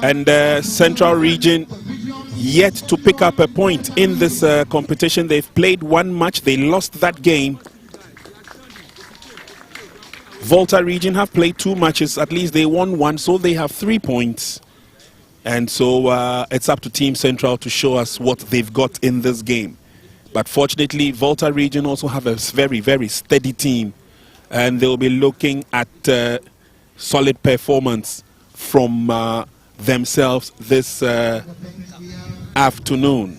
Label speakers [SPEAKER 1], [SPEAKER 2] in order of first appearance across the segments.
[SPEAKER 1] And the Central Region yet to pick up a point in this competition. They've played one match, they lost that game. Volta Region have played 2 matches, at least they won 1, so they have 3 points. And so it's up to Team Central to show us what they've got in this game. But fortunately, Volta Region also have a very, very steady team, and they'll be looking at solid performance from themselves this afternoon.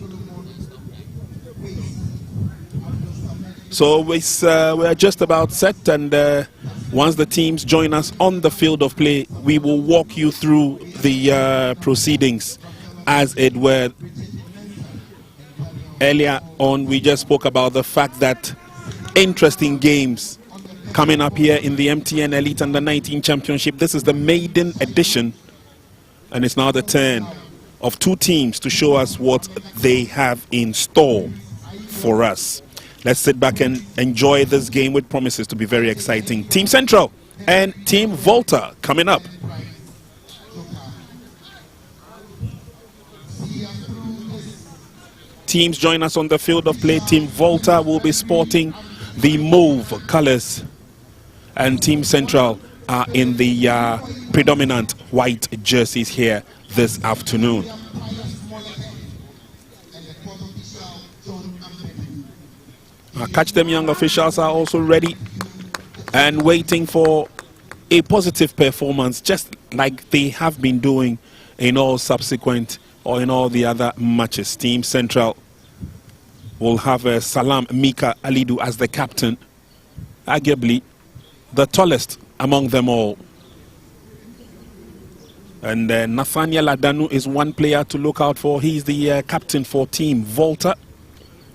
[SPEAKER 1] So we're just about set, and once the teams join us on the field of play, we will walk you through the proceedings as it were. Earlier on, we just spoke about the fact that interesting games coming up here in the MTN Elite Under-19 Championship. This is the maiden edition, and it's now the turn of 2 teams to show us what they have in store for us. Let's sit back and enjoy this game, which promises to be very exciting. Team Central and Team Volta coming up. Teams join us on the field of play. Team Volta will be sporting the mauve colors, and Team Central are in the predominant white jerseys here this afternoon. Catch them young officials are also ready and waiting for a positive performance, just like they have been doing in all subsequent or in all the other matches. Team Central will have Salam Mika Alidu as the captain, arguably the tallest among them all. And Nathaniel Adanu is one player to look out for. He's the captain for Team Volta.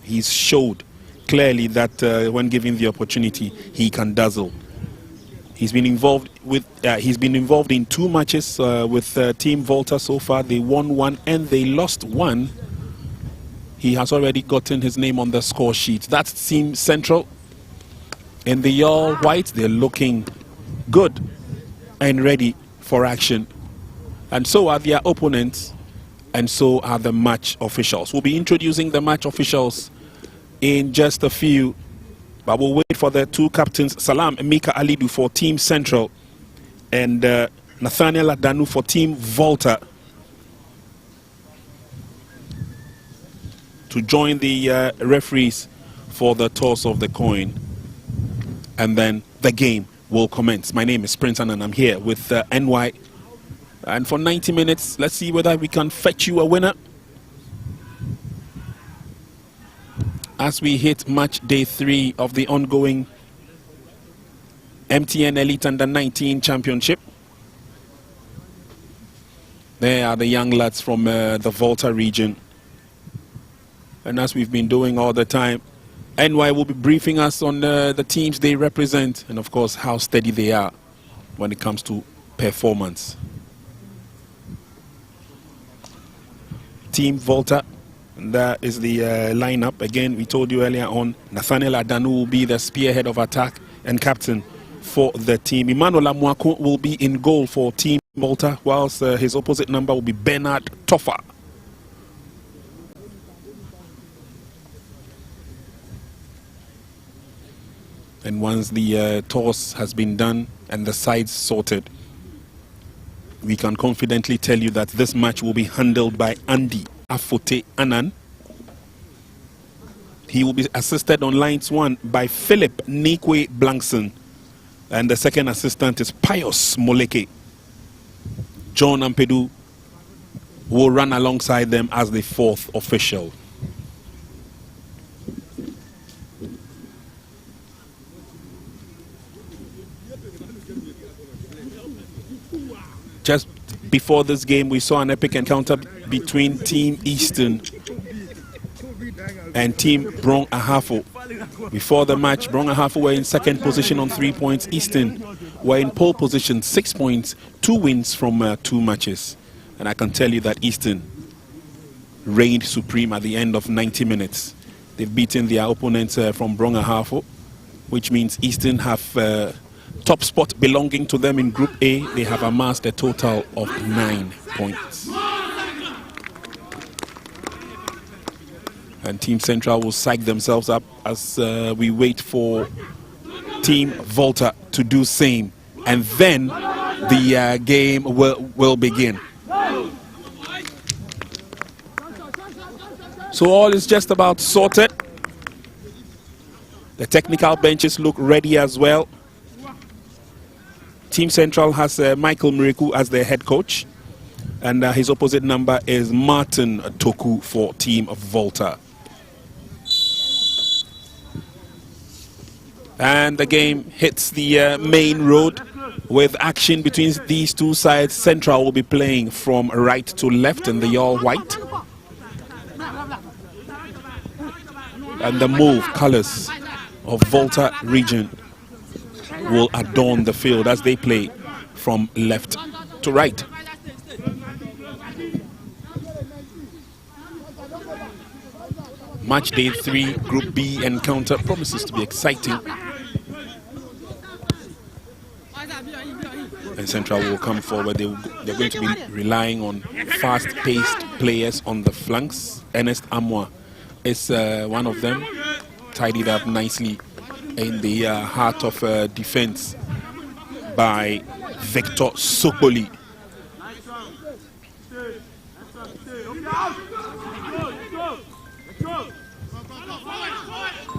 [SPEAKER 1] He's showed clearly that when given the opportunity, he can dazzle. He's been involved in 2 matches with Team Volta so far. They won 1 and they lost 1. He has already gotten his name on the score sheet. That's Team Central. In the all white, they're looking good and ready for action. And so are their opponents, and so are the match officials. We'll be introducing the match officials in just a few, but we'll wait for the 2 captains, Salam Mika Alidu for Team Central and Nathaniel Adanu for Team Volta, to join the referees for the toss of the coin, and then the game will commence. My name is Prince and I'm here with NY, and for 90 minutes, let's see whether we can fetch you a winner as we hit match day 3 of the ongoing MTN Elite Under-19 Championship. There are the young lads from the Volta region. And as we've been doing all the time, NY will be briefing us on the teams they represent and, of course, how steady they are when it comes to performance. Team Volta, that is the lineup. Again, we told you earlier on, Nathaniel Adanu will be the spearhead of attack and captain for the team. Emmanuel Amwako will be in goal for Team Volta, whilst his opposite number will be Bernard Toffa. And once the toss has been done and the sides sorted, we can confidently tell you that this match will be handled by Andy Afote Anan. He will be assisted on lines 1 by Philip Nikwe Blankson, and the second assistant is Pius Moleke. John Ampedu will run alongside them as the 4th official. Just before this game, we saw an epic encounter between Team Eastern and Team Brong Ahafo. Before the match, Brong Ahafo were in second position on 3 points. Eastern were in pole position, 6 points, 2 wins from 2 matches. And I can tell you that Eastern reigned supreme at the end of 90 minutes. They've beaten their opponents from Brong Ahafo, which means Eastern have top spot belonging to them in Group A. They have amassed a total of 9 points. And Team Central will psych themselves up as we wait for Team Volta to do same. And then the game will begin. So all is just about sorted. The technical benches look ready as well. Team Central has Michael Miriku as their head coach. And his opposite number is Martin Toku for Team Volta. And the game hits the main road with action between these two sides. Central will be playing from right to left in the all-white. And the mauve colors of Volta region will adorn the field as they play from left to right. Match day 3, Group B encounter promises to be exciting. And Central will come forward. They're going to be relying on fast-paced players on the flanks. Ernest Amwa is one of them, tidied up nicely in the heart of defense by Victor Sokoli.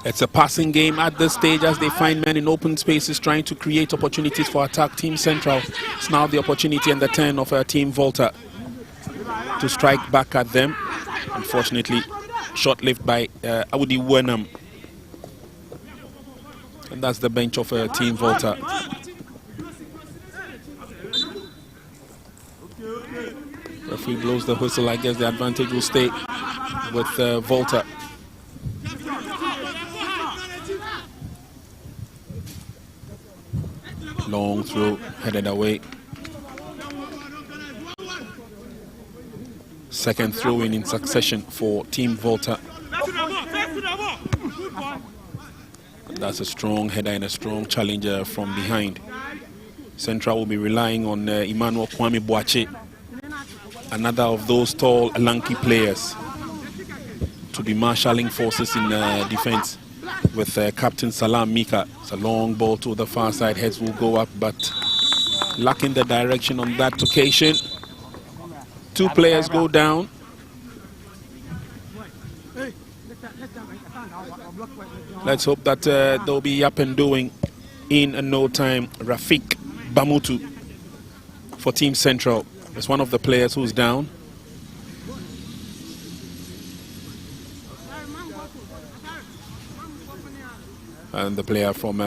[SPEAKER 1] It's a passing game at this stage as they find men in open spaces trying to create opportunities for attack. Team Central, it's now the opportunity and the turn of Team Volta to strike back at them. Unfortunately, short-lived by Audi Wenham. And that's the bench of Team Volta. Referee blows the whistle. I guess the advantage will stay with Volta. Long throw, headed away. Second throw in succession for Team Volta. That's a strong header and a strong challenger from behind. Central will be relying on Emmanuel Kwame Boache, another of those tall, lanky players, to be marshalling forces in defense with Captain Salam Mika. It's a long ball to the far side. Heads will go up, but lacking the direction on that occasion. 2 players go down. Let's hope that they'll be up and doing in no time. Rafik Bamutu for Team Central is one of the players who's down. And the player from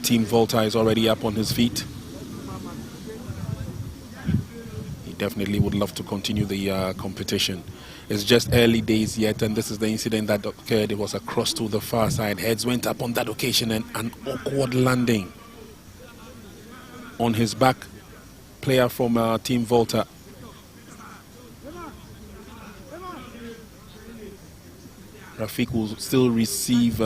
[SPEAKER 1] Team Volta is already up on his feet. He definitely would love to continue the competition. It's just early days yet, and this is the incident that occurred. It was a cross to the far side. Heads went up on that occasion and an awkward landing on his back. Player from Team Volta. Rafik will still receive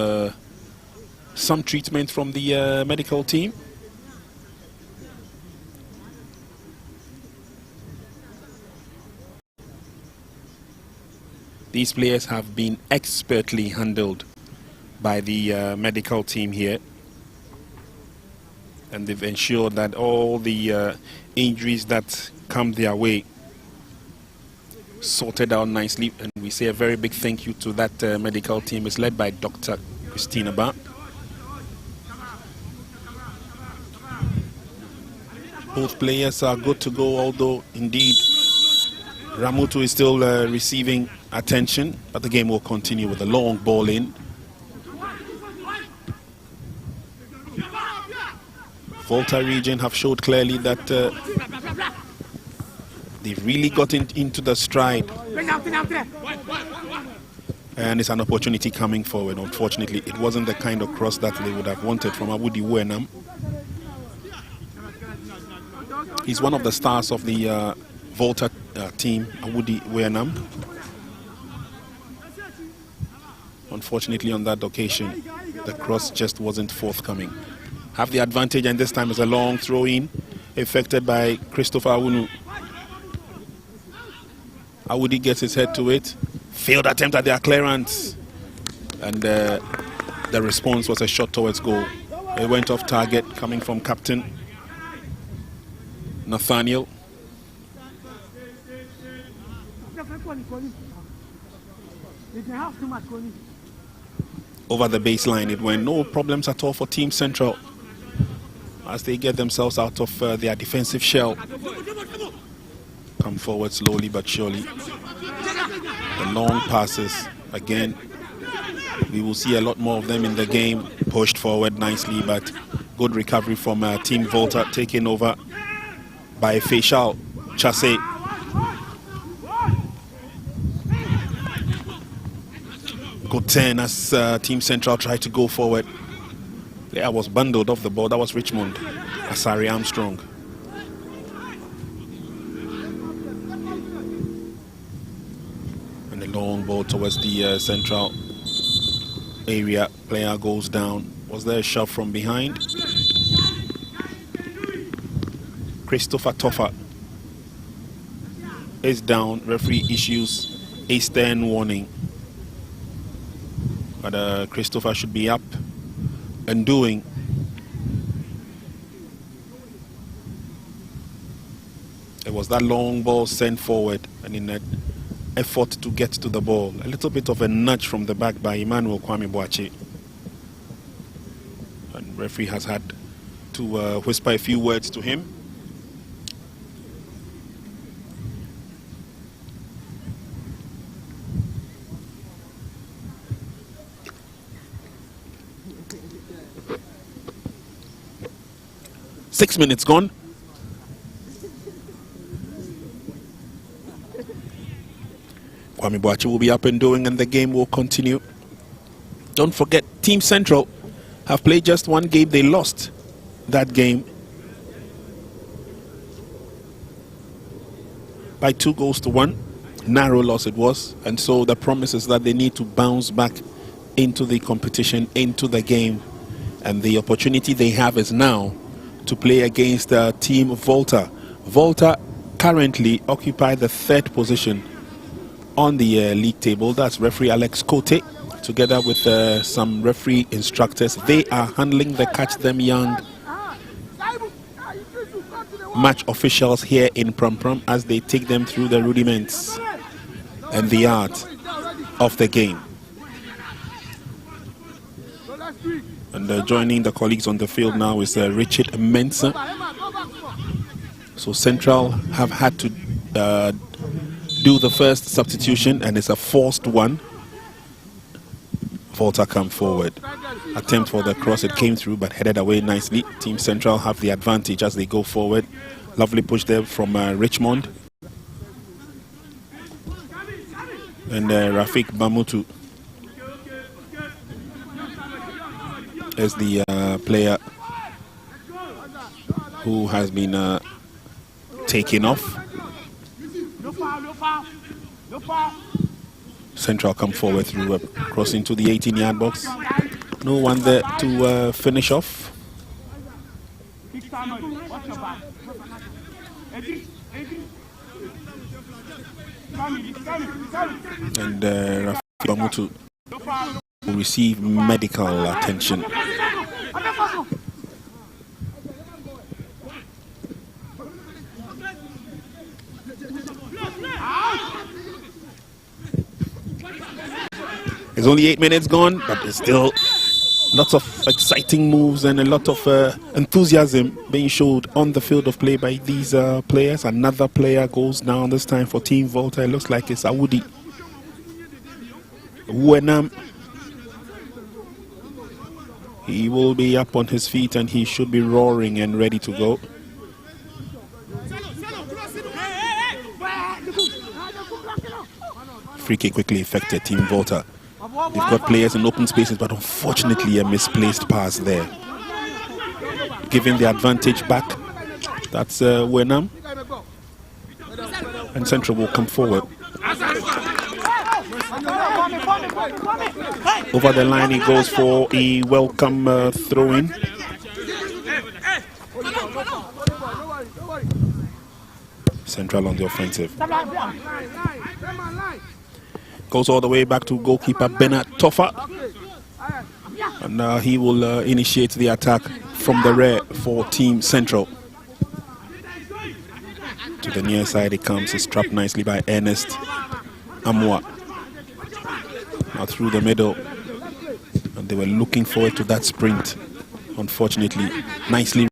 [SPEAKER 1] some treatment from the medical team. These players have been expertly handled by the medical team here, and they've ensured that all the injuries that come their way sorted out nicely. And we say a very big thank you to that medical team. It's led by Dr. Christina Ba. Both players are good to go, although indeed Ramutu is still receiving attention, but the game will continue with a long ball in. Volta region have showed clearly that they've really gotten into the stride. And it's an opportunity coming forward. Unfortunately, it wasn't the kind of cross that they would have wanted from Awudi Wenham. He's one of the stars of the Volta team, Awudi Wenham. Unfortunately, on that occasion, the cross just wasn't forthcoming. have the advantage, and this time is a long throw-in effected by Christopher Awunu. Awudi gets his head to it. Failed attempt at their clearance. And the response was a shot towards goal. It went off target, coming from captain Nathaniel. Over the baseline it went. No problems at all for Team Central as they get themselves out of their defensive shell. Come forward slowly but surely. The long passes again. We will see a lot more of them in the game. Pushed forward nicely, but good recovery from Team Volta, taken over by Faisal Chasse. Good turn as Team Central tried to go forward. There was bundled off the ball. That was Richmond. Asari Armstrong. And the long ball towards the central area. Player goes down. Was there a shove from behind? Christopher Toffa is down. Referee issues a stern warning. But Christopher should be up and doing. It was that long ball sent forward, and in an effort to get to the ball, a little bit of a nudge from the back by Emmanuel Kwame Boache. And referee has had to whisper a few words to him. Six minutes gone. Kwame Boache will be up and doing, and the game will continue. Don't forget, Team Central have played just one game. They lost that game by 2-1. Narrow loss it was, and so the promise is that they need to bounce back into the competition, into the game, and the opportunity they have is now to play against Team Volta. Volta currently occupy the 3rd position on the league table. That's referee Alex Cote, together with some referee instructors. They are handling the Catch Them Young match officials here in Pram Pram as they take them through the rudiments and the art of the game. And joining the colleagues on the field now is Richard Mensah. So Central have had to do the first substitution, and it's a forced one. Volta come forward. Attempt for the cross, it came through but headed away nicely. Team Central have the advantage as they go forward. Lovely push there from Richmond. And Rafik Bamutu is the player who has been taken off. Central come forward through a cross into the 18-yard box. No one there to finish off. And Rafik Bamutu will receive medical attention. It's only 8 minutes gone, but there's still lots of exciting moves and a lot of enthusiasm being showed on the field of play by these players. Another player goes down, this time for Team Volta. It looks like it's Awudi Wenam. He will be up on his feet and he should be roaring and ready to go. Free kick quickly affected Team Volta. They've got players in open spaces, but unfortunately a misplaced pass there. Giving the advantage back. That's Wenam. And Central will come forward. Over the line he goes for a welcome throw-in. Central on the offensive. Goes all the way back to goalkeeper Bernard Toffa. And he will initiate the attack from the rear for Team Central. To the near side it comes. It's trapped nicely by Ernest Amwa. Now through the middle. And they were looking forward to that sprint. Unfortunately, nicely.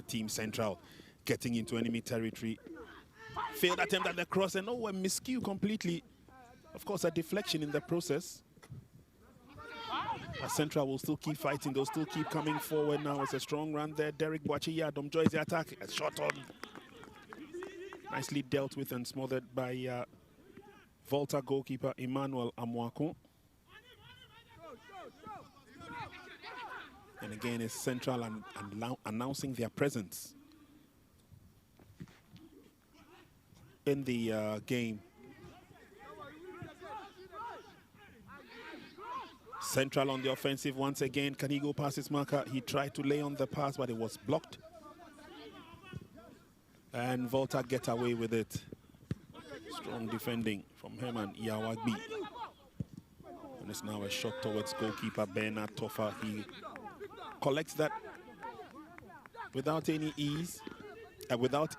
[SPEAKER 1] Team Central getting into enemy territory. Failed attempt at the cross and a miscue completely. Of course, a deflection in the process. But Central will still keep fighting. They'll still keep coming forward now. It's a strong run there. Derek Boachi joins the attack. A shot on. Nicely dealt with and smothered by Volta goalkeeper Emmanuel Amwako. And again, it's Central and announcing their presence in the game. Central on the offensive once again. Can he go past his marker? He tried to lay on the pass, but it was blocked. And Volta get away with it. Strong defending from Herman Yawagbi. And it's now a shot towards goalkeeper Bernard Toffa. He collects that without any ease, without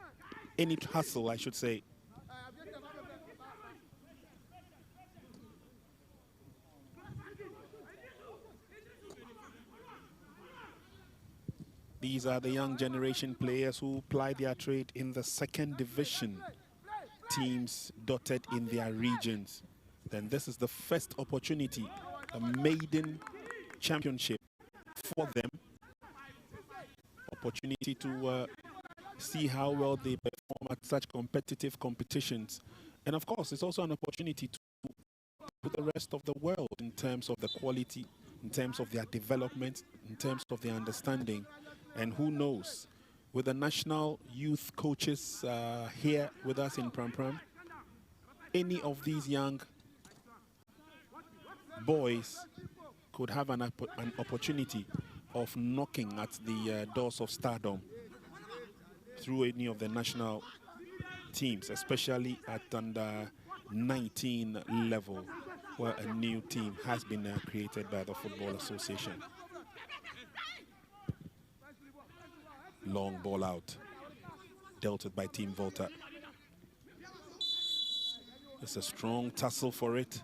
[SPEAKER 1] any hustle, I should say. These are the young generation players who ply their trade in the second division. Teams dotted in their regions. Then this is the first opportunity, a maiden championship for them. Opportunity to see how well they perform at such competitive competitions. And of course, it's also an opportunity to the rest of the world in terms of the quality, in terms of their development, in terms of their understanding. And who knows, with the national youth coaches here with us in Pram Pram, any of these young boys could have an opportunity of knocking at the doors of stardom through any of the national teams, especially at under 19 level, where a new team has been created by the Football Association. Long ball out, dealt with by Team Volta. It's a strong tussle for it.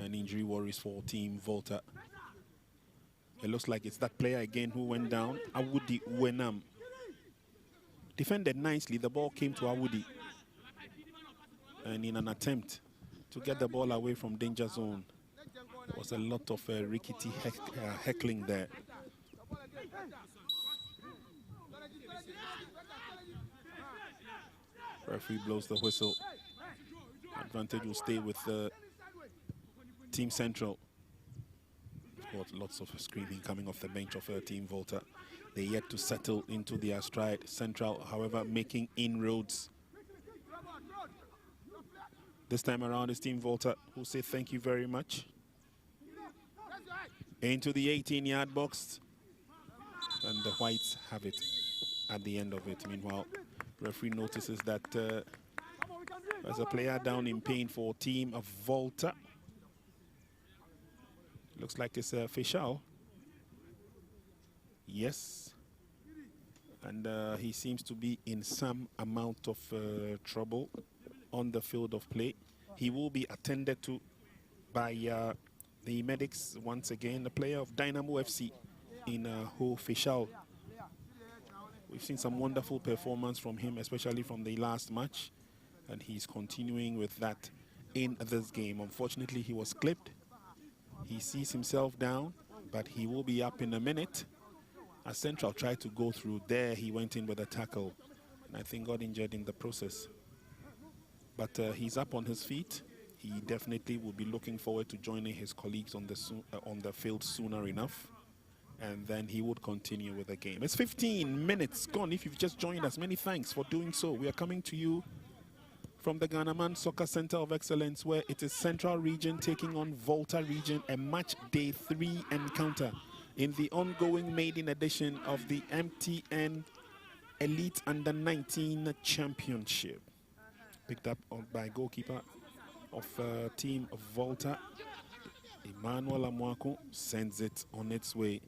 [SPEAKER 1] And injury worries for Team Volta. It looks like it's that player again who went down, Awudi Wenam. Defended nicely, the ball came to Awudi. And in an attempt to get the ball away from danger zone, there was a lot of rickety heckling there. Referee blows the whistle. Advantage will stay with Team Central. Of course, lots of screaming coming off the bench of Team Volta. They're yet to settle into their stride. Central, however, making inroads. This time around is Team Volta, who say thank you very much. into the 18-yard box, and the Whites have it at the end of it. Meanwhile, referee notices that there's a player down in pain for team of Volta. Looks like it's a Fischel. Yes. And he seems to be in some amount of trouble on the field of play. He will be attended to by the medics once again. The player of Dynamo FC in Ho Fischel. We've seen some wonderful performance from him, especially from the last match, and he's continuing with that in this game. Unfortunately, he was clipped. He sees himself down, but he will be up in a minute. As Central tried to go through there, he went in with a tackle, and I think got injured in the process. But he's up on his feet. He definitely will be looking forward to joining his colleagues on the field sooner enough. And then he would continue with the game. It's 15 minutes gone. If you've just joined us, many thanks for doing so. We are coming to you from the Ghanaman Soccer Center of Excellence, where it is Central Region taking on Volta Region, a match day 3 encounter in the ongoing maiden edition of the MTN Elite Under-19 Championship. Picked up by goalkeeper of team of Volta, Emmanuel Amwako, sends it on its way.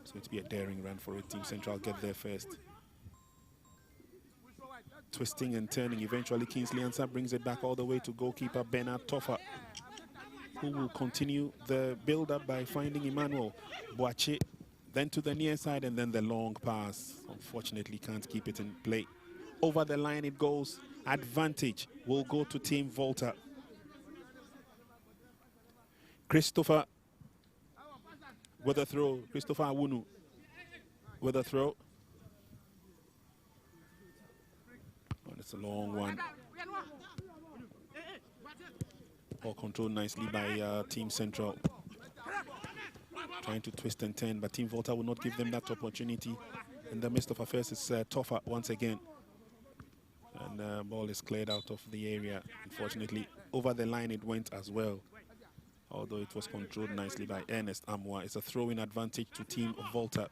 [SPEAKER 1] It's going to be a daring run for it. Team Central get there first. Twisting and turning. Eventually, Kingsley Ansah brings it back all the way to goalkeeper Bernard Toffa, who will continue the build-up by finding Emmanuel Boache, then to the near side, and then the long pass. Unfortunately, can't keep it in play. Over the line it goes. Advantage will go to Team Volta. Christopher with a throw. Christopher Awunu with a throw. Oh, it's a long one. All controlled nicely by Team Central. Trying to twist and turn, but Team Volta will not give them that opportunity. In the midst of affairs, it's Toffa once again. And the ball is cleared out of the area. Unfortunately, over the line it went as well, although it was controlled nicely by Ernest Amwa. It's a throw-in advantage to Team Volta.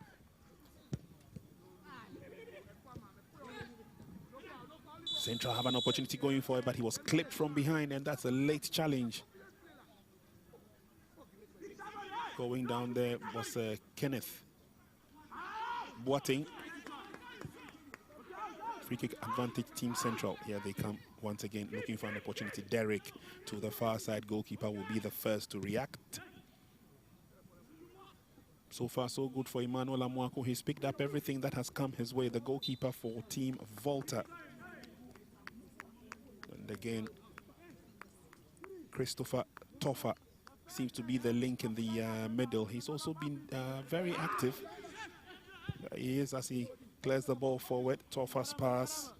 [SPEAKER 1] Central have an opportunity going for it, but he was clipped from behind, and that's a late challenge. Going down there was Kenneth Boateng. Free kick advantage Team Central. Here they come once again looking for an opportunity. Derek to the far side. Goalkeeper will be the first to react. So far so good for Emmanuel Amwako. He's picked up everything that has come his way. The goalkeeper for Team Volta. And again, Christopher Toffa seems to be the link in the middle. He's also been very active. He is as he clears the ball forward. Toffa's pass.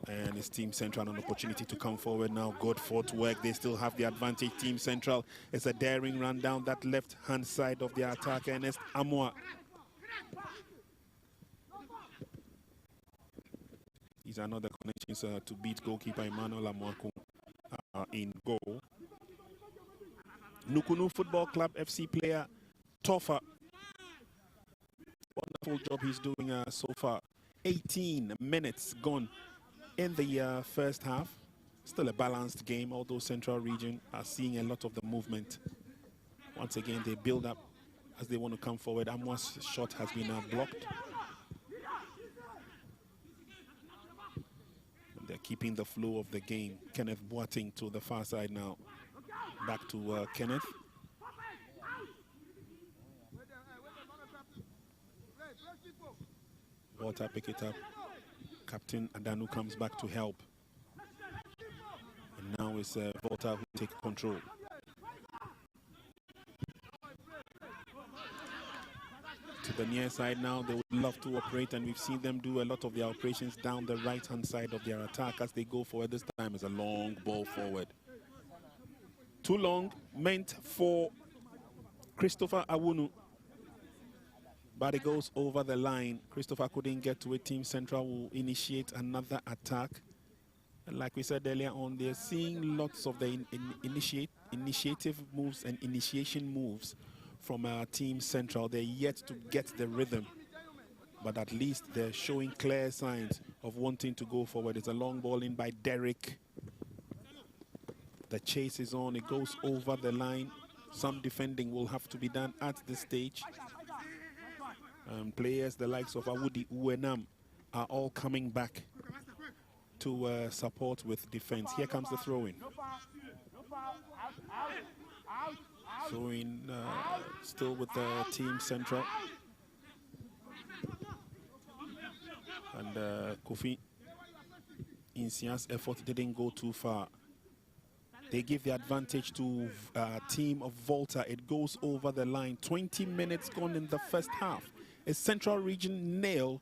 [SPEAKER 1] And it's Team Central an opportunity to come forward now. Good footwork. They still have the advantage. Team Central. It's a daring run down that left-hand side of the attack. Ernest Amwa. These are not the connections to beat goalkeeper Emmanuel Amwako in goal. Nukunu Football Club FC player Toffa. Wonderful job he's doing so far. 18 minutes gone in the first half. Still a balanced game, although Central Region are seeing a lot of the movement. Once again, they build up as they want to come forward. Amwa's shot has been blocked. And they're keeping the flow of the game. Kenneth Boateng to the far side now. Back to Kenneth. Volta pick it up. Captain Adanu comes back to help. And now it's Volta who take control. To the near side now, they would love to operate, and we've seen them do a lot of their operations down the right-hand side of their attack as they go forward. This time is a long ball forward. Too long, meant for Christopher Awunu. But it goes over the line. Christopher couldn't get to it. Team Central will initiate another attack. Like we said earlier on, they're seeing lots of the initiative moves and initiation moves from our team Central. They're yet to get the rhythm, but at least they're showing clear signs of wanting to go forward. It's a long ball in by Derek. The chase is on. It goes over the line. Some defending will have to be done at this stage. Players the likes of Awudi Uenam are all coming back to support with defense. Here comes the throw-in. Throw-in still with the team Central. And Kofi Insia's effort didn't go too far. They give the advantage to team of Volta. It goes over the line. 20 minutes gone in the first half. It's Central Region nil,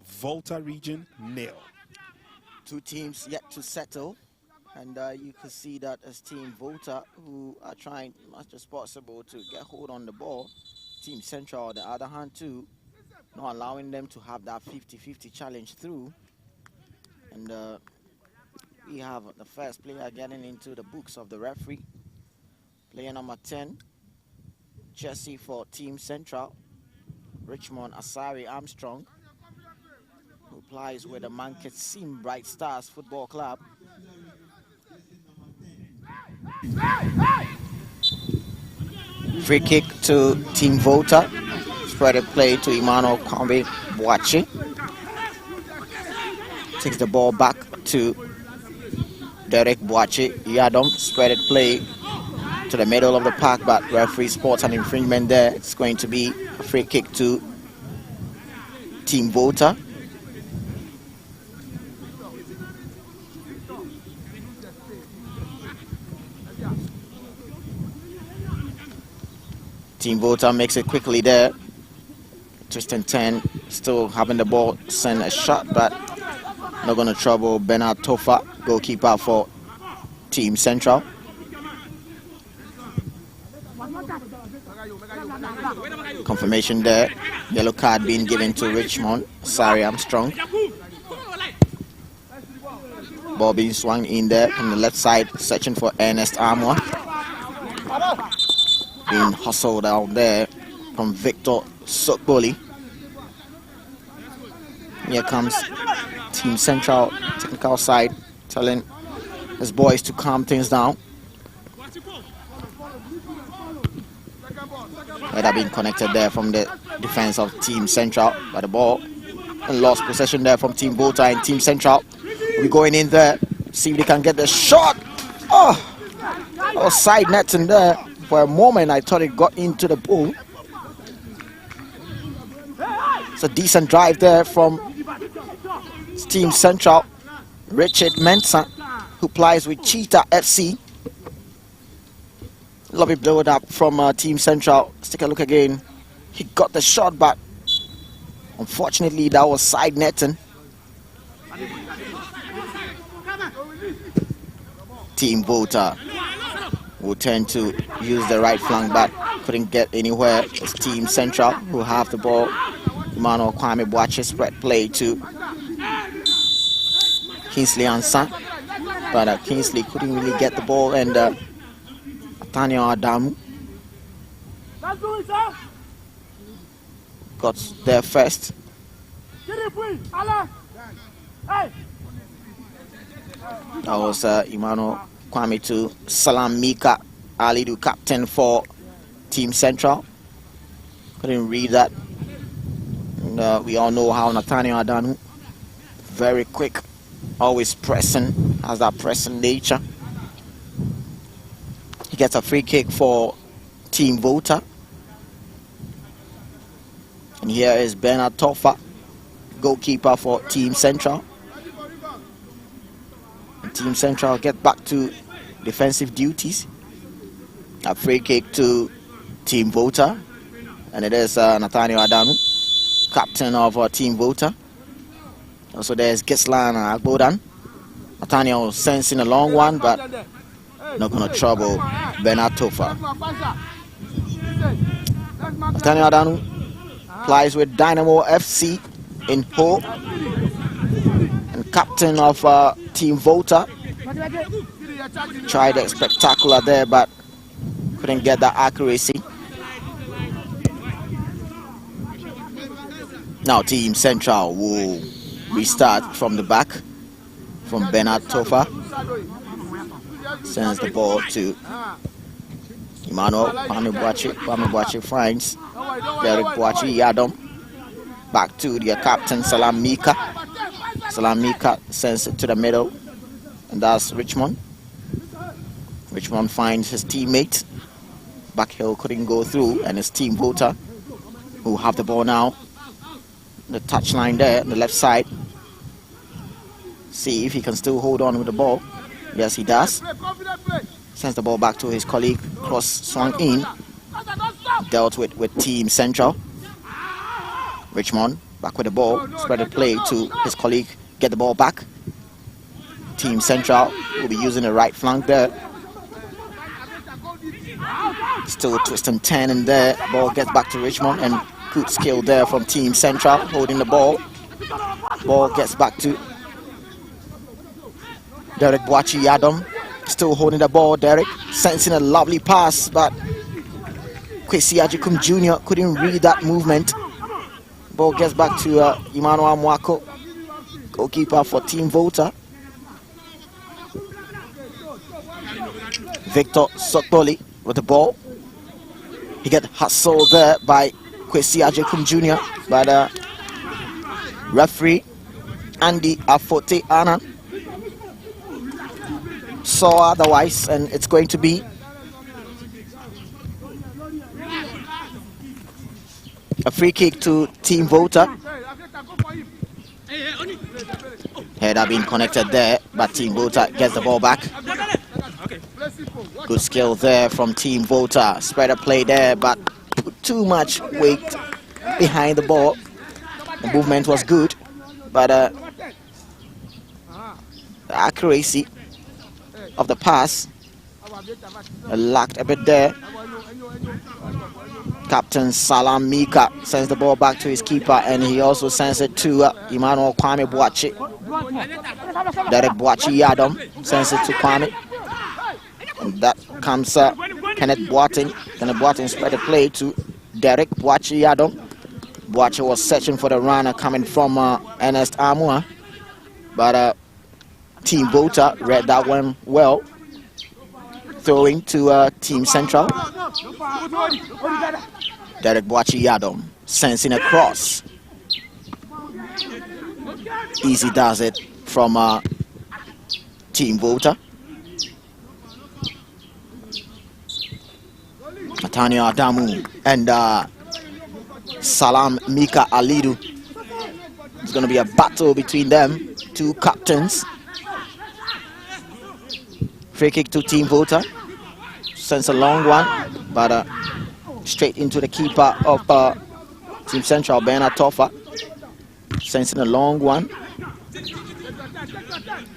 [SPEAKER 1] Volta Region nil.
[SPEAKER 2] Two teams yet to settle, and you can see that as Team Volta, who are trying as much as possible to get hold on the ball. Team Central, on the other hand, too, not allowing them to have that 50-50 challenge through. And we have the first player getting into the books of the referee. Player number 10, Jesse for Team Central, Richmond Asari Armstrong, who plays with the Mankasim Bright Stars Football Club. Free kick to Team Volta. Spread play to Emmanuel Kwame Boache. Takes the ball back to Derek Boache. Yadom spread play to the middle of the park, but referee spots an infringement there. It's going to be a free kick to Team Volta. Team Volta makes it quickly there. Tristan 10 still having the ball, send a shot, but not going to trouble Bernard Tofa, goalkeeper for Team Central. Confirmation there. Yellow card being given to Richmond. Sorry, Armstrong. Ball being swung in there from the left side, searching for Ernest Armour. Being hustled out there from Victor Sokboli. Here comes Team Central technical side, telling his boys to calm things down. Header being connected there from the defense of Team Central by the ball. And lost possession there from Team Volta, and Team Central will be going in there, see if they can get the shot. Oh, that was side netting there. For a moment, I thought it got into the pool. It's a decent drive there from Team Central. Richard Mensah, who plays with Cheetah FC. Lovely build up from Team Central. Let's take a look again. He got the shot, but unfortunately, that was side netting. Team Volta will tend to use the right flank, but couldn't get anywhere. It's Team Central who have the ball. Emmanuel Kwame Boache spread play to Kingsley Ansa, but Kingsley couldn't really get the ball, and Nathaniel Adamu got there first. That was Emmanuel Kwame to Salam Mika Alidu, captain for Team Central. Couldn't read that. And, we all know how Nathaniel Adanu, very quick, always pressing, has that pressing nature. He gets a free kick for Team Volta. And here is Bernard Tofa, goalkeeper for Team Central. And Team Central get back to defensive duties. A free kick to Team Volta. And it is Nathaniel Adanu, captain of Team Volta. Also there's Gislan Agbodan. Nathaniel sensing a long one, but not going to trouble Bernard Tofa. Nathaniel Adanu plays with Dynamo FC in Ho, and captain of Team Volta. Tried a spectacular there, but couldn't get that accuracy. Now Team Central will restart from the back from Bernard Tofa. Sends the ball to Emmanuel Kwame Boachi finds Derek Boachi Yadom. Back to their captain Salam Mika. Salam Mika sends it to the middle, and that's Richmond. Richmond finds his teammate. Backhill couldn't go through, and his Team Volta, who have the ball now. The touchline there on the left side. See if he can still hold on with the ball. Yes, he does. Sends the ball back to his colleague. Cross swung in. Dealt with Team Central. Richmond back with the ball. Spread the play to his colleague. Get the ball back. Team Central will be using the right flank there. Still twist and turn in there. Ball gets back to Richmond, and good skill there from Team Central holding the ball. Ball gets back to Derek Boachi Yadom. Still holding the ball. Derek sensing a lovely pass, but Kwesi Ajikum Jr. couldn't read that movement. Ball gets back to Emmanuel Mwako, goalkeeper for Team Volta. Victor Sokboli with the ball. He gets hustled there by Kwesi Ajikum Jr. but referee Andy Afote Annan saw otherwise, and it's going to be a free kick to Team Volta. Header being connected there, but Team Volta gets the ball back. Good skill there from Team Volta. Spread a play there, but put too much weight behind the ball. The movement was good, but the accuracy of the pass lacked a bit there. Captain Salam Mika sends the ball back to his keeper, and he also sends it to Emmanuel Kwame Boachi. Derek Boachi Yadom sends it to Kwame. And that comes Kenneth Boateng. Kenneth Boateng spread the play to Derek Boachi Yadom. Boachi was searching for the runner coming from Ernest Amua, but Team Volta read that one well. Throwing to Team Central. Derek Boachi Yadom sensing a cross. Easy does it from Team Volta. Nathaniel Adamu and Salam Mika Alidu. It's going to be a battle between them, two captains. Free kick to Team Volta. Sends a long one, but straight into the keeper of Team Central, Bernard Tofa. Sends in a long one.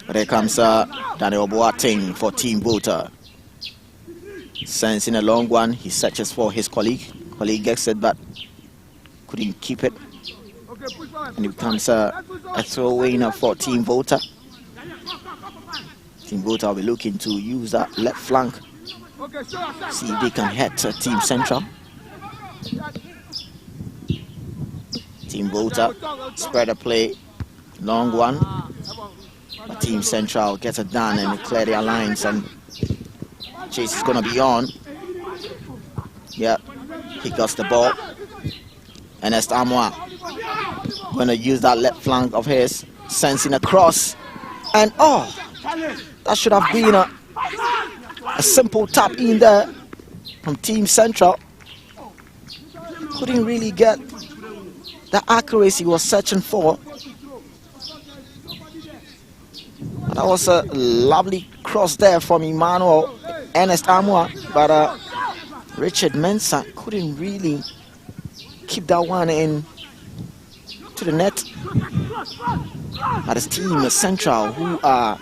[SPEAKER 2] But here comes Daniel Boateng for Team Volta. Sends in a long one. He searches for his colleague. Colleague gets it, but couldn't keep it. And it becomes a throw-in for Team Volta. Team Volta will be looking to use that left flank. See if they can hit Team Central. Team Volta spread a play. Long one. But Team Central gets it done and clear their lines, and chase is going to be on. Yeah, he got the ball. Ernest Amwa going to use that left flank of his, sensing a cross, and that should have been a simple tap in there from Team Central. Couldn't really get the accuracy he was searching for. That was a lovely cross there from Emmanuel Ernest Amwa, but Richard Mensah couldn't really keep that one in to the net. But his team, Central, who are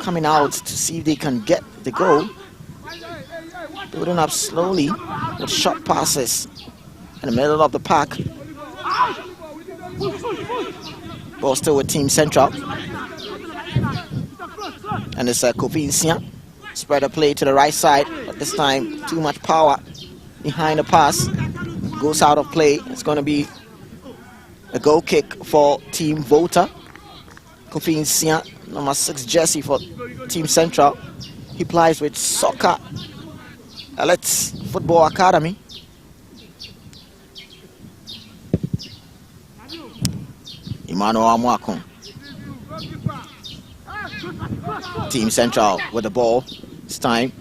[SPEAKER 2] coming out to see if they can get the goal, building up slowly with short passes in the middle of the park. Ball still with Team Central. And it's Kovinsia. Spread a play to the right side, but this time too much power behind the pass. Goes out of play. It's going to be a goal kick for Team Volta. Kovinsia, number 6 jersey for Team Central. He plays with Soccer Let's Football Academy. Emmanuel Amwako. Team Central with the ball. It's time.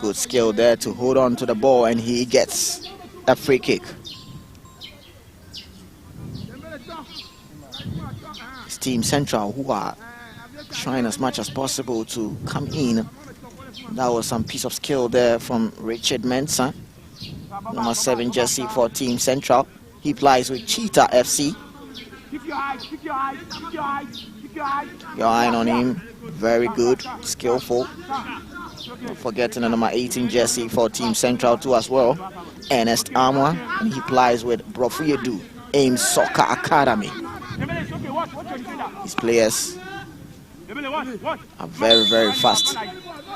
[SPEAKER 2] Good skill there to hold on to the ball, and he gets a free kick. It's Team Central who are trying as much as possible to come in. That was some piece of skill there from Richard Mensah, number 7 jersey for Team Central. He plays with Cheetah FC. Your eye on him, very good, skillful. Not forgetting the number 18 jersey for Team Central too as well, Ernest Amwa. And he plays with Brofuyedu, AIM Soccer Academy. These players are very, very fast.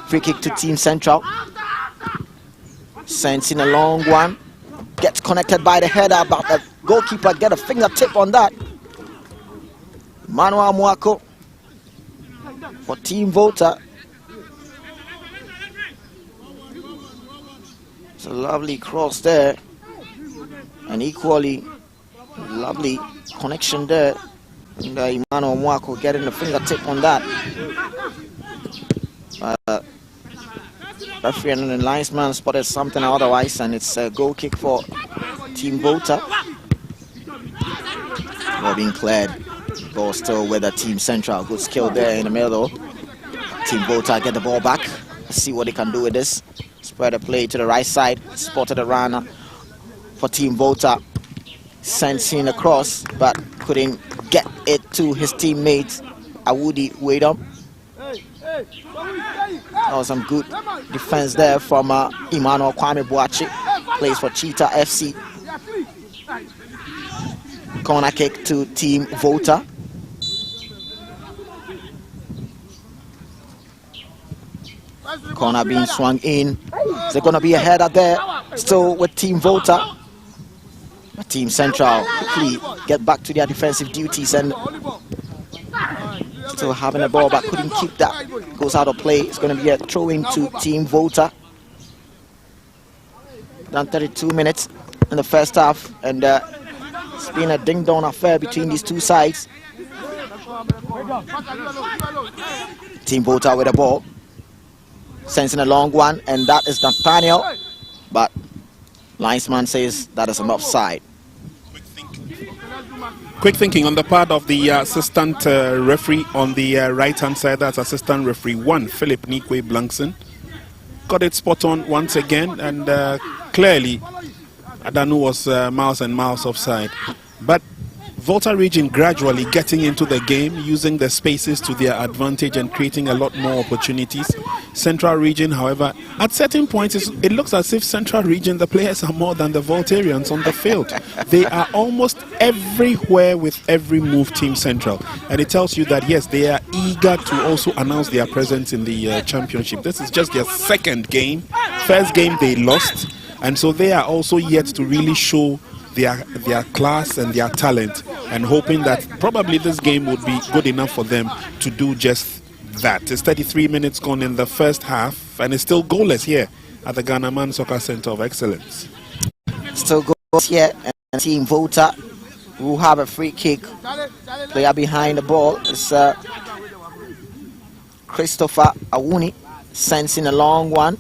[SPEAKER 2] Free kick to Team Central. Sends in a long one. Gets connected by the header, but the goalkeeper get a fingertip on that. Manuel Mwako for Team Volta. It's a lovely cross there, and equally lovely connection there. And Emmanuel Mwako getting the fingertip on that. Referee and the linesman spotted something otherwise, and it's a goal kick for Team Volta. Ball being cleared. Ball still with the Team Central. Good skill there in the middle. Team Volta get the ball back. Let's see what they can do with this. Spread the play to the right side. Spotted a runner for Team Volta. Sends in a cross, but couldn't get it to his teammate Awudi Wedom. That was some good defense there from Emmanuel Kwame Boachi. Plays for Cheetah FC. Corner kick to Team Volta. Corner being swung in. Is there going to be a header there? Still with Team Volta. Team Central quickly get back to their defensive duties and still having the ball, but couldn't keep that. Goes out of play. It's going to be a throw-in to Team Volta. Done 32 minutes in the first half, and it's been a ding-dong affair between these two sides. Team Volta with the ball. Sends in a long one, and that is Nathaniel, but linesman says that is an offside.
[SPEAKER 1] Quick thinking on the part of the assistant referee on the right-hand side. That's assistant referee 1, Philip Nikwe Blankson. Got it spot on once again, and clearly Adanu was miles and miles offside. But Volta region gradually getting into the game, using the spaces to their advantage and creating a lot more opportunities. Central region, however, at certain points, it looks as if Central region, the players are more than the Voltarians on the field. They are almost everywhere with every move, Team Central. And it tells you that, yes, they are eager to also announce their presence in the championship. This is just their second game. First game they lost. And so they are also yet to really show their class and their talent, and hoping that probably this game would be good enough for them to do just that. It's 33 minutes gone in the first half, and it's still goalless here at the Ghana Man Soccer Center of Excellence.
[SPEAKER 2] Still goalless here, and Team Volta will have a free kick. Player behind the ball is Christopher Awuni. Sends in a long one.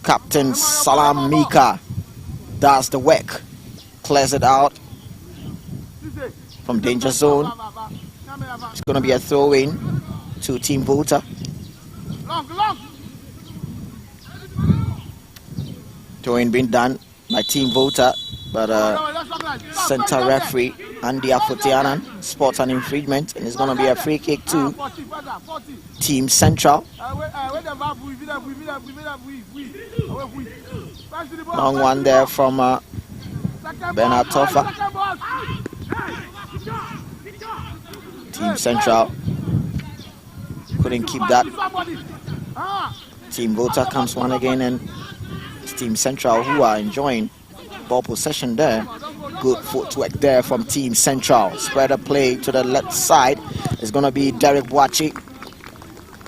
[SPEAKER 2] Captain Salam Mika does the work, clears it out from danger zone. It's going to be a throw-in to Team Volta. Throw-in being done by Team Volta, but center referee Andy Afotianan spots an infringement, and it's going to be a free kick to Team Central. Long one there from Bernard Toffa. Team Central couldn't keep that. Team Volta comes one again, and it's Team Central who are enjoying ball possession there. Good footwork there from Team Central. Spread a play to the left side. It's going to be Derek Boachi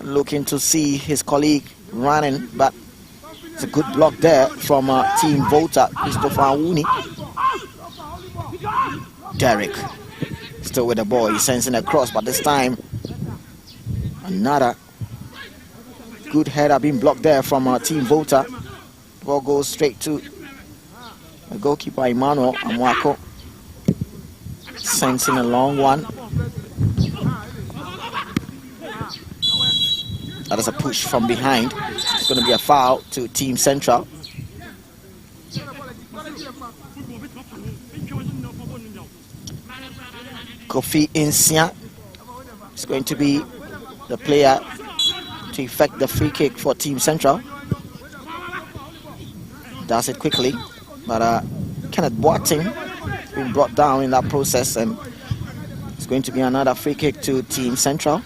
[SPEAKER 2] looking to see his colleague running, but it's a good block there from Team Volta, Christopher Awuni. Derek still with the ball. He's sensing a cross, but this time another good header being blocked there from Team Volta. Ball goes straight to the goalkeeper Emmanuel Amwako. Sensing a long one. That is a push from behind. It's going to be a foul to Team Central. Kofi Insia is going to be the player to effect the free kick for Team Central. Does it quickly, but Kenneth Boateng has been brought down in that process, and it's going to be another free kick to Team Central.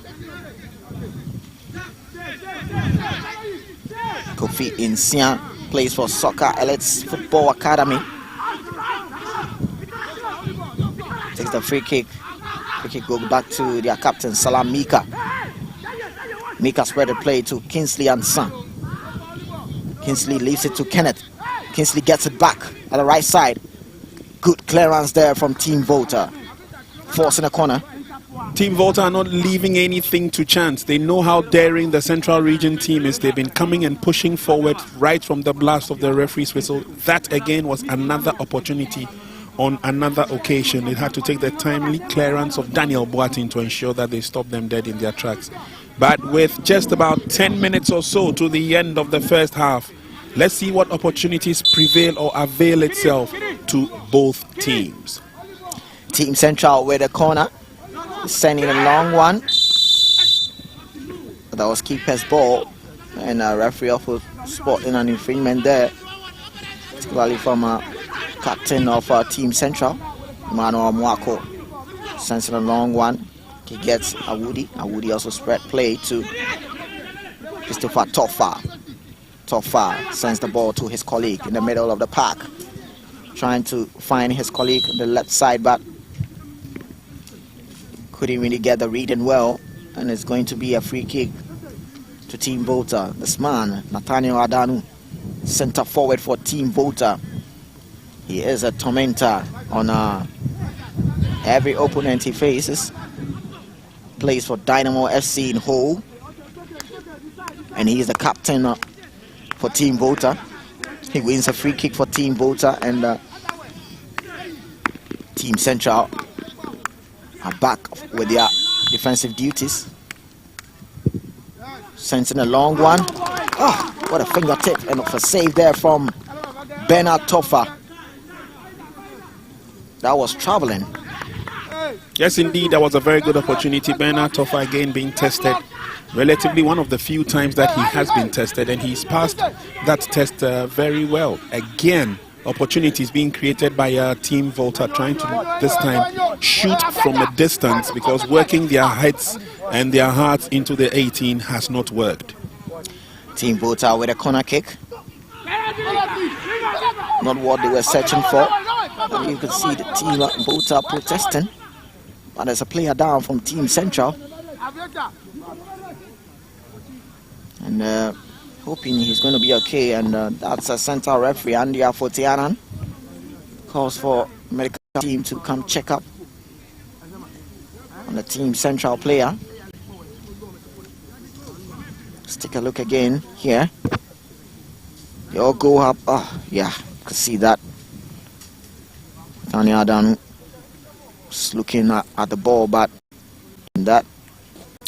[SPEAKER 2] Kofi Insia plays for Soccer Elites Football Academy. Takes the free kick. Free kick goes back to their captain Salam Mika. Mika spread the play to Kingsley and Son. Kingsley leaves it to Kenneth. Kingsley gets it back at the right side. Good clearance there from Team Volta. Force in the corner.
[SPEAKER 1] Team Volta are not leaving anything to chance. They know how daring the Central Region team is. They've been coming and pushing forward right from the blast of the referee's whistle. That again was another opportunity on another occasion. It had to take the timely clearance of Daniel Boateng to ensure that they stopped them dead in their tracks. But with just about 10 minutes or so to the end of the first half, let's see what opportunities prevail or avail itself to both teams.
[SPEAKER 2] Team Central with a corner, sending a long one. That was keeper's ball, and a referee also spotting an infringement there, particularly from captain of Team Central, Emmanuel Mwako. Sends a long one. He gets Awudi. Awudi also spread play to Christopher Tofa. Tofa sends the ball to his colleague in the middle of the park, trying to find his colleague on the left side, but couldn't really get the reading well, and it's going to be a free kick to Team Volta. This man, Nathaniel Adanu, center forward for Team Volta. He is a tormentor on every opponent he faces. Plays for Dynamo FC in Hull, and he is the captain for Team Volta. He wins a free kick for Team Volta, and Team Central are back with their defensive duties. Sensing a long one. Oh, what a fingertip, and a save there from Bernard Tofa. That was traveling.
[SPEAKER 1] Yes, indeed, that was a very good opportunity. Bernard Tofa again being tested. Relatively one of the few times that he has been tested, and he's passed that test very well. Again, opportunities being created by Team Volta, trying to this time shoot from a distance, because working their heads and their hearts into the 18 has not worked.
[SPEAKER 2] Team Volta with a corner kick. Not what they were searching for. And you can see the Team Volta protesting. But there's a player down from Team Central. And hoping he's going to be okay. And that's a central referee, Andy Afotianan. Calls for medical team to come check up on the Team Central player. Let's take a look again here. They all go up. Oh, yeah, you can see that. Tanya Adanu is looking at the ball, but that.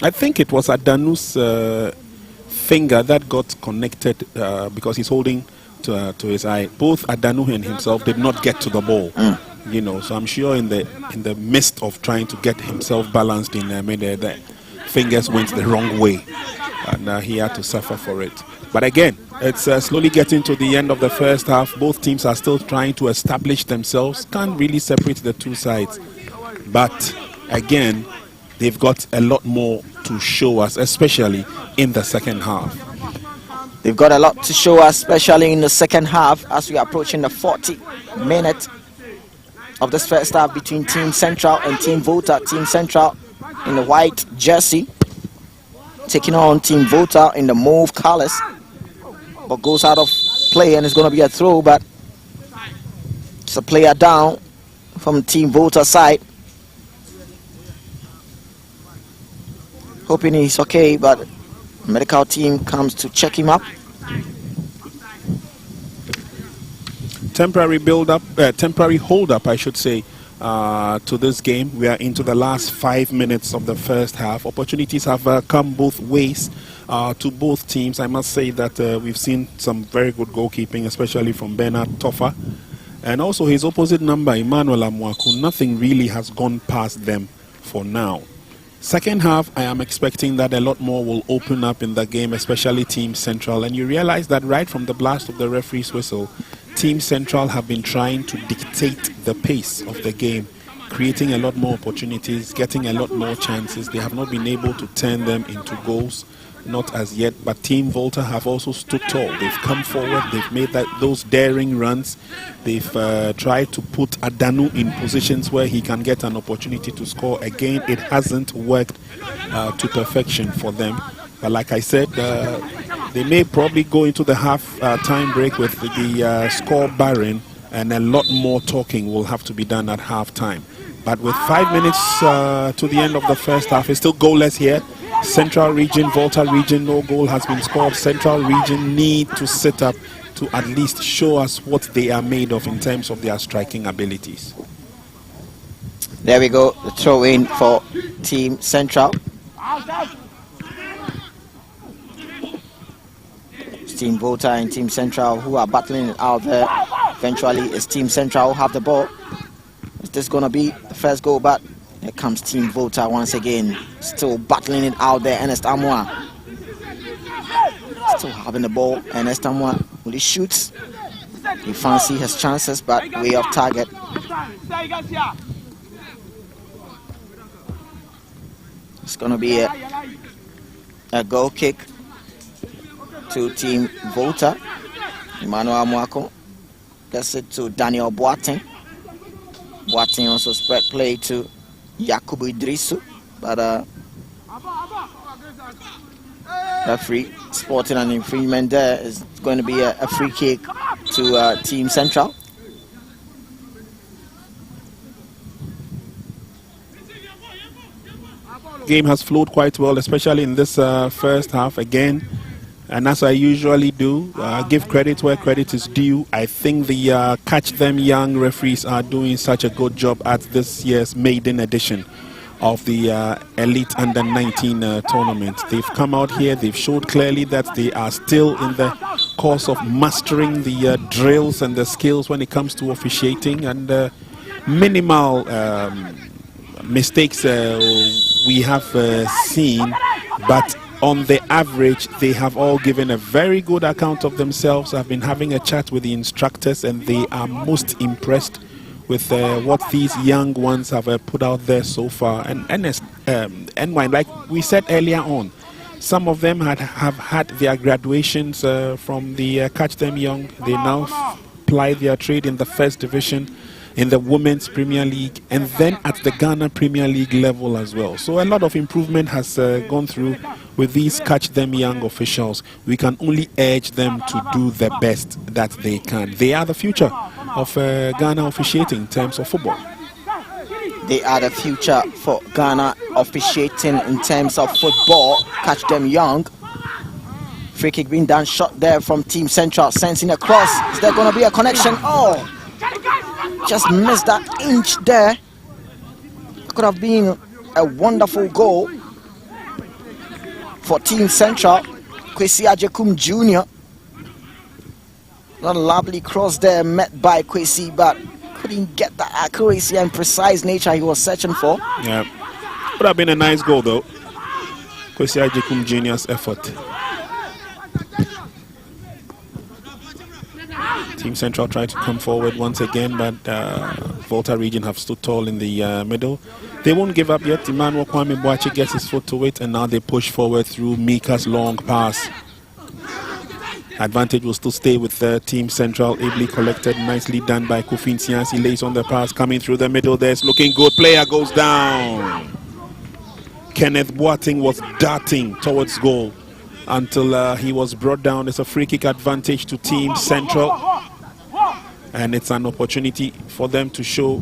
[SPEAKER 1] I think it was Adanu's finger that got connected because he's holding to his eye. Both Adanu and himself did not get to the ball. You know, so I'm sure in the midst of trying to get himself balanced in the fingers went the wrong way, and he had to suffer for it. But again, it's slowly getting to the end of the first half. Both teams are still trying to establish themselves. Can't really separate the two sides. But again, they've got a lot more to show us, especially in the second half.
[SPEAKER 2] They've got a lot to show us, especially in the second half, as we are approaching the 40th minute of this first half between Team Central and Team Volta. Team Central in the white jersey, taking on Team Volta in the mauve colors, but goes out of play and it's going to be a throw, but it's a player down from Team Volta side. Hoping he's okay, but medical team comes to check him up.
[SPEAKER 1] Temporary temporary hold up, I should say, to this game. We are into the last 5 minutes of the first half. Opportunities have come both ways to both teams. I must say that we've seen some very good goalkeeping, especially from Bernard Toffa, and also his opposite number, Emmanuel Amwaku. Nothing really has gone past them for now. Second half, I am expecting that a lot more will open up in the game, especially Team Central. And you realize that right from the blast of the referee's whistle, Team Central have been trying to dictate the pace of the game, creating a lot more opportunities, getting a lot more chances. They have not been able to turn them into goals, not as yet. But Team Volta have also stood tall. They've come forward. They've made those daring runs. They've tried to put Adanu in positions where he can get an opportunity to score. Again, it hasn't worked to perfection for them. But like I said, they may probably go into the half-time break with the score barren, and a lot more talking will have to be done at half-time. But with 5 minutes to the end of the first half, it's still goalless here. Central region, Volta region, no goal has been scored. Central region need to sit up to at least show us what they are made of in terms of their striking abilities.
[SPEAKER 2] There we go, the throw in for Team Central. It's Team Volta and Team Central who are battling it out there. Eventually it's Team Central who have the ball. Is this going to be the first goal? But here comes Team Volta once again, still battling it out there. Ernest Amwa still having the ball. Ernest Amwa, when he shoots, he fancy his chances, but way off target. It's going to be a goal kick to Team Volta. Emmanuel Amwako gets it to Daniel Boateng. Boateng also spread play to Yakubu Idrisu, but referee spotting an infringement there. Is going to be a free kick to Team Central.
[SPEAKER 1] Game has flowed quite well, especially in this first half again. And as I usually do, give credit where credit is due. I think the Catch Them Young referees are doing such a good job at this year's maiden edition of the Elite Under-19 tournament. They've come out here, they've showed clearly that they are still in the course of mastering the drills and the skills when it comes to officiating, and minimal mistakes we have seen, but on the average, they have all given a very good account of themselves. I've been having a chat with the instructors, and they are most impressed with what these young ones have put out there so far. And NY, like we said earlier on, some of them have had their graduations from the Catch Them Young. They now ply their trade in the first division, in the Women's Premier League, and then at the Ghana Premier League level as well. So a lot of improvement has gone through with these Catch Them Young officials. We can only urge them to do the best that they can. They are the future of Ghana officiating in terms of football.
[SPEAKER 2] They are the future for Ghana officiating in terms of football. Catch Them Young. Free kick being done, shot there from Team Central, sensing a cross. Is there going to be a connection? Oh! Just missed that inch there. Could have been a wonderful goal for Team Central. Kwesi Ajekum Jr. Not a lovely cross there met by Kwesi, but couldn't get the accuracy and precise nature he was searching for.
[SPEAKER 1] Yeah, would have been a nice goal though. Kwesi Ajekum Jr.'s effort. Team Central tried to come forward once again, but Volta region have stood tall in the middle. They won't give up yet. Emmanuel Kwame Boachi gets his foot to it, and now they push forward through Mika's long pass. Advantage will still stay with Team Central. Ably collected, nicely done by Kofin Siansi. He lays on the pass, coming through the middle. There's looking good. Player goes down. Kenneth Boateng was darting towards goal until he was brought down. It's a free kick advantage to Team Central, and it's an opportunity for them to show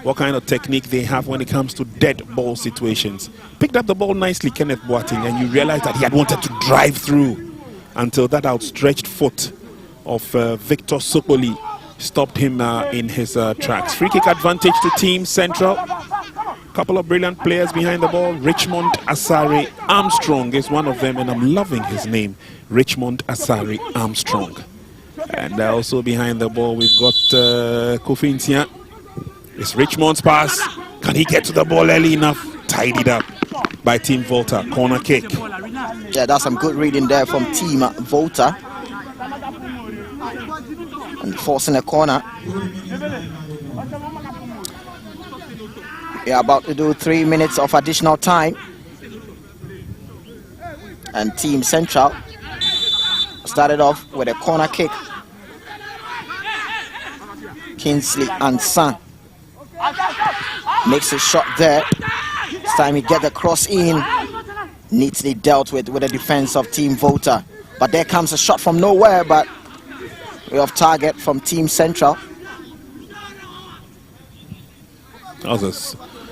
[SPEAKER 1] what kind of technique they have when it comes to dead ball situations. Picked up the ball nicely, Kenneth Boateng, and you realize that he had wanted to drive through until that outstretched foot of Victor Sopoli stopped him in his tracks. Free kick advantage to Team Central. Couple of brilliant players behind the ball. Richmond Asare Armstrong is one of them, and I'm loving his name, Richmond Asare Armstrong. And also behind the ball, we've got Kofin Sian. It's Richmond's pass. Can he get to the ball early enough? Tidied up by Team Volta. Corner kick.
[SPEAKER 2] Yeah, that's some good reading there from Team Volta. And forcing a corner. We are about to do 3 minutes of additional time. And Team Central started off with a corner kick. Kingsley Ansan makes a shot there. This time he get the cross in. Neatly dealt with the defense of Team Volta. But there comes a shot from nowhere, but way off target from Team Central.
[SPEAKER 1] That was a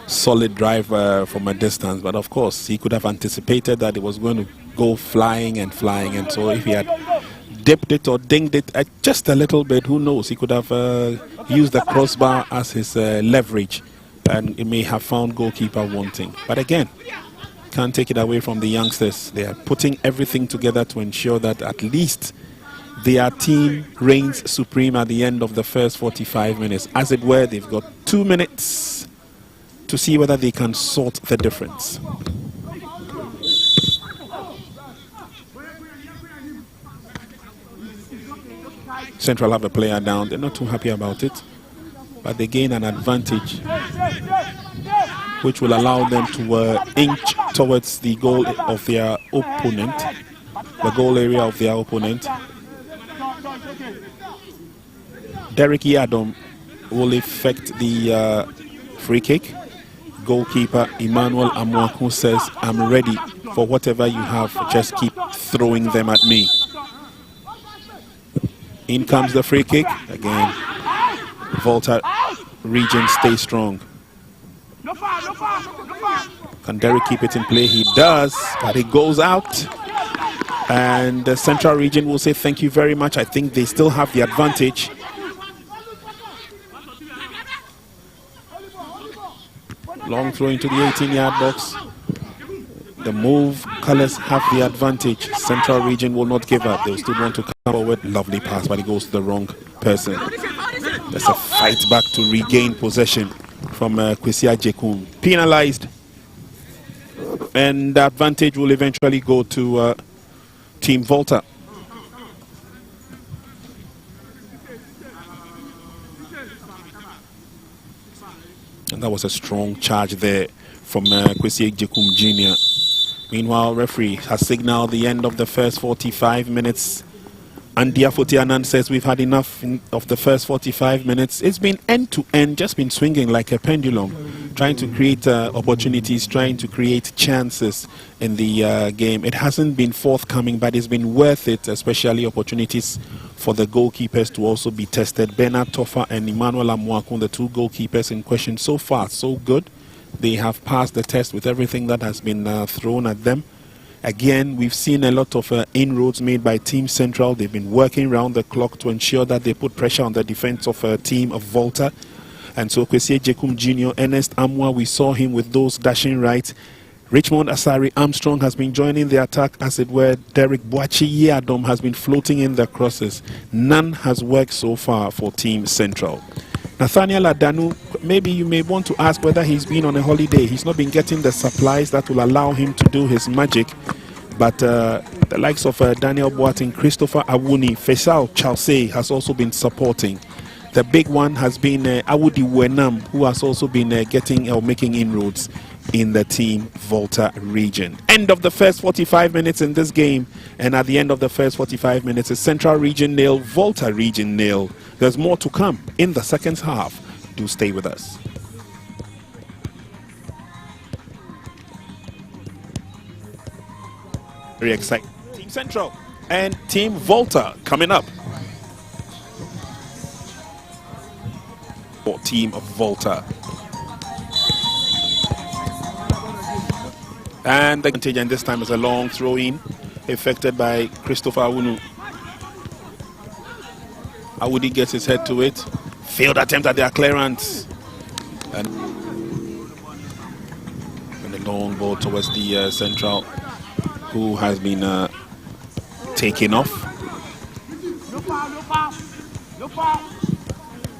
[SPEAKER 1] solid drive from a distance, but of course he could have anticipated that it was going to go flying, and so if he had dipped it or dinged it just a little bit, who knows, he could have used the crossbar as his leverage, and it may have found goalkeeper wanting. But again, can't take it away from the youngsters. They are putting everything together to ensure that at least their team reigns supreme at the end of the first 45 minutes. As it were, they've got 2 minutes to see whether they can sort the difference. Central have a player down. They're not too happy about it, but they gain an advantage which will allow them to inch towards the goal of their opponent, the goal area of their opponent. Derek Yadom will effect the free kick. Goalkeeper Emmanuel Amwaku says, I'm ready for whatever you have, just keep throwing them at me. In comes the free kick. Again, Volta region stay strong. Can Derek keep it in play? He does, but it goes out. And the Central region will say thank you very much. I think they still have the advantage. Long throw into the 18-yard box. The move colors have the advantage. Central region will not give up. They'll still want to come forward. Lovely pass, but it goes to the wrong person. There's a fight back to regain possession from Kwesi Jekum. Penalized. And the advantage will eventually go to Team Volta. And that was a strong charge there from Kwesi Jekum Jr. Meanwhile, referee has signaled the end of the first 45 minutes. And Diafoti Anand says we've had enough of the first 45 minutes. It's been end to end, just been swinging like a pendulum, trying to create opportunities, trying to create chances in the game. It hasn't been forthcoming, but it's been worth it, especially opportunities for the goalkeepers to also be tested. Bernard Toffa and Emmanuel Amwakun, the two goalkeepers in question, so far so good. They have passed the test with everything that has been thrown at them. Again, we've seen a lot of inroads made by Team Central. They've been working around the clock to ensure that they put pressure on the defense of a team of Volta. And so Kwesi Jekum Jr., Ernest Amwa, we saw him with those dashing rights. Richmond Asare Armstrong has been joining the attack, as it were. Derek Boachi Yadom has been floating in the crosses. None has worked so far for Team Central. Nathaniel Adanu, maybe you may want to ask whether he's been on a holiday. He's not been getting the supplies that will allow him to do his magic. But the likes of Daniel Boateng, Christopher Awuni, Faisal Chelsea has also been supporting. The big one has been Awudi Wenam, who has also been getting or making inroads in the Team Volta region. End of the first 45 minutes in this game, and at the end of the first 45 minutes, it's Central Region nil, Volta Region nil. There's more to come in the second half. Do stay with us. Very exciting. Team Central and Team Volta coming up. For Team Volta. And the advantage, and this time is a long throw-in, effected by Christopher Awunu. Awudi gets his head to it. Failed attempt at their clearance. And the long ball towards the Central, who has been taken off.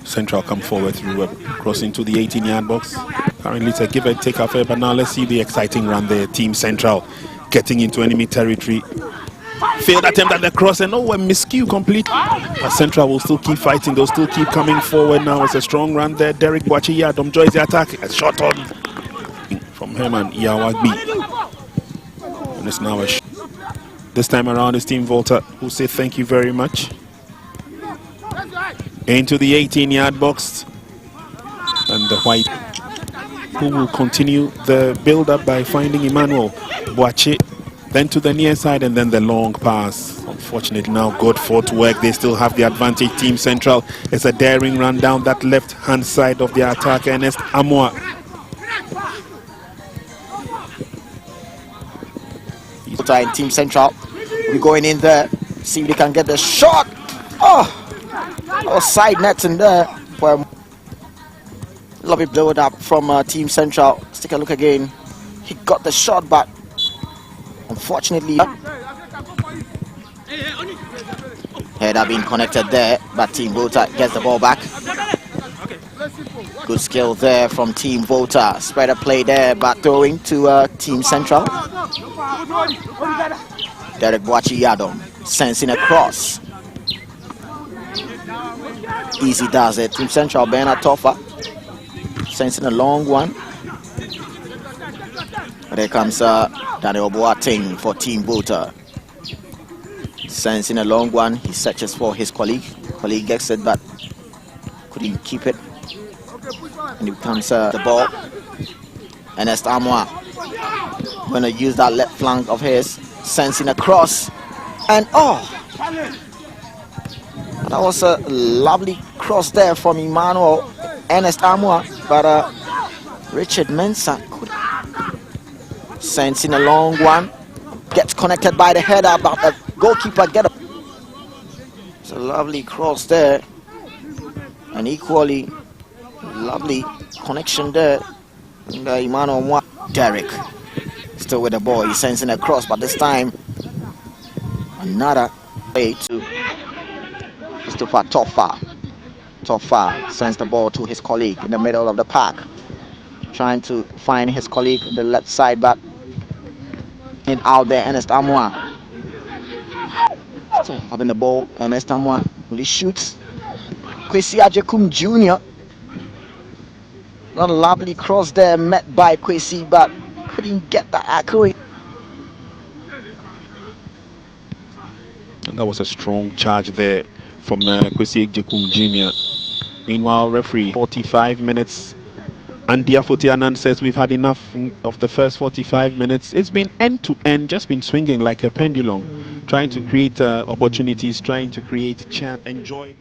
[SPEAKER 1] Central come forward through crossing to the 18-yard box. Currently it's a give and take affair, but now let's see the exciting run there. Team Central getting into enemy territory. Failed attempt at the cross, and a miscue completely. But Central will still keep fighting. They'll still keep coming forward now. It's a strong run there. Derek Boachiya joins the attack. A shot on from Herman Iyawagbi. And it's now a this time around it's Team Volta who say thank you very much. Into the 18-yard box. And the white, who will continue the build-up by finding Emmanuel Boache, then to the near side, and then the long pass. Unfortunately now good footwork. They still have the advantage. Team Central. It's a daring run down that left-hand side of the attack. Ernest Amwa.
[SPEAKER 2] And Team Central, we're going in there, see if they can get the shot. Oh, side nets in there for a lovely build up from Team Central. Let's take a look again. He got the shot, but unfortunately, header being connected there, but Team Volta gets the ball back. Good skill there from Team Volta. Spreader play there, but throwing to Team Central. Derek Boachiya sensing a cross. Easy does it. Team Central, Bernard Toffa sensing a long one. There comes Daniel Boateng for Team Volta. Sensing a long one. He searches for his colleague. Colleague gets it, but couldn't keep it. And it becomes the ball. Ernest Amwa going to use that left flank of his, sensing a cross, and that was a lovely cross there from Emmanuel Ernest Amwa, but Richard Mensah could sensing a long one, gets connected by the header, but the goalkeeper gets it. It's a lovely cross there, and equally lovely connection there. And Emmanuel Mwa. Derek still with the ball. He's sensing a cross, but this time another way to Christopher Toffa. Toffa sends the ball to his colleague in the middle of the park, trying to find his colleague on the left side, but out there Ernest Amwa. So having the ball, Ernest Amwa really shoots. Kwesi Ajekum Jr. A lovely cross there, met by Kwesi, but couldn't get that accurate.
[SPEAKER 1] And that was a strong charge there from Kwesi Ajekum Jr. Meanwhile, referee, 45 minutes. Andy Afotianan says we've had enough of the first 45 minutes. It's been end to end, just been swinging like a pendulum, trying to create opportunities, trying to create chance, enjoy.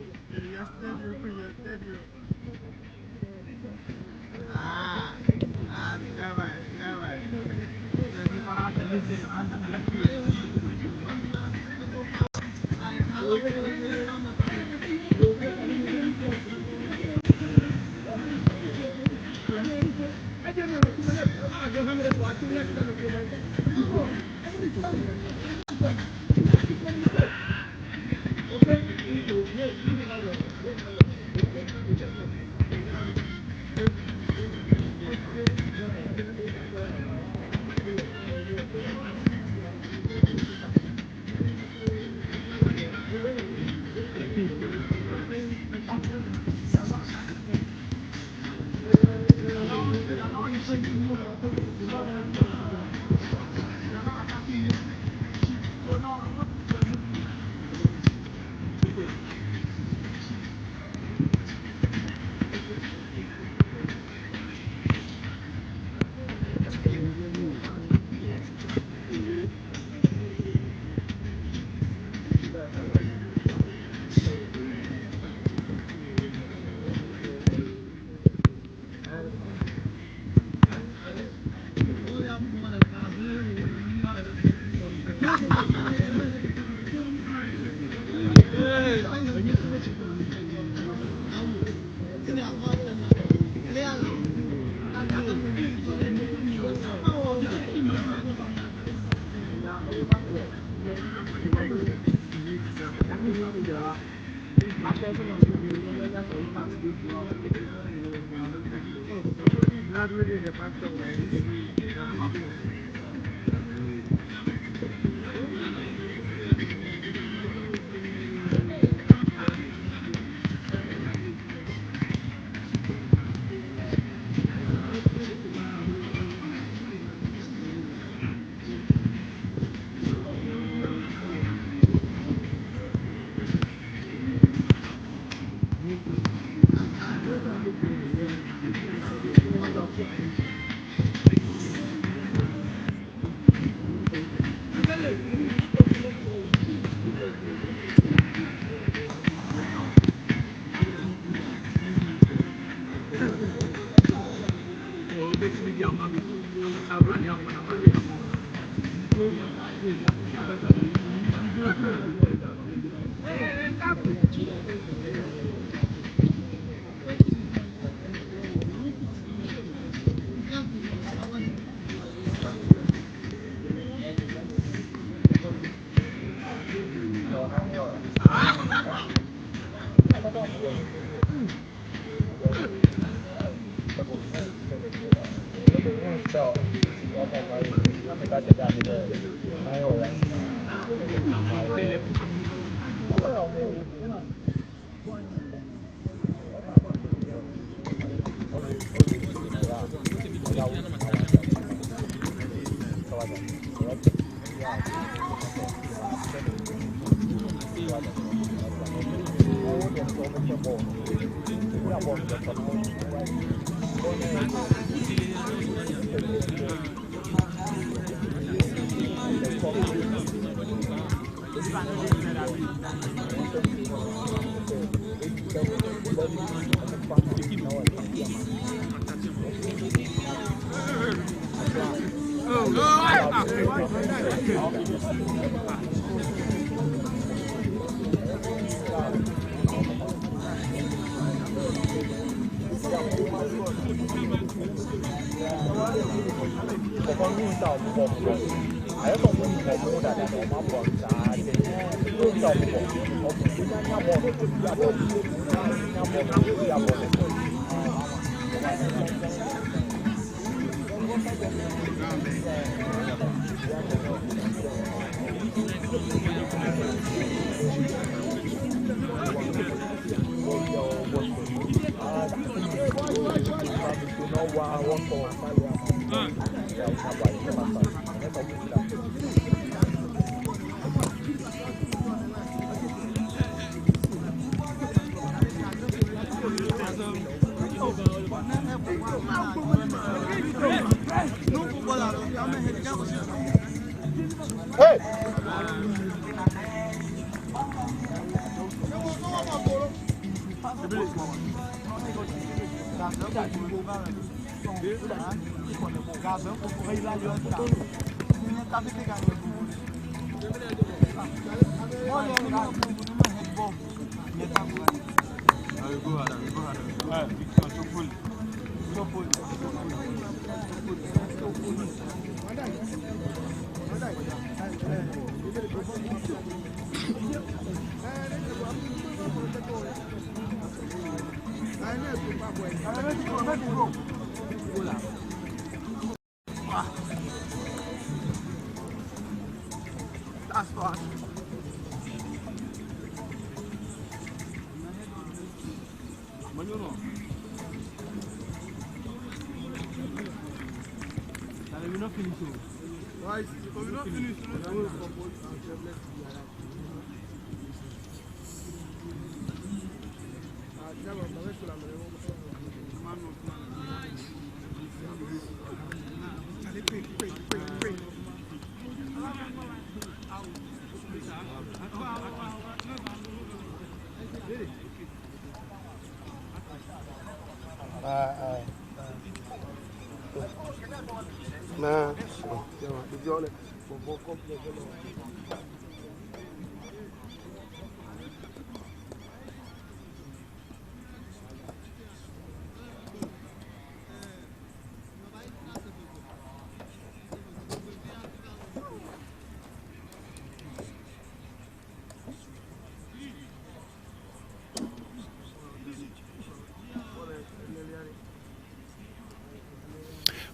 [SPEAKER 3] That's fine.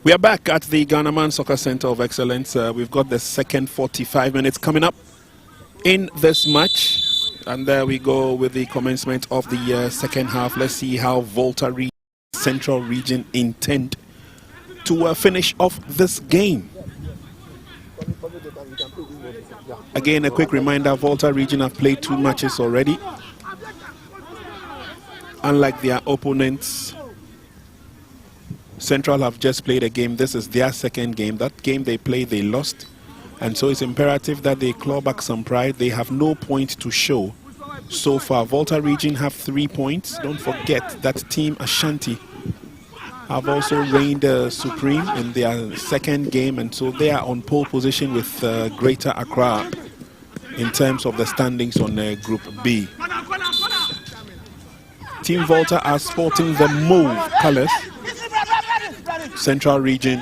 [SPEAKER 1] We are back at the Ghana Soccer Center of Excellence. We've got the second 45 minutes coming up in this match. And there we go with the commencement of the second half. Let's see how Volta Central Region intend to finish off this game. Again, a quick reminder, Volta Region have played 2 matches already. Unlike their opponents, Central have just played a game. This is their second game. That game they played, they lost. And so it's imperative that they claw back some pride. They have no point to show so far. Volta Region have 3 points. Don't forget that Team Ashanti have also reigned supreme in their second game. And so they are on pole position with Greater Accra in terms of the standings on Group B. Team Volta are sporting the mauve colors. Central Region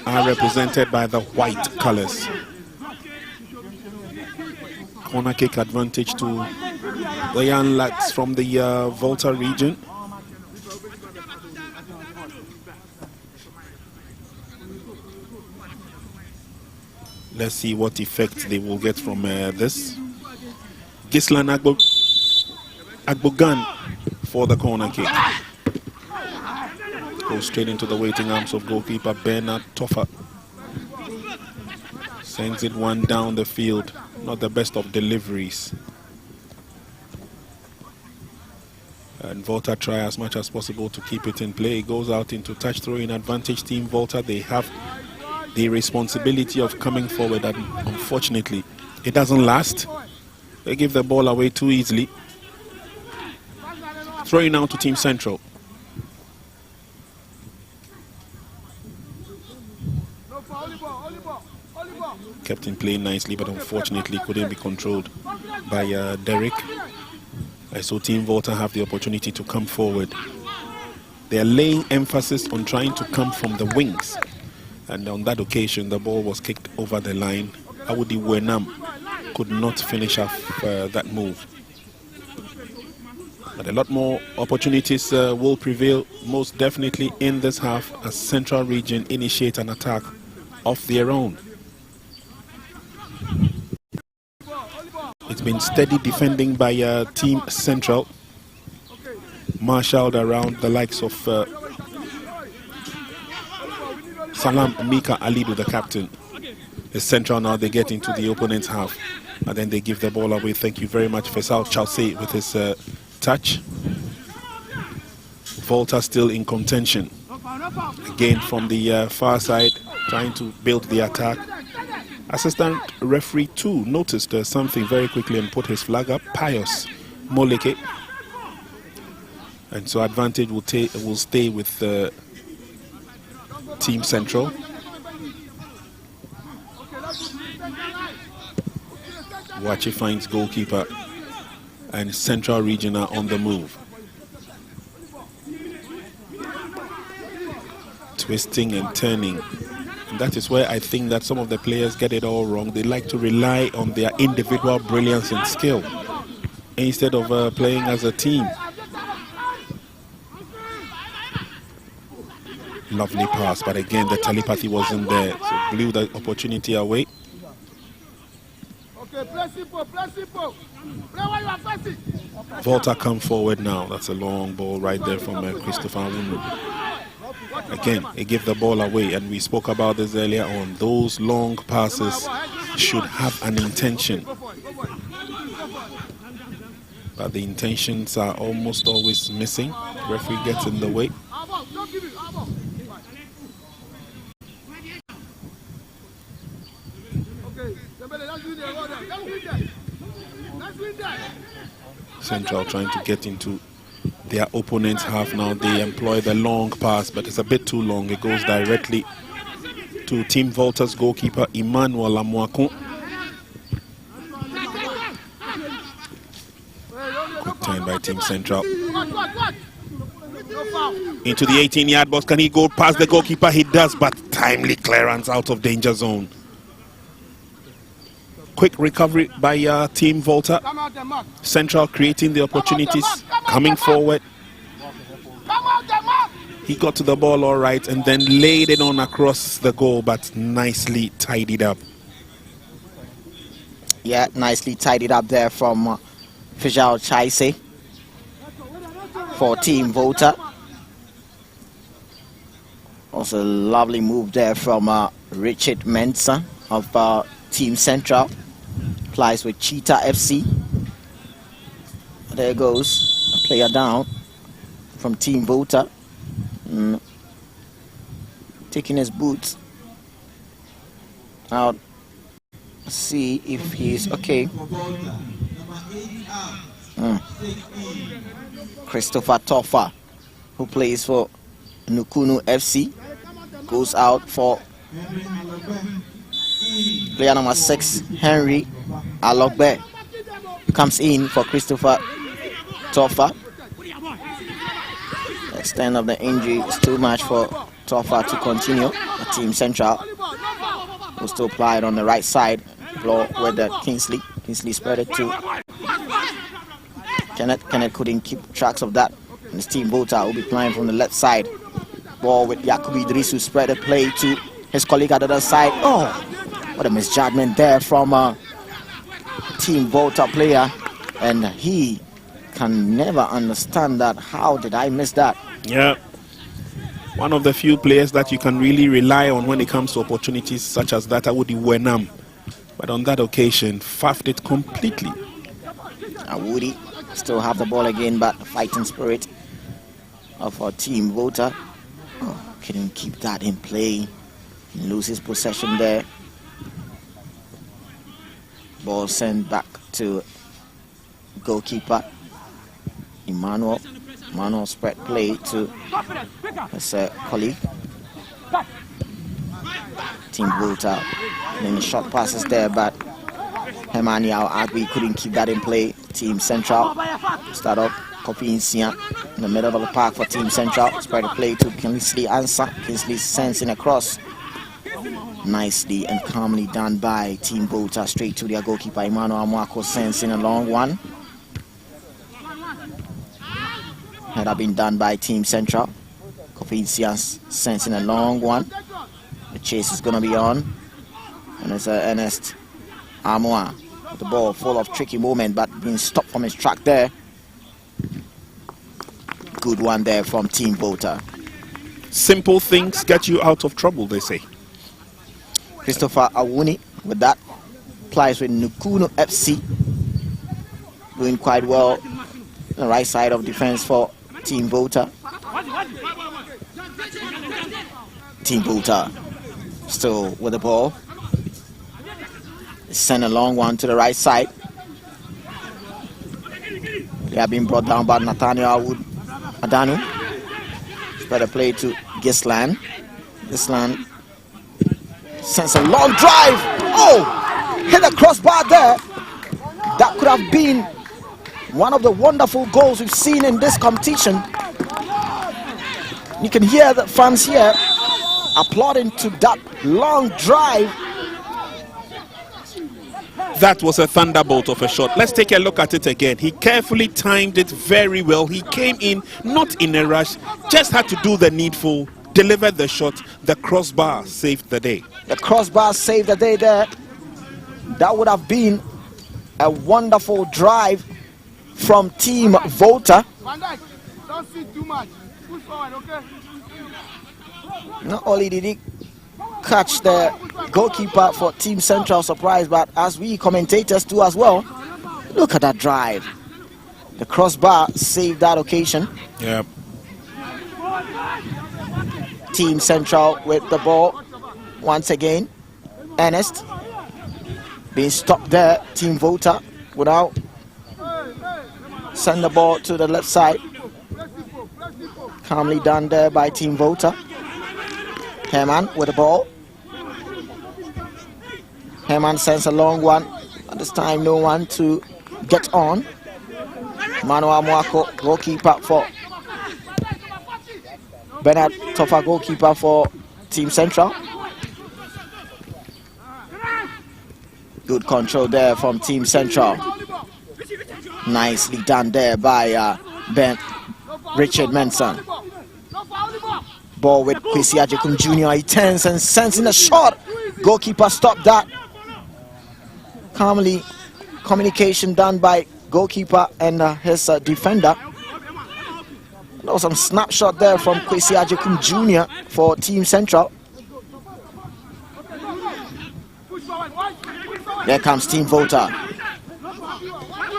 [SPEAKER 1] are represented by the white colors. Corner kick advantage to the young lads from the Volta Region. Let's see what effect they will get from this. Gislan Agbogan for the corner kick. Goes straight into the waiting arms of goalkeeper Bernard Toffa. Sends it one down the field. Not the best of deliveries. And Volta try as much as possible to keep it in play. It goes out into touch throwing advantage. Team Volta, they have the responsibility of coming forward, and unfortunately it doesn't last. They give the ball away too easily. Throwing out to Team Central. Kept in play nicely, but unfortunately couldn't be controlled by Derek. I saw Team Volta have the opportunity to come forward. They are laying emphasis on trying to come from the wings. And on that occasion, the ball was kicked over the line. Awudi Wenam could not finish off that move. But a lot more opportunities will prevail, most definitely in this half, as Central Region initiate an attack of their own. It's been steady defending by Team Central, marshaled around the likes of Salam Mika Alidu, the captain. It's Central now, they get into the opponent's half, and then they give the ball away. Thank you very much, Faisal Chelsea, with his touch. Volta still in contention. Again from the far side, trying to build the attack. Assistant referee 2 noticed something very quickly and put his flag up. Pius Moleke. And so advantage will stay with Team Central. Wachi finds goalkeeper, and Central Region are on the move. Twisting and turning. And that is where I think that some of the players get it all wrong. They like to rely on their individual brilliance and skill instead of playing as a team. Lovely pass, but again the telepathy wasn't there, so blew the opportunity away. Volta come forward now. That's a long ball right there from Christopher Wunu. Again, they give the ball away, and we spoke about this earlier on. Those long passes should have an intention, but the intentions are almost always missing. Referee gets in the way. Central trying to get into their opponent's half now. They employ the long pass, but it's a bit too long. It goes directly to Team Volta's goalkeeper, Emmanuel Amwakun. Good time by Team Central. Into the 18-yard box. Can he go past the goalkeeper? He does, but timely clearance out of danger zone. Quick recovery by Team Volta. Central creating the opportunities, coming forward. He got to the ball all right and then laid it on across the goal, but nicely tidied up.
[SPEAKER 2] Yeah, nicely tidied up there from Fijal Chaise for Team Volta. Also a lovely move there from Richard Mensah of Team Central. Applies with Cheetah FC. There goes a player down from Team Volta. Taking his boots out. See if he's okay. Christopher Toffa, who plays for Nukunu FC, goes out for player number 6, Henry Alogbe, comes in for Christopher Toffa. The extent of the injury is too much for Toffa to continue. The Team Central will still apply it on the right side. Ball with the Kingsley. Kingsley spread it to Kenneth. Kenneth couldn't keep tracks of that. And his Team Volta will be playing from the left side. Ball with Yakubu Idrisu, spread the play to his colleague at the other side. Oh, what a misjudgment there from Team Volta player, and he can never understand that. How did I miss that?
[SPEAKER 1] Yeah, one of the few players that you can really rely on when it comes to opportunities such as that, Awudi Wenam. But on that occasion, faffed it completely.
[SPEAKER 2] Awudi still have the ball again, but the fighting spirit of our Team Volta couldn't keep that in play. He loses possession there. Ball sent back to goalkeeper Emmanuel. Emmanuel spread play to his colleague. Team Volta. Many short passes there, but Hemaniao Agui couldn't keep that in play. Team Central start off copying Sia in the middle of the park for Team Central. Spread the play to Kingsley Ansa. Kingsley sends in across. Nicely and calmly done by Team Volta, straight to their goalkeeper Emmanuel Amwako, sends in a long one. Had that been done by Team Central. Kofi Sias sends in a long one. The chase is going to be on. And it's Ernest Amoa with the ball, full of tricky moment, but being stopped from his track there. Good one there from Team Volta.
[SPEAKER 1] Simple things get you out of trouble, they say.
[SPEAKER 2] Christopher Awuni with that. Applies with Nukunu FC. Doing quite well on the right side of defense for Team Volta. Team Volta still with the ball. Send a long one to the right side. They have been brought down by Nathaniel Adanu. Spread a play to Gislan. Gislan sends a long drive. Oh, hit a crossbar there. That could have been one of the wonderful goals we've seen in this competition. You can hear the fans here applauding to that long drive.
[SPEAKER 1] That was a thunderbolt of a shot. Let's take a look at it again. He carefully timed it very well. He came in not in a rush, just had to do the needful, delivered the shot. The crossbar saved the day.
[SPEAKER 2] The crossbar saved the day there. That would have been a wonderful drive from Team Volta.
[SPEAKER 3] Van Dijk, don't see too much. Push forward, okay?
[SPEAKER 2] Not only did he catch the goalkeeper for Team Central, surprise, but as we commentators too as well, look at that drive. The crossbar saved that occasion.
[SPEAKER 1] Yeah.
[SPEAKER 2] Team Central with the ball once again. Ernest being stopped there. Team Volta without send the ball to the left side. Calmly done there by Team Volta. Herman with the ball. Herman sends a long one. At this time, no one to get on. Manuel Mwako, goalkeeper for Bernard Toffa, goalkeeper for Team Central. Good control there from Team Central. Nicely done there by Richard Mensah. Ball with Kwesi Ajekum Jr. He turns and sends in a shot. Goalkeeper stopped that. Calmly, communication done by goalkeeper and his defender. There was some snapshot there from Kwesi Ajekum Jr. for Team Central. There comes Team Volta.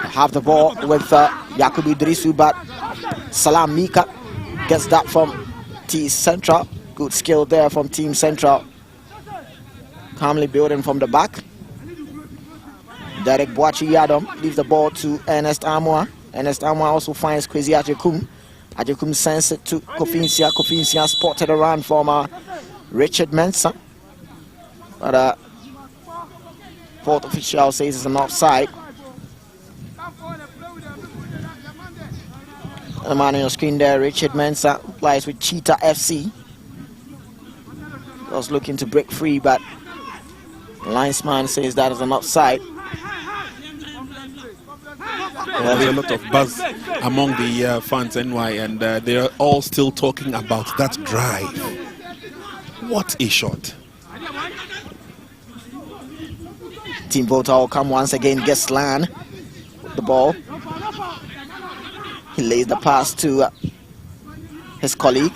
[SPEAKER 2] Have the ball with Yakubu Idrisu, but Salam Mika gets that from Team Central. Good skill there from Team Central. Calmly building from the back. Derek Boachi Yadom leaves the ball to Ernest Amwa. Ernest Amwa also finds Kwesi Ajekum. Ajekum sends it to Kofinsia. Kofinsia spotted around from Richard Mensah. But fourth official says it's an offside. The man on your screen there, Richard Mensah, who plays with Cheetah FC. Was looking to break free, but the linesman says that is an offside.
[SPEAKER 1] There's a lot of buzz among the fans NY, and they're all still talking about that drive. What a shot.
[SPEAKER 2] Team Volta will come once again. Geslan with the ball. He lays the pass to his colleague.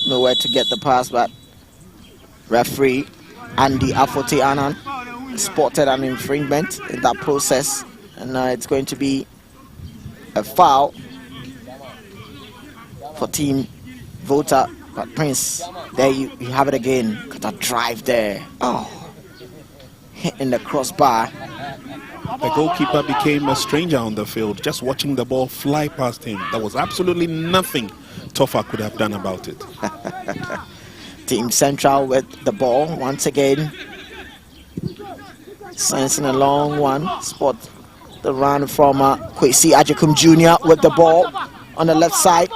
[SPEAKER 2] Nowhere to get the pass, but referee Andy Afote Anan spotted an infringement in that process, and it's going to be a foul for Team Volta. But Prince, there you have it again. Got a drive there. Oh, hitting the crossbar.
[SPEAKER 1] The goalkeeper became a stranger on the field, just watching the ball fly past him. There was absolutely nothing Toffa could have done about it.
[SPEAKER 2] Team Central with the ball once again. Sensing a long one. Spot the run from Kwesi Ajekum Jr. with the ball on the left side.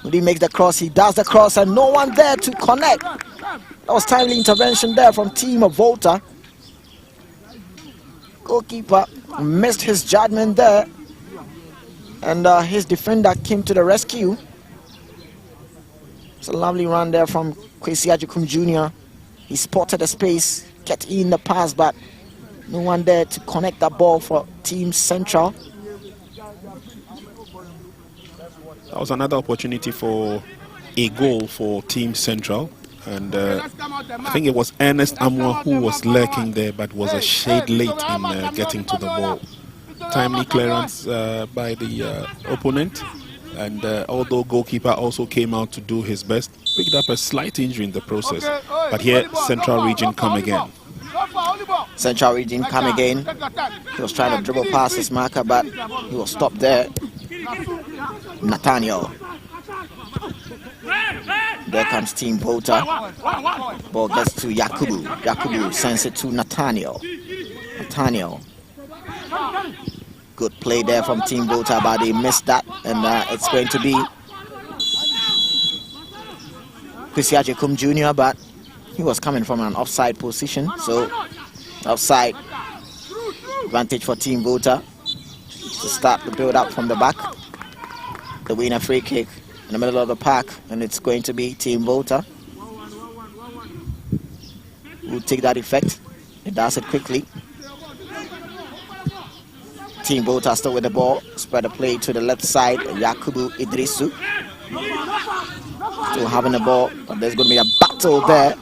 [SPEAKER 2] When he makes the cross, he does the cross, and no one there to connect. That was timely intervention there from Team of Volta. Goalkeeper missed his judgment there, and his defender came to the rescue. It's a lovely run there from Kwesi Ajekum Jr. He spotted the space, get in the pass, but no one there to connect that ball for Team Central.
[SPEAKER 1] That was another opportunity for a goal for Team Central, and I think it was Ernest Amwa who was lurking there, but was a shade late in getting to the ball. Timely clearance by the opponent, and although goalkeeper also came out to do his best, picked up a slight injury in the process. But here, Central Region come again.
[SPEAKER 2] Central Region come again. He was trying to dribble past his marker, but he was stopped there. Nathaniel. There comes Team Volta. Ball gets to Yakubu. Yakubu sends it to Nathaniel. Nathaniel. Good play there from Team Volta, but they missed that, and it's going to be Kwesi Ajekum Jr., but he was coming from an offside position, so offside advantage for Team Volta to start the build up from the back. The winner free kick in the middle of the park, and it's going to be Team Volta who take that effect. It does it quickly. Team Volta still with the ball. Spread the play to the left side. Yakubu Idrisu. Still having the ball, but there's going to be a battle there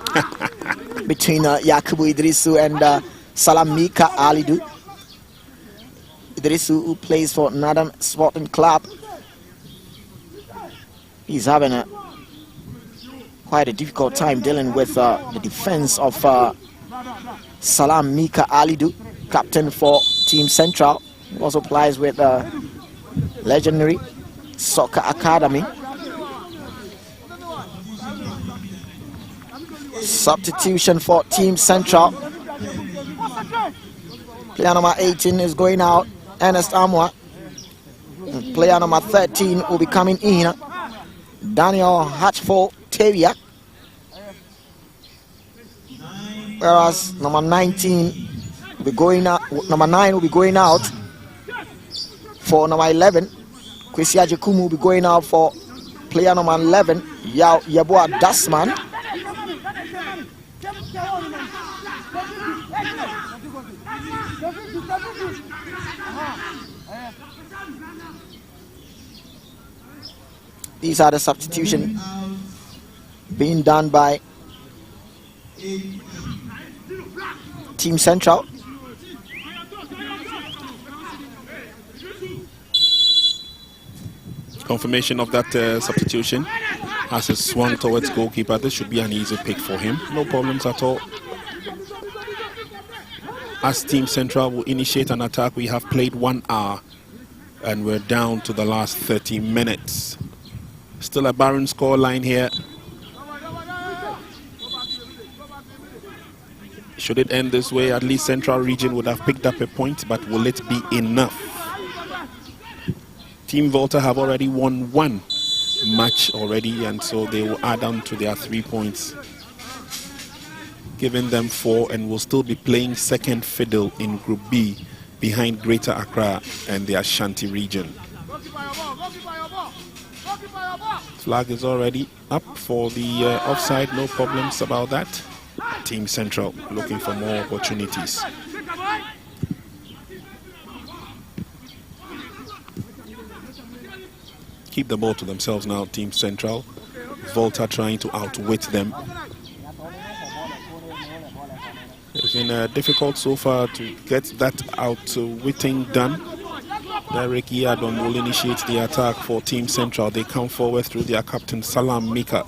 [SPEAKER 2] between Yakubu Idrisu and Salamika Alidu. Idrisu, who plays for Northern Sporting Club, he's having quite a difficult time dealing with the defense of Salamika Alidu, captain for Team Central. He also plays with legendary Soccer Academy. Substitution for Team Central. Player number 18 is going out, Ernest Amwa. And player number 13 will be coming in, Daniel Hatchford Tavia. Whereas number 19 will be going out, number 9 will be going out for number 11. Kwesi Ajikumu will be going out for player number 11, Yabua Dasman. These are the substitutions being done by Team Central.
[SPEAKER 1] Confirmation of that substitution as he swung towards goalkeeper. This should be an easy pick for him. No problems at all. As Team Central will initiate an attack, we have played 1 hour and we're down to the last 30 minutes. Still a barren score line here. Should it end this way, at least Central Region would have picked up a point, but will it be enough? Team Volta have already won 1 match already, and so they will add on to their 3 points, giving them 4, and will still be playing second fiddle in Group B behind Greater Accra and the Ashanti region. Flag is already up for the offside, no problems about that. Team Central looking for more opportunities. Keep the ball to themselves now, Team Central. Volta trying to outwit them. It's been difficult so far to get that outwitting done. Derek Yadon will initiate the attack for Team Central. They come forward through their captain Salam Mika.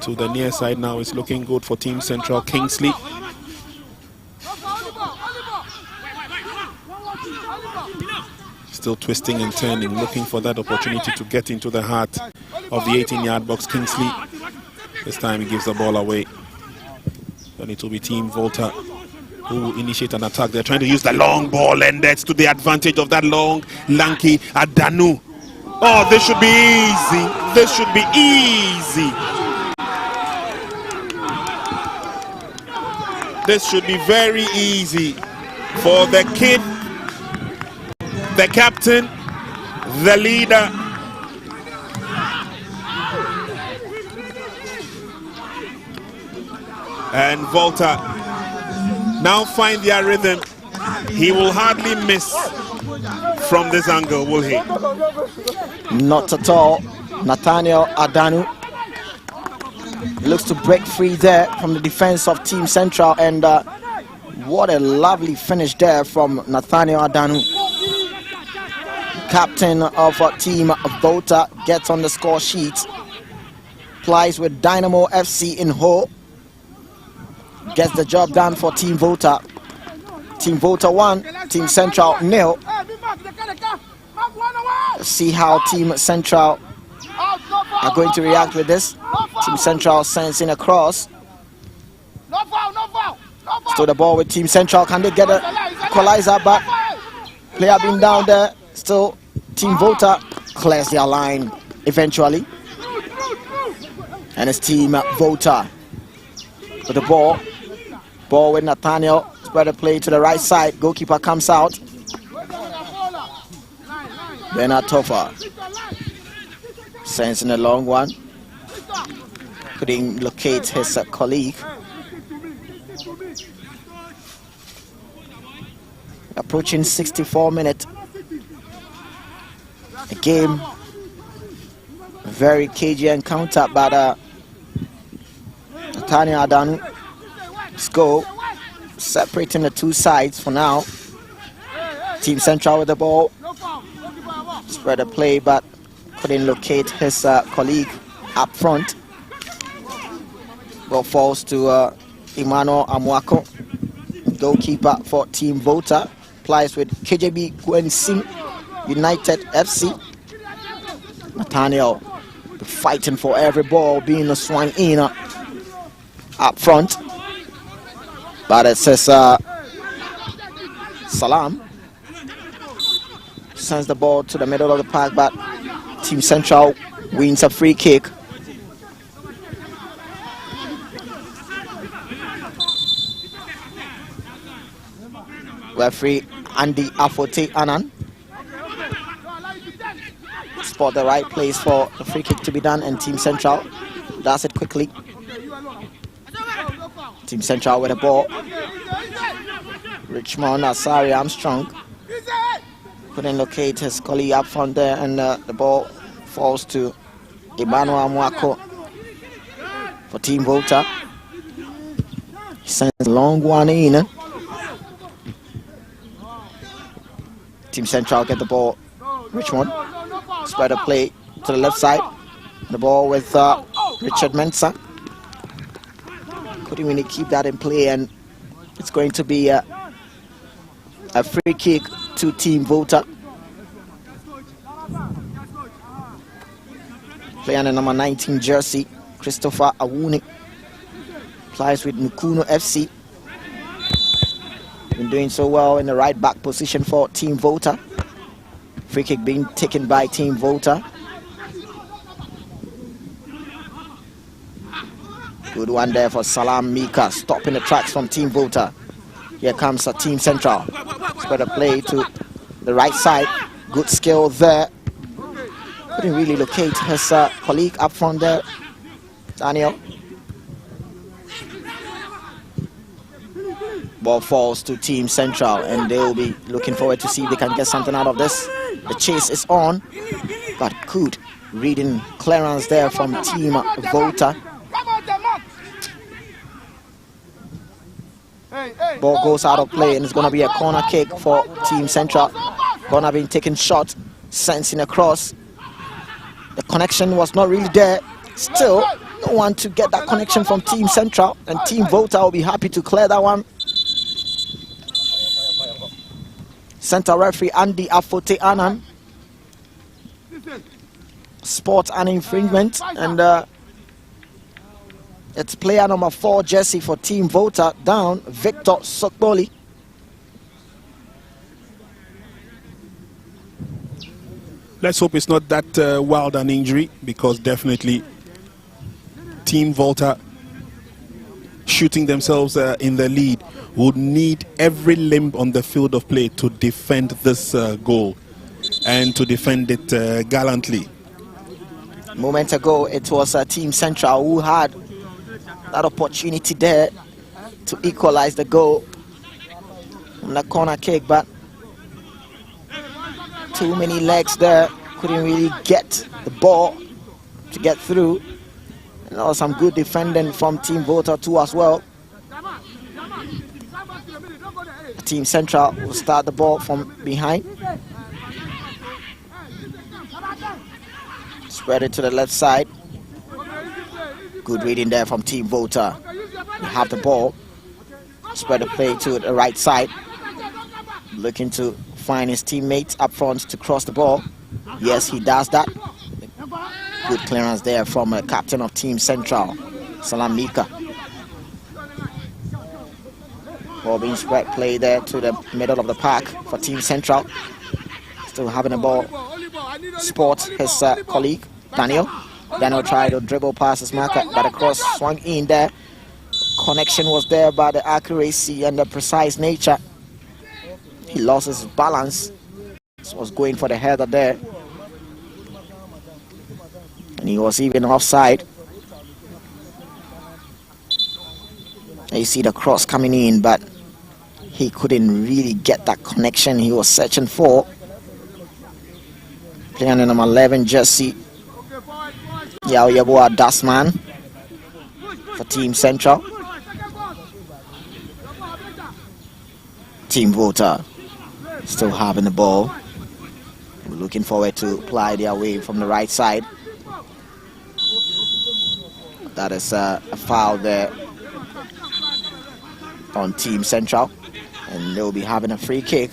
[SPEAKER 1] To the near side now, it's looking good for Team Central. Kingsley. Still twisting and turning, looking for that opportunity to get into the heart of the 18-yard box. Kingsley. This time he gives the ball away. Then it will be Team Volta who will initiate an attack. They're trying to use the long ball, and that's to the advantage of that long, lanky Adanu. Oh, this should be easy. This should be easy. This should be very easy for the kid, the captain, the leader. And Volta now find their rhythm. He will hardly miss from this angle, will he?
[SPEAKER 2] Not at all. Nathaniel Adanu looks to break free there from the defense of Team Central, and what a lovely finish there from Nathaniel Adanu. Captain of Team Volta gets on the score sheet. Plays with Dynamo FC in Ho. Gets the job done for Team Volta. Team Volta 1, Team Central 0. Let's see how Team Central are going to react with this. Team Central sends in a cross. Still the ball with Team Central. Can they get a equalizer back? Player being down there. Still Team Volta clears their line eventually. And it's Team Volta with the ball. Ball with Nathaniel. Spread the play to the right side. Goalkeeper comes out. Bernard Toffa sends in a long one. Couldn't locate his colleague. Approaching 64 minutes. The game very cagey encounter, but Nathaniel Adanu, let's go, separating the two sides for now. Team Central with the ball, spread the play, but couldn't locate his colleague up front. Ball falls to Emmanuel Amwako, goalkeeper for Team Volta. Plays with KJB Gwensim United FC. Nathaniel fighting for every ball, being a swung in up front. But it says Salam sends the ball to the middle of the park, but Team Central wins a free kick. Referee Andy Afote Anan spot the right place for the free kick to be done, and Team Central does it quickly. Team Central with the ball. Richmond Asari Armstrong couldn't locate his colleague up front there, and the ball falls to Emmanuel Amwako for Team Volta. He sends a long one in. Team Central get the ball. Richmond spread a play to the left side. The ball with Richard Mensah. Couldn't really keep that in play, and it's going to be a free kick to Team Volta. Player in the number 19 jersey, Christopher Awuni, plays with Mukuno FC. Been doing so well in the right back position for Team Volta. Free kick being taken by Team Volta. Good one there for Salam Mika, stopping the tracks from Team Volta. Here comes a Team Central. Spread a play to the right side. Good skill there. Couldn't really locate his colleague up front there, Daniel. Ball falls to Team Central, and they will be looking forward to see if they can get something out of this. The chase is on, but good reading clearance there from Team Volta. Ball goes out of play, and it's going to be a corner kick for Team Central. Corner being taken short, sensing across. The connection was not really there. Still, no one to get that connection from Team Central, and Team Volta will be happy to clear that one. Center referee Andy Afote Anan spots an infringement, and it's player number 4 jersey for Team Volta down, Victor Sokboli.
[SPEAKER 1] Let's hope it's not that wild an injury, because definitely Team Volta, shooting themselves in the lead, would need every limb on the field of play to defend this goal, and to defend it gallantly.
[SPEAKER 2] A moment ago, it was Team Central who had that opportunity there to equalize the goal on the corner kick, but too many legs there, couldn't really get the ball to get through. And there was some good defending from Team Volta too as well. Team Central will start the ball from behind. Spread it to the left side. Good reading there from Team Volta. They have the ball. Spread the play to the right side. Looking to find his teammates up front to cross the ball. Yes, he does that. Good clearance there from the captain of Team Central, Salam Mika. Ball being spread play there to the middle of the park for Team Central. Still having the ball. Sports his colleague, Daniel. Daniel tried to dribble past his marker, but the cross swung in there. Connection was there, but the accuracy and the precise nature, he lost his balance. So was going for the header there. And he was even offside. And you see the cross coming in, but he couldn't really get that connection he was searching for. Player number 11 jersey, Yao Yeboah Dasman for Team Central. Team Volta still having the ball. We're looking forward to ply their way from the right side. That is a foul there on Team Central, and they'll be having a free kick.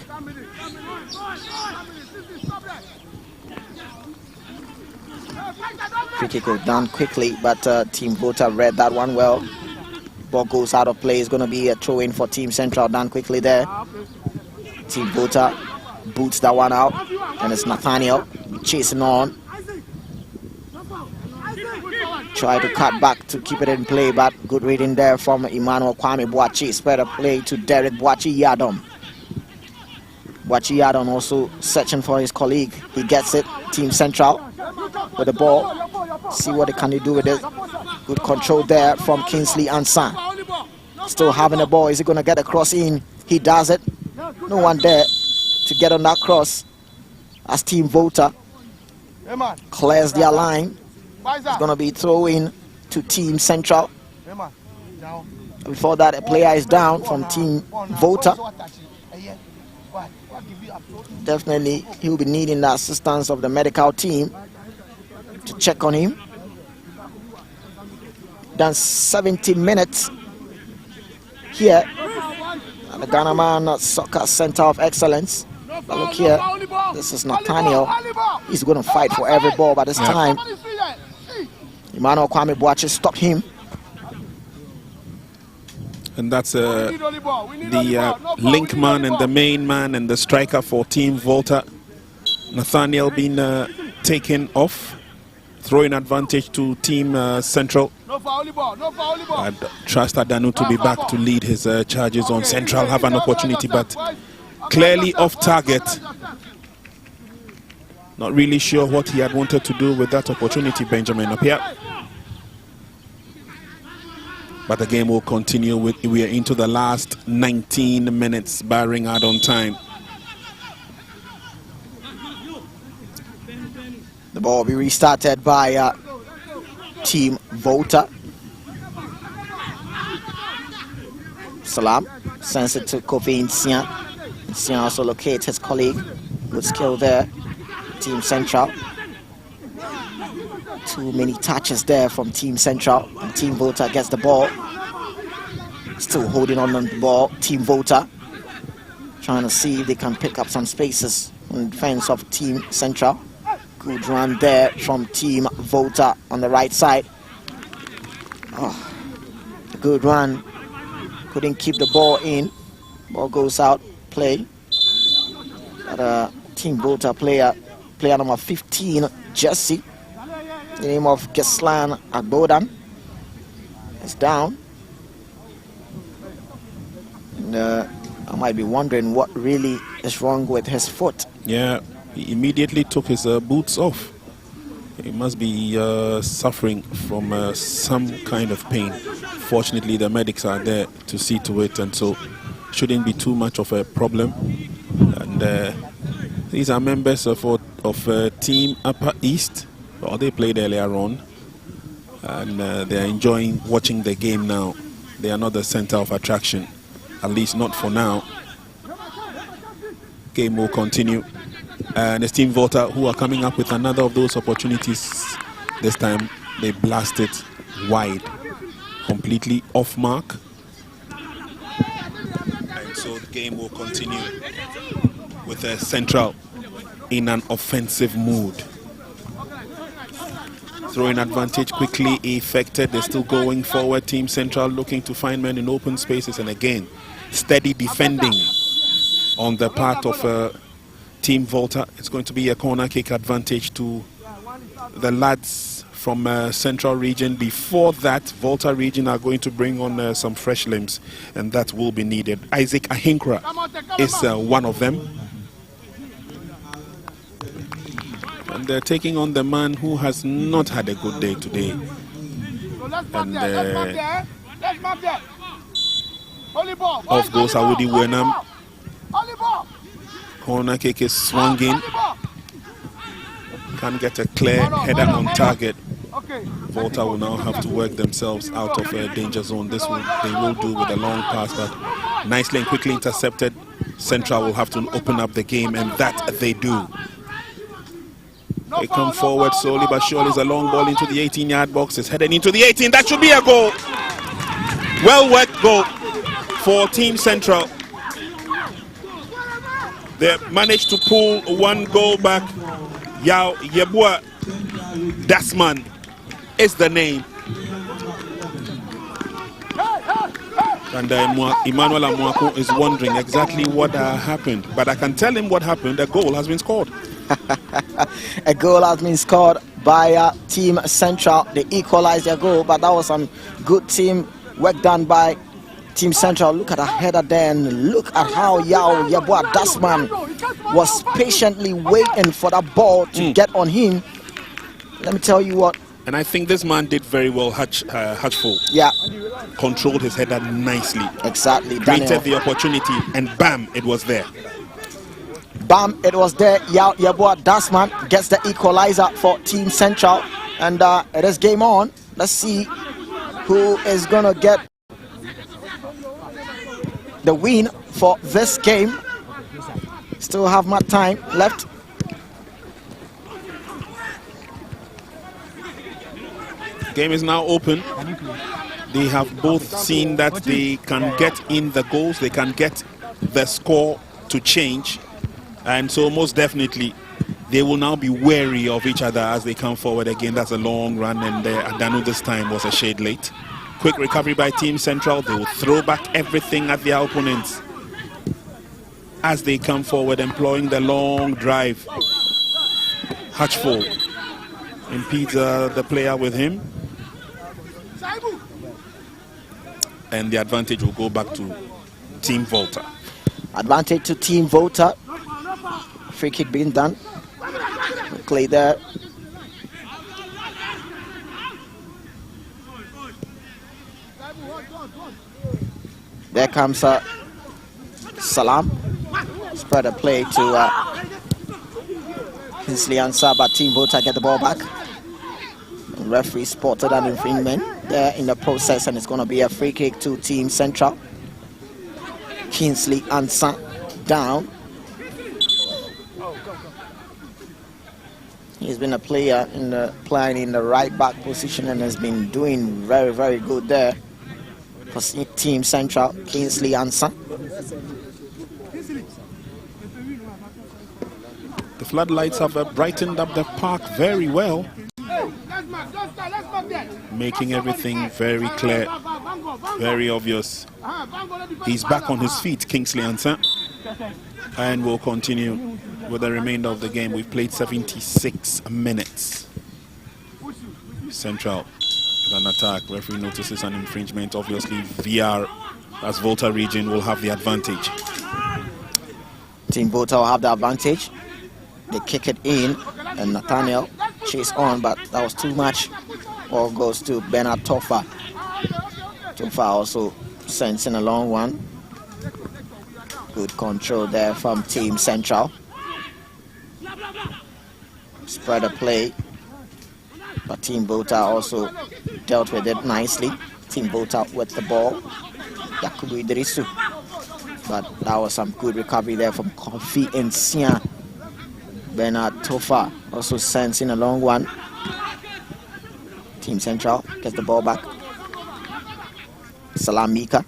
[SPEAKER 2] Free kick was done quickly, but Team Volta read that one well. Ball goes out of play. It's going to be a throw-in for Team Central, done quickly there. Team Volta boots that one out, and it's Nathaniel chasing on. Try to cut back to keep it in play, but good reading there from Emmanuel Kwame Boachi. Spread a play to Derek Boachi Yadom. Boachi Yadom also searching for his colleague. He gets it. Team Central with the ball. See what they can do with it. Good control there from Kingsley Ansan. Still having the ball. Is he going to get a cross in? He does it. No one there to get on that cross as Team Volta clears their line. It's going to be throw-in to Team Central. Before that, a player is down from Team Volta. Definitely, he'll be needing the assistance of the medical team to check on him. Done 70 minutes here at the Ghana Man Soccer Center of Excellence. But look here, this is Nathaniel. He's going to fight for every ball, but this time Emmanuel Kwame Boachi stopped him.
[SPEAKER 1] And that's the link man and the main man and the striker for Team Volta. Nathaniel being taken off, throwing advantage to Team Central. I trust Adanu to be back to lead his charges on Central, have an opportunity, but clearly off target. Not really sure what he had wanted to do with that opportunity, Benjamin, up here. But the game will continue. We are into the last 19 minutes, barring add-on time.
[SPEAKER 2] The ball will be restarted by Team Volta. Salam sends it to Kofi Nsian. Nsian also locates his colleague. Good skill there. Team Central. Too many touches there from Team Central. And Team Volta gets the ball. Still holding on the ball. Team Volta trying to see if they can pick up some spaces in defense of Team Central. Good run there from Team Volta on the right side. Oh, good run. Couldn't keep the ball in. Ball goes out. Play. But Team Volta player number 15, Jesse, the name of Geslan Agbodan, is down. And I might be wondering what really is wrong with his foot.
[SPEAKER 1] Yeah, he immediately took his boots off. He must be suffering from some kind of pain. Fortunately, the medics are there to see to it, and so shouldn't be too much of a problem. And these are members of Team Upper East. Well, they played earlier on, and they're enjoying watching the game now. They are not the center of attraction, at least not for now. Game will continue. And it's Team Volta who are coming up with another of those opportunities. This time they blast it wide, completely off mark. And so the game will continue with Central in an offensive mood. Throwing advantage quickly effected. They're still going forward. Team Central looking to find men in open spaces, and again steady defending on the part of Team Volta. It's going to be a corner kick advantage to the lads from Central region. Before that, Volta region are going to bring on some fresh limbs, and that will be needed. Isaac Ahinkra is one of them. And they're taking on the man who has not had a good day today. And off goes Awudi Wenam. Corner kick is swung in. Can't get a clear header on target. Volta will now have to work themselves out of a danger zone. They will do with a long pass, but nicely and quickly intercepted. Central will have to open up the game, and that they do. They come forward slowly but surely. It's a long ball into the 18-yard box. It's headed into the 18. That should be a goal. Well worked goal for Team Central. They managed to pull one goal back. Yao Yebua Dasman is the name. And Emmanuel Amwako is wondering exactly what happened. But I can tell him what happened. A goal has been scored.
[SPEAKER 2] A goal has been scored by Team Central. They equalized their goal, but that was some good team work done by Team Central. Look at the header there, and look at how Yao Yabua Dasman was patiently waiting for that ball to get on him. Let me tell you what.
[SPEAKER 1] And I think this man did very well, Hatchful.
[SPEAKER 2] Yeah.
[SPEAKER 1] Controlled his header nicely.
[SPEAKER 2] Exactly.
[SPEAKER 1] Created the opportunity, and bam, it was there.
[SPEAKER 2] Bam, it was there. Yao Yabua Dasman gets the equalizer for Team Central. And it is game on. Let's see who is going to get the win for this game. Still have much time left.
[SPEAKER 1] Game is now open. They have both seen that they can get in the goals, they can get the score to change, and so most definitely they will now be wary of each other as they come forward again. That's a long run, and Adanu this time was a shade late. Quick recovery by Team Central. They will throw back everything at their opponents as they come forward, employing the long drive. Hatchful impedes the player with him, and the advantage will go back to Team Volta.
[SPEAKER 2] Advantage to Team Volta. Free kick being done. Quickly there. There comes Salam. Spread a play to Kinsley Ansah, but Team Volta get the ball back. The referee spotted an infringement there in the process, and it's going to be a free kick to Team Central. Kinsley Ansah down. He's been a player playing in the right back position and has been doing very, very good there for Team Central. Kinsley Ansah.
[SPEAKER 1] The floodlights have brightened up the park very well, making everything very clear, very obvious. He's back on his feet, Kingsley Ansah, and will continue with the remainder of the game. We've played 76 minutes. Central with an attack. Referee notices an infringement. Obviously, VR as Volta region will have the advantage.
[SPEAKER 2] Team Volta will have the advantage. They kick it in, and Nathaniel chase on, but that was too much. Ball goes to Bernard Tofa. Tofa also sends in a long one. Good control there from Team Central. Spread a play, but Team Volta also dealt with it nicely. Team Volta with the ball. Yakubu Idrisu. But that was some good recovery there from Kofi Nsia. Bernard Tofa also sends in a long one. Team Central gets the ball back. Salamika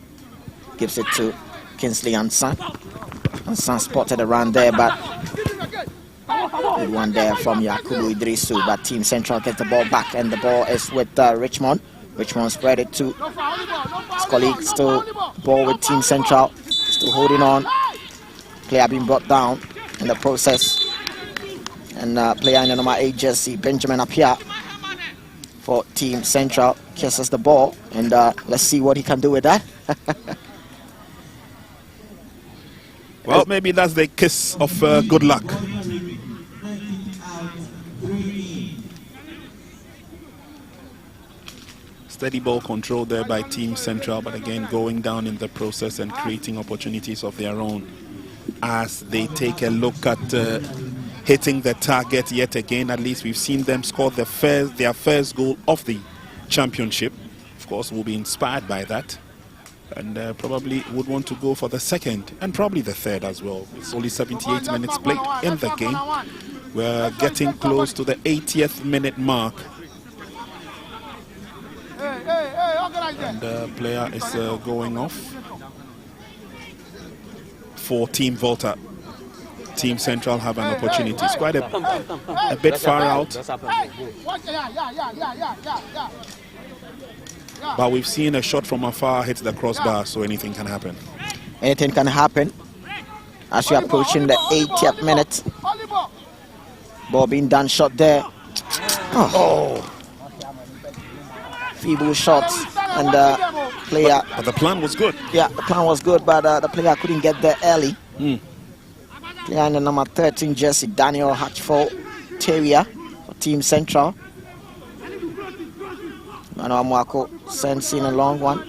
[SPEAKER 2] gives it to Kinsley Ansah. Ansah spotted around there, but good one there from Yakubu Idrisu. But Team Central gets the ball back, and the ball is with Richmond. Richmond spread it to his colleague. Still ball with Team Central. Still holding on. Player being brought down in the process. And player in the number 8 jersey, Benjamin Apia, for Team Central, kisses the ball, and let's see what he can do with that.
[SPEAKER 1] Well, maybe that's the kiss of good luck. Steady ball control there by Team Central, but again going down in the process and creating opportunities of their own as they take a look at hitting the target yet again. At least we've seen them score their first goal of the championship. Of course, we'll be inspired by that, and probably would want to go for the second and probably the third as well. It's only 78 minutes played in the game. We're getting close to the 80th minute mark. And the player is going off for Team Volta. Team Central have an opportunity. It's quite a bit far out. But we've seen a shot from afar hit the crossbar, so anything can happen.
[SPEAKER 2] Anything can happen as you're approaching the 80th minute. Ball being done shot there. Oh. Feeble shots, and the player.
[SPEAKER 1] But the plan was good.
[SPEAKER 2] Yeah, the plan was good, but the player couldn't get there early. Player in the number 13 jersey, Daniel Hatchford Terrier for Team Central. Manuel Mwako sends in a long one.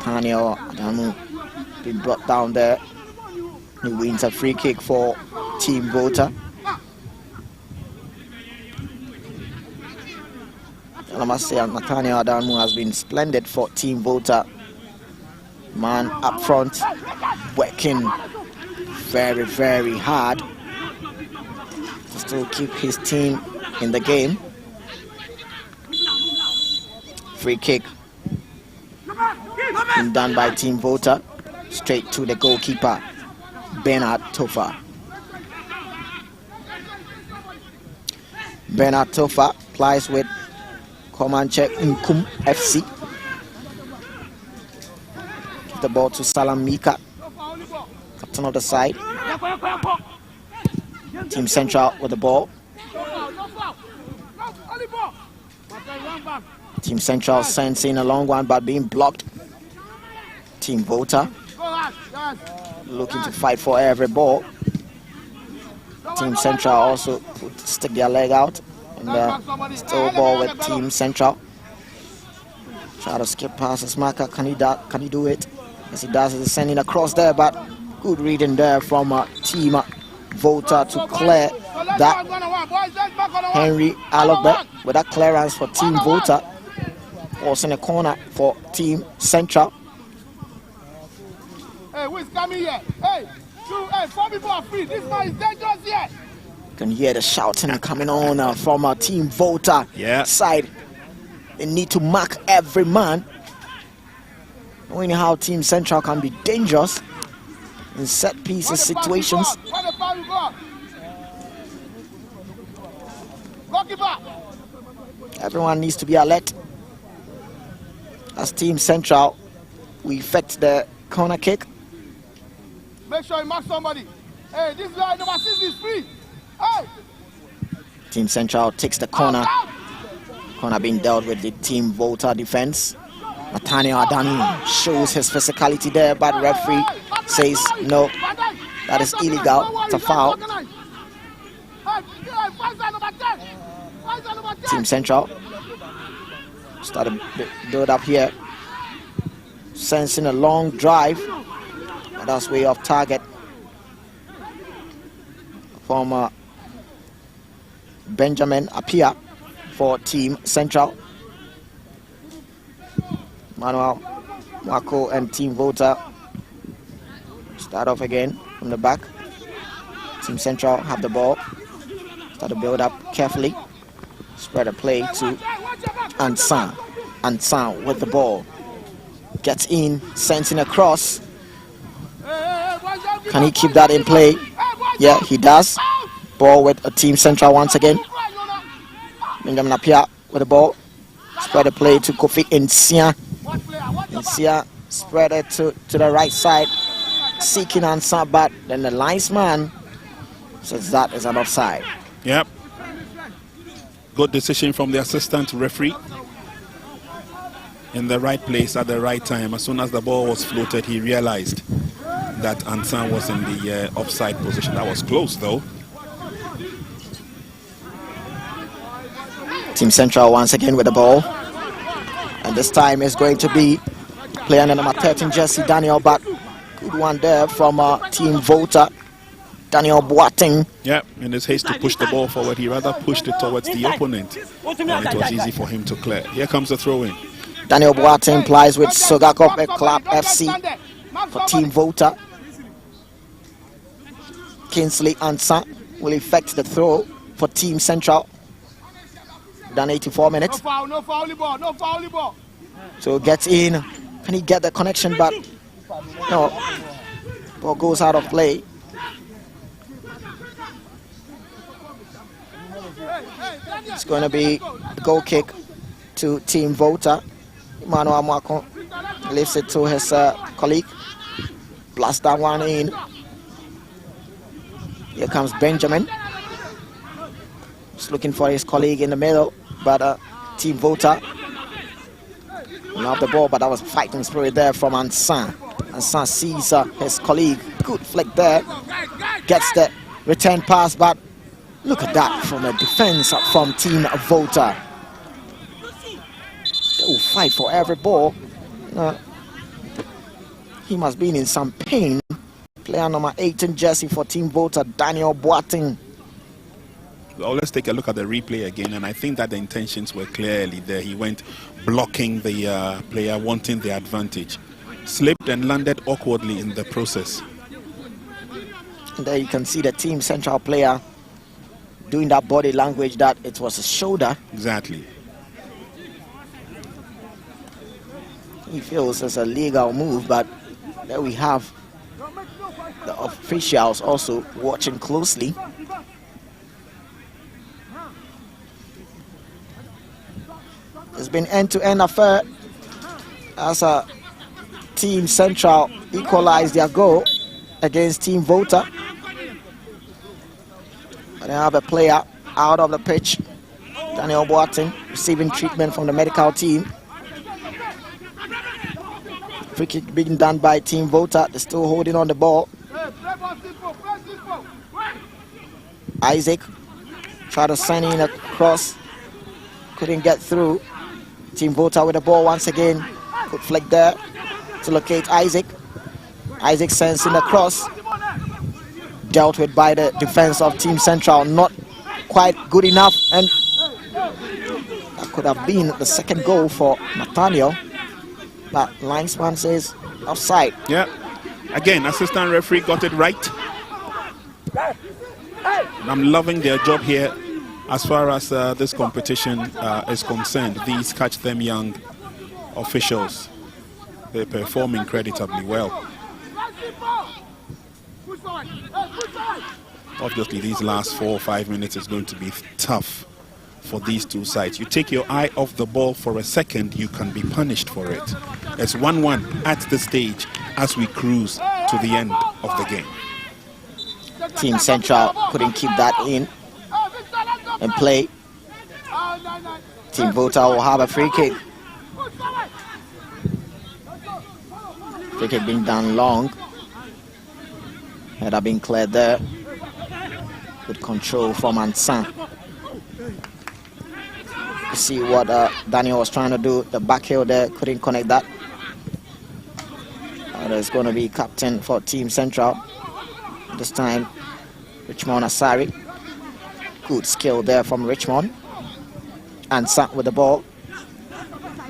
[SPEAKER 2] Daniel Adamu been brought down there. He wins a free kick for Team Volta. And I must say, Nathaniel Adamu has been splendid for Team Volta. Man up front, working very, very hard to still keep his team in the game. Free kick been done by Team Volta, straight to the goalkeeper, Bernard Tofa. Bernard Tofa plays with Comanche Nkum FC. Give the ball to Salam Mika, captain of the side. Team Central with the ball. Team Central sends in a long one, but being blocked. Team Volta looking to fight for every ball. Team Central also stick their leg out, and still ball with Team Central. Try to skip past his marker. Can he do it? Yes, he does. He's sending across there, but good reading there from Team Volta to clear that. Henry Alogbe with that clearance for Team Volta. Also in the corner for Team Central.
[SPEAKER 3] Hey, who's coming here? Hey, four people are free. This man is dangerous here.
[SPEAKER 2] You can hear the shouting coming on from Team Volta side. They need to mark every man. Knowing how Team Central can be dangerous in set pieces situations. Everyone needs to be alert. As Team Central, we effect the corner kick.
[SPEAKER 3] Make sure you mark somebody. Hey, this guy number 6 is free. Hey.
[SPEAKER 2] Team Central takes the corner. Corner being dealt with the Team Volta defense. Nathaniel Adani shows his physicality there, but referee says no, that is illegal. It's a foul. Team Central start to build up here, sensing a long drive, and that's way off target from Benjamin Apia for Team Central. Manuel Wako and Team Volta start off again from the back. Team Central have the ball, start to build up carefully, spread a play to Ansan. Ansan with the ball, gets in, sends in across. Can he keep that in play? Yeah, he does. Ball with a Team Central once again. Benjamin Apia with the ball, spread a play to Kofi Nsia. Nsia spread it to the right side, seeking Ansan, but then the linesman says that is an offside.
[SPEAKER 1] Yep. Good decision from the assistant referee. In the right place at the right time. As soon as the ball was floated, he realized that Ansan was in the offside position. That was close, though.
[SPEAKER 2] Team Central once again with the ball, and this time is going to be player number 13 jersey Daniel, but good one there from Team Volta. Daniel Boateng.
[SPEAKER 1] Yeah, in his haste to push the ball forward, he rather pushed it towards the opponent, and it was easy for him to clear. Here comes the throw-in.
[SPEAKER 2] Daniel Boateng plays with Sogakov Club FC for Team Volta. Kingsley Ansa will effect the throw for Team Central. Done 84 minutes.
[SPEAKER 3] No foul.
[SPEAKER 2] So gets in. Can he get the connection? But no. Ball goes out of play. It's going to be a goal kick to Team Volta. Emmanuel Amakon lifts it to his colleague. Blast that one in. Here comes Benjamin. He's looking for his colleague in the middle, but Team Volta will have the ball, but that was fighting spirit there from Ansan. Ansan sees his colleague. Good flick there. Gets the return pass, but look at that from the defense from Team Volta. They will fight for every ball. He must be in some pain. Player number 18 jersey for Team Volta, Daniel Boateng.
[SPEAKER 1] Well, let's take a look at the replay again, and I think that the intentions were clearly there. He went blocking the player, wanting the advantage. Slipped and landed awkwardly in the process.
[SPEAKER 2] And there you can see the Team Central player doing that body language that it was a shoulder.
[SPEAKER 1] Exactly.
[SPEAKER 2] He feels it's a legal move, but there we have the officials also watching closely. It's been end-to-end affair as Team Central equalized their goal against Team Volta. And they have a player out of the pitch, Daniel Boateng, receiving treatment from the medical team. Free kick being done by Team Volta. They're still holding on the ball. Isaac tried to send in a cross, couldn't get through. Team Volta with the ball once again. Good flick there to locate Isaac. Isaac sends in the cross. Dealt with by the defense of Team Central. Not quite good enough, and that could have been the second goal for Nathaniel. But linesman says offside.
[SPEAKER 1] Yeah. Again, assistant referee got it right. And I'm loving their job here as far as this competition is concerned. These catch them young officials, they perform incredibly well. Obviously, these last 4 or 5 minutes is going to be tough for these two sides. You take your eye off the ball for a second, you can be punished for it. It's 1-1 at the stage as we cruise to the end of the game.
[SPEAKER 2] Team Central couldn't keep that in and play. Team Volta will have a free kick. Free kick being done long. Header being cleared there. Good control from Ansan. You see what Daniel was trying to do. The back heel there, couldn't connect that. There's going to be captain for Team Central. This time, Richmond Asari. Good skill there from Richmond. Ansan with the ball.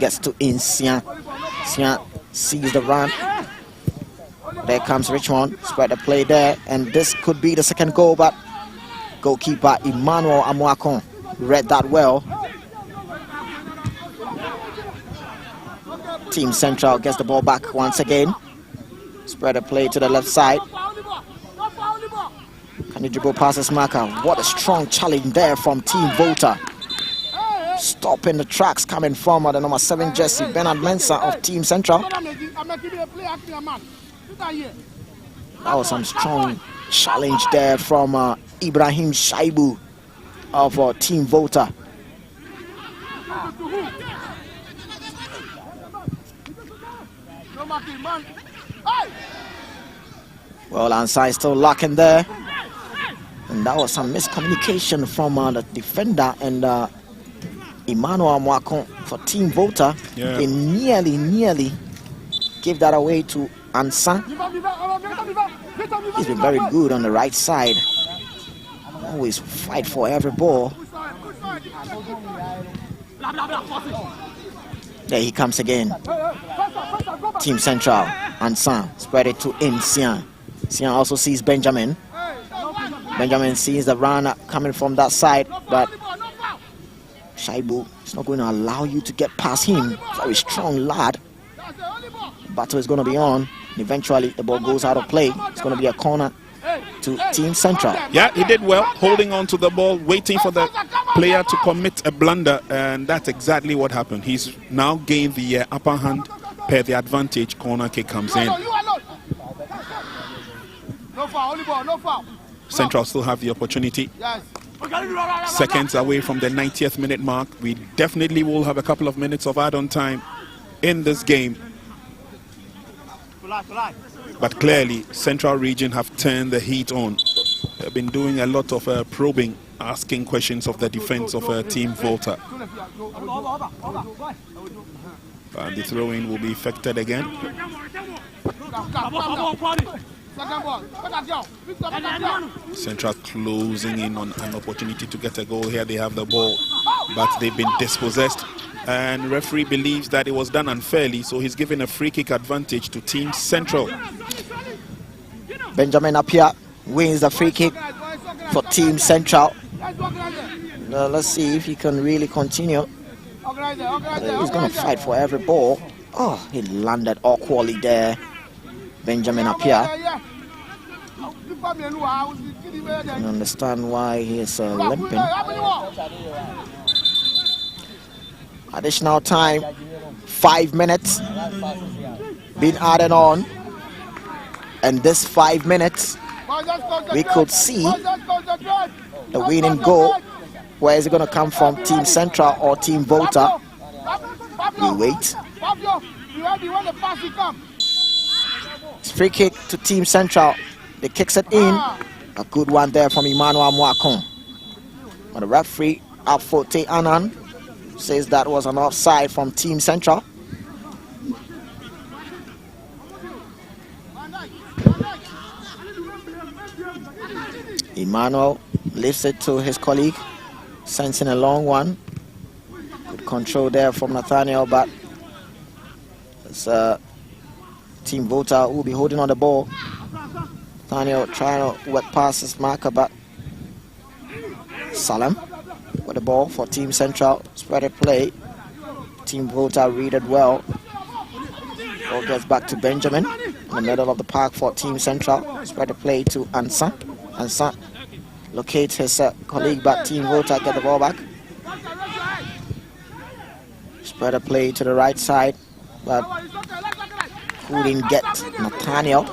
[SPEAKER 2] Gets to Insian. Sian sees the run. There comes Richmond. Spread the play there. And this could be the second goal, but goalkeeper Emmanuel Amakon read that well. Team Central gets the ball back once again. Spread the play to the left side. Can he dribble past his marker? What a strong challenge there from Team Volta. Stopping the tracks coming from the number 7 jersey, Bernard Mensah of Team Central. That was some strong challenge there from Ibrahim Shaibu of Team Volta. Well, Ansai is still locking there. And that was some miscommunication from the defender and Emmanuel Mwakon for Team Volta.
[SPEAKER 1] Yeah.
[SPEAKER 2] They nearly gave that away to Ansa. He's been very good on the right side. Always fight for every ball. There he comes again. Team Central. Ansa spread it to Sian. Sian also sees Benjamin. Benjamin sees the runner coming from that side, but Shaibu is not going to allow you to get past him. Very strong lad. Battle is going to be on. Eventually, the ball goes out of play. It's going to be a corner to Team Central.
[SPEAKER 1] Yeah, he did well, holding on to the ball, waiting for the player to commit a blunder, and that's exactly what happened. He's now gained the upper hand per the advantage. Corner kick comes in.
[SPEAKER 3] No foul, only ball, no foul.
[SPEAKER 1] Central still have the opportunity. Seconds away from the 90th minute mark. We definitely will have a couple of minutes of add-on time in this game. But clearly, Central Region have turned the heat on. They've been doing a lot of probing, asking questions of the defense of Team Volta. And the throw-in will be effected again. Central closing in on an opportunity to get a goal. Here they have the ball, but they've been dispossessed. And referee believes that it was done unfairly, so he's given a free kick advantage to Team Central.
[SPEAKER 2] Benjamin Apia wins the free kick for Team Central. Let's see if he can really continue. He's going to fight for every ball. Oh, he landed awkwardly there. Benjamin Apia. I don't understand why he is limping. Additional time, 5 minutes being added on, and this 5 minutes we could see the winning goal. Where is it going to come from? Team Central or Team Volta? We wait. Free kick to Team Central. They kicks it in. A good one there from Emmanuel Mwakon. But the referee, Afote Anan, says that was an offside from Team Central. Emmanuel lifts it to his colleague, sensing a long one. Good control there from Nathaniel, but it's Team Volta will be holding on the ball. Nathaniel trying to work past his marker, but Salam with the ball for Team Central. Spread it play. Team Volta read it well. Ball gets back to Benjamin in the middle of the park for Team Central. Spread the play to Ansa. Ansa locates his colleague, but Team Volta get the ball back. Spread the play to the right side, but couldn't get Nathaniel.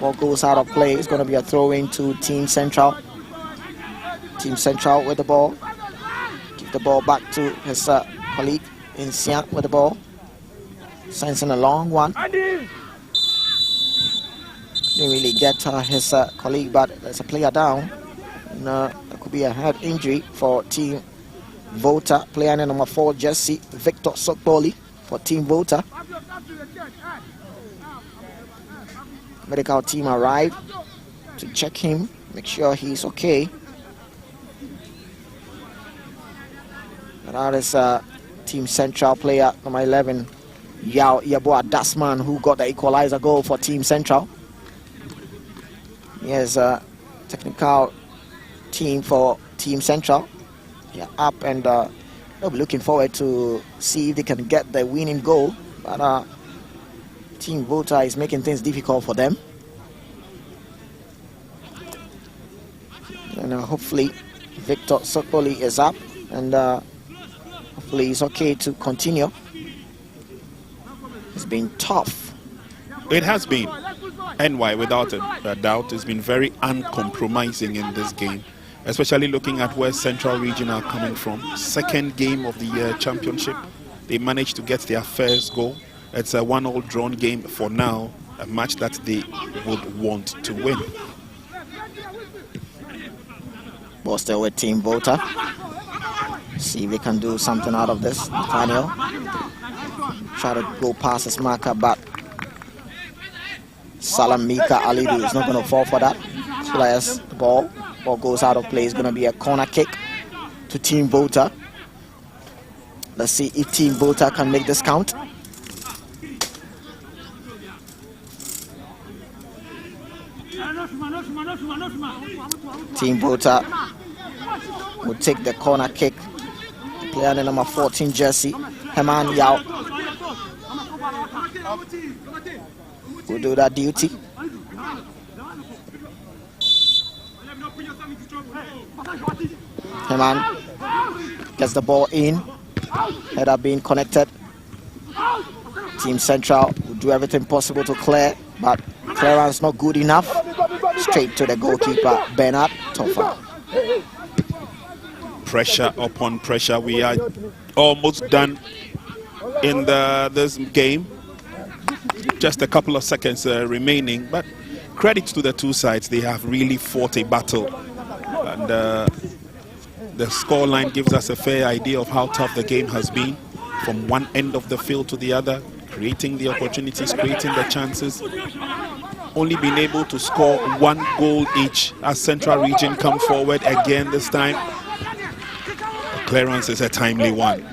[SPEAKER 2] Ball goes out of play. It's going to be a throw in to Team Central. Team Central with the ball. Give the ball back to his colleague in Sian with the ball. Sensing a long one. Didn't really get his colleague, but there's a player down. And, there could be a head injury for Team Volta. Player number 4 jersey, Victor Sokboli for Team Volta. Medical team arrived to check him, make sure he's okay. And that is Team Central player number 11, Yao Yaboa Dasman, who got the equalizer goal for Team Central. He has a technical team for Team Central. They're up and they'll be looking forward to see if they can get the winning goal. But Team Volta is making things difficult for them. And hopefully Victor Sokoli is up, and hopefully he's okay to continue. It's been tough.
[SPEAKER 1] It has been. NY, without a doubt, has been very uncompromising in this game, especially looking at where Central Region are coming from. Second game of the championship. They managed to get their first goal. It's a 1-1 drawn game for now, a match that they would want to win.
[SPEAKER 2] Ball still with Team Volta. See if they can do something out of this. Nathaniel try to go past his marker, but Salamika Alidu is not going to fall for that. Players, the ball goes out of play. It's going to be a corner kick to Team Volta. Let's see if Team Volta can make this count. Team Volta will take the corner kick. Player in the number 14 jersey, Heman Yao, will do that duty. Heman gets the ball in. Header being connected. Team Central will do everything possible to clear, but clearance not good enough. Straight to the goalkeeper, Bernard Toffa.
[SPEAKER 1] Pressure upon pressure. We are almost done in this game. Just a couple of seconds remaining, but credit to the two sides. They have really fought a battle, and the scoreline gives us a fair idea of how tough the game has been from one end of the field to the other, creating the opportunities, creating the chances. Only been able to score one goal each as Central Region come forward again this time. Clearance is a timely one.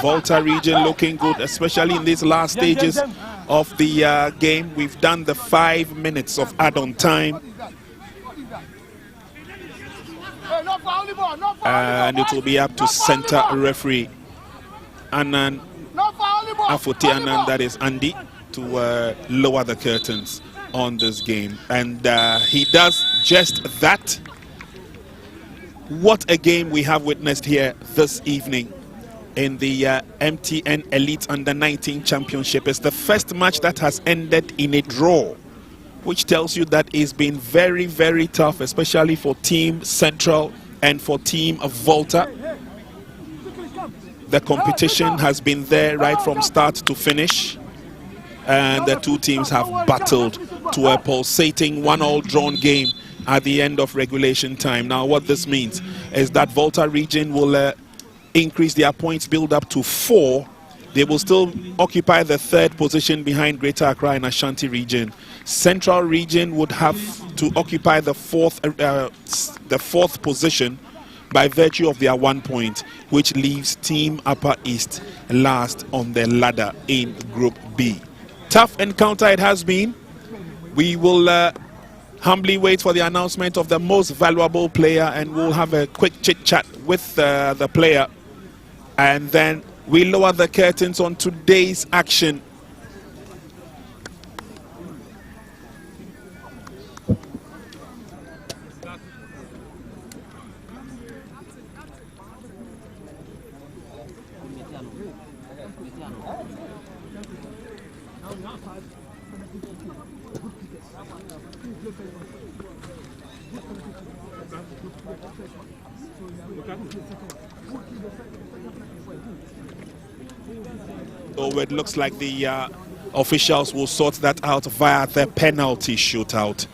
[SPEAKER 1] Volta Region looking good, especially in these last stages of the game. We've done the 5 minutes of add-on time. And it will be up to center referee Anand Afote Anand, that is Andy, to lower the curtains on this game, and he does just that. What a game we have witnessed here this evening in the MTN Elite Under-19 Championship. It's the first match that has ended in a draw, which tells you that it's been very, very tough, especially for Team Central and for Team Volta. The competition has been there right from start to finish, and the two teams have battled to a pulsating 1-1 drawn game at the end of regulation time. Now what this means is that Volta Region will increase their points build up to 4. They will still occupy the 3rd position behind Greater Accra and Ashanti Region. Central Region would have to occupy the 4th position by virtue of their 1 point, which leaves Team Upper East last on the ladder in Group B. Tough encounter it has been. We will humbly wait for the announcement of the most valuable player, and we'll have a quick chit chat with the player, and then we lower the curtains on today's action. So it looks like the officials will sort that out via the penalty shootout.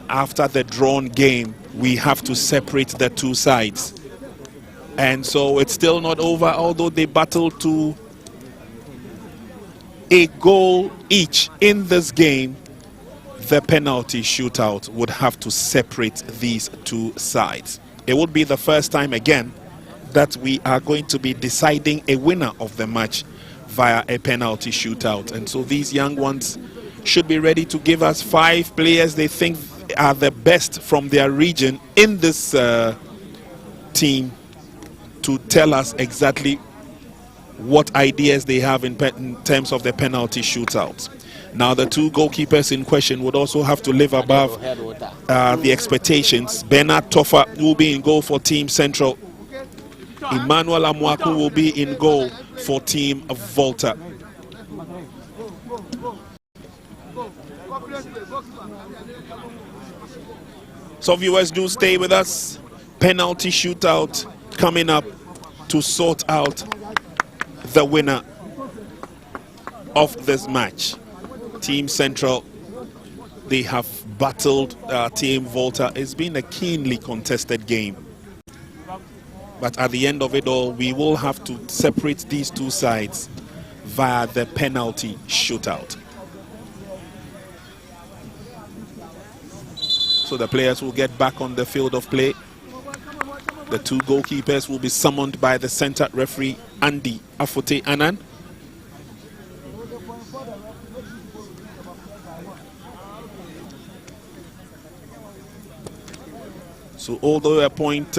[SPEAKER 1] After the drawn game, we have to separate the two sides. And so it's still not over, although they battled to a goal each in this game. The penalty shootout would have to separate these two sides. It would be the first time again that we are going to be deciding a winner of the match via a penalty shootout. And so these young ones should be ready to give us 5 players they think are the best from their region in this team to tell us exactly what ideas they have in terms of the penalty shootouts. Now the 2 goalkeepers in question would also have to live above the expectations. Bernard Toffa will be in goal for Team Central. Emmanuel Amwaku will be in goal for Team Volta. So viewers, do stay with us. Penalty shootout coming up to sort out the winner of this match. Team Central, they have battled Team Volta. It's been a keenly contested game. But at the end of it all, we will have to separate these two sides via the penalty shootout. So the players will get back on the field of play. The two goalkeepers will be summoned by the center referee, Andy Afote Anan. So although a point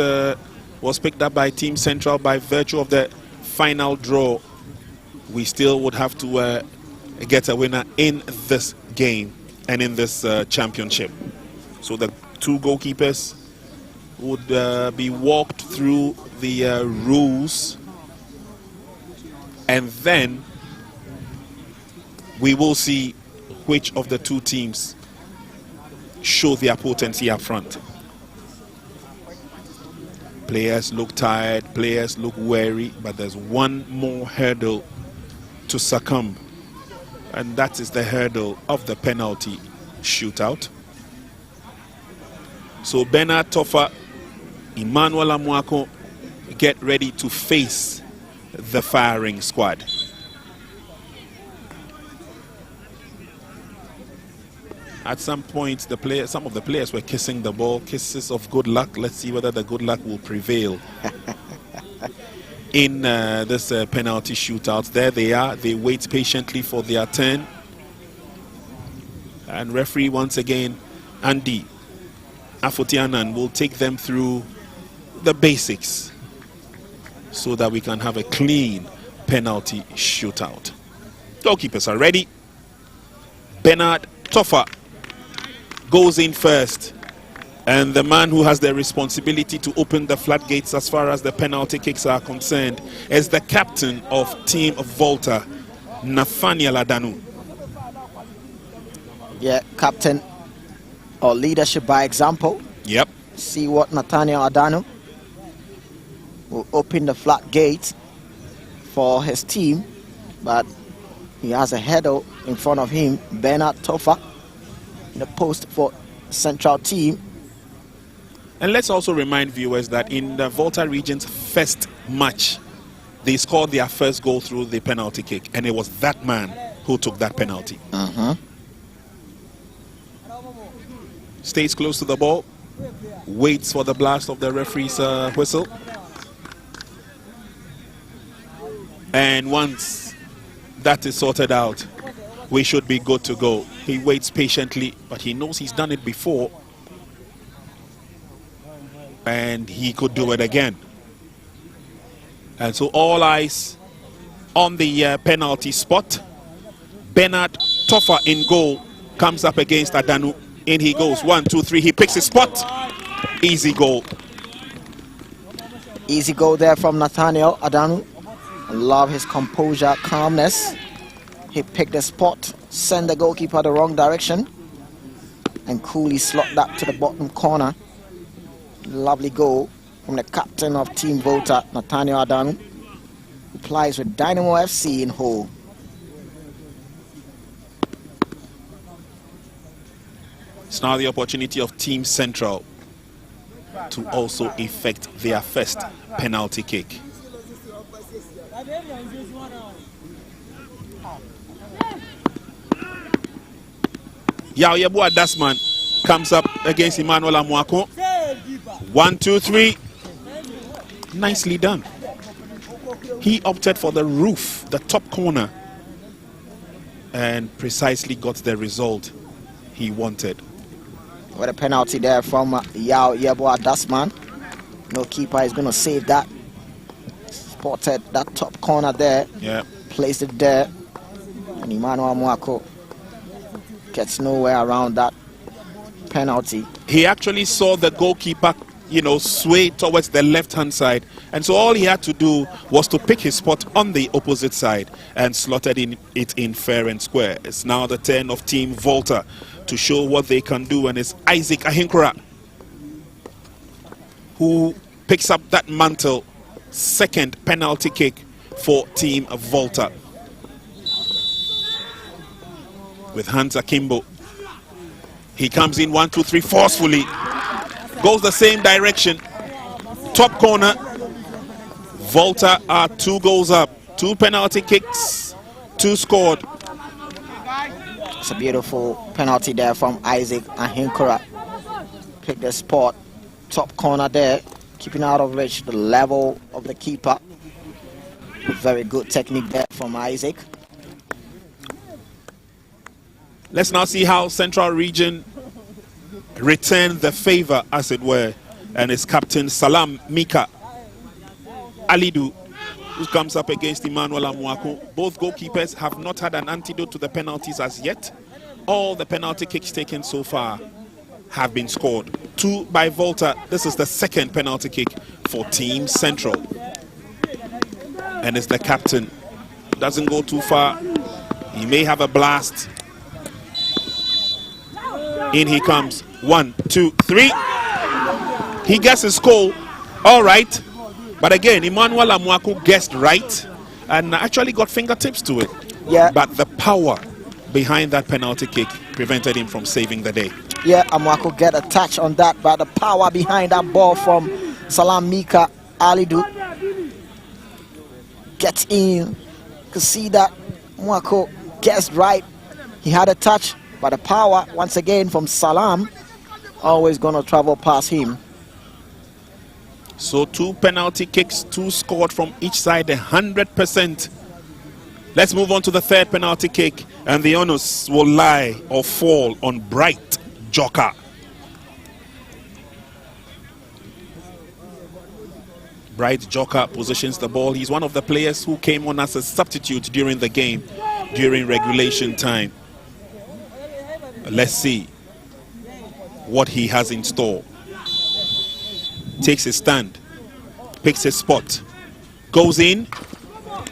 [SPEAKER 1] was picked up by Team Central by virtue of the final draw, we still would have to get a winner in this game and in this championship. So the two goalkeepers would be walked through the rules, and then we will see which of the two teams show their potency up front. Players look tired, players look weary, but there's one more hurdle to succumb, and that is the hurdle of the penalty shootout. So Bernard Toffa, Emmanuel Amuako, get ready to face the firing squad. At some point, some of the players were kissing the ball, kisses of good luck. Let's see whether the good luck will prevail in this penalty shootout. There they are. They wait patiently for their turn. And referee, once again, Andy Afotianan, will take them through the basics so that we can have a clean penalty shootout. Goalkeepers are ready. Bernard Toffa goes in first, and the man who has the responsibility to open the floodgates as far as the penalty kicks are concerned is the captain of Team Volta, Nathaniel Adanu.
[SPEAKER 2] Yeah, captain or leadership by example.
[SPEAKER 1] Yep.
[SPEAKER 2] See what Nathaniel Adanu will open the floodgates for his team, but he has a header in front of him, Bernard Toffa, in the post for Central team.
[SPEAKER 1] And let's also remind viewers that in the Volta region's first match, they scored their first goal through the penalty kick, and it was that man who took that penalty. Stays close to the ball, waits for the blast of the referee's whistle, and once that is sorted out, we should be good to go. He waits patiently, but he knows he's done it before, and he could do it again. And so all eyes on the penalty spot. Bernard Toffa in goal, comes up against Adanu. In he goes, 1, 2, 3. He picks his spot. Easy goal.
[SPEAKER 2] Easy goal there from Nathaniel Adanu. I love his composure, calmness. He picked the spot, sent the goalkeeper the wrong direction, and coolly slot that to the bottom corner. Lovely goal from the captain of Team Volta, Nathaniel Adanu, who plays with Dynamo FC in Hull.
[SPEAKER 1] It's now the opportunity of Team Central to also effect their first penalty kick. Yao Yebua Dasman comes up against Emmanuel Amuako. 1, 2, 3. Nicely done. He opted for the roof, the top corner, and precisely got the result he wanted.
[SPEAKER 2] What a penalty there from Yao Yebua Dasman. No keeper is going to save that. Spotted that top corner there.
[SPEAKER 1] Yeah.
[SPEAKER 2] Placed it there. And Emmanuel Amuako gets nowhere around that penalty.
[SPEAKER 1] He actually saw the goalkeeper, sway towards the left-hand side. And so all he had to do was to pick his spot on the opposite side and slotted it in fair and square. It's now the turn of Team Volta to show what they can do, and it's Isaac Ahinkura who picks up that mantle. Second penalty kick for Team Volta. With Hans Akimbo. He comes in 1, 2, 3 forcefully. Goes the same direction. Top corner. Volta are 2 goals up. 2 penalty kicks. 2 scored.
[SPEAKER 2] It's a beautiful penalty there from Isaac Ahinkura. pick the spot. Top corner there, keeping out of reach the level of the keeper. Very good technique there from Isaac.
[SPEAKER 1] Let's now see how Central Region return the favor, as it were, and it's Captain Salam Mika Alidu who comes up against Emmanuel Amuako. Both goalkeepers have not had an antidote to the penalties as yet. All the penalty kicks taken so far have been scored. 2 by Volta. This is the second penalty kick for Team Central. And it's the captain. Doesn't go too far. He may have a blast. In he comes. 1, 2, 3. He gets his goal. All right. But again, Emmanuel Amuako guessed right and actually got fingertips to it.
[SPEAKER 2] Yeah.
[SPEAKER 1] But the power behind that penalty kick prevented him from saving the day.
[SPEAKER 2] Yeah, Amuako get a touch on that, but the power behind that ball from Salam Mika Alidu gets in. You can see that Amuako guessed right. He had a touch, but the power, once again, from Salam, always going to travel past him.
[SPEAKER 1] So 2 penalty kicks, 2 scored from each side, 100%. Let's move on to the third penalty kick, and the onus will lie or fall on Bright Joker. Bright Joker positions the ball. He's one of the players who came on as a substitute during the game, during regulation time. Let's see what he has in store. Takes his stand, picks his spot, goes in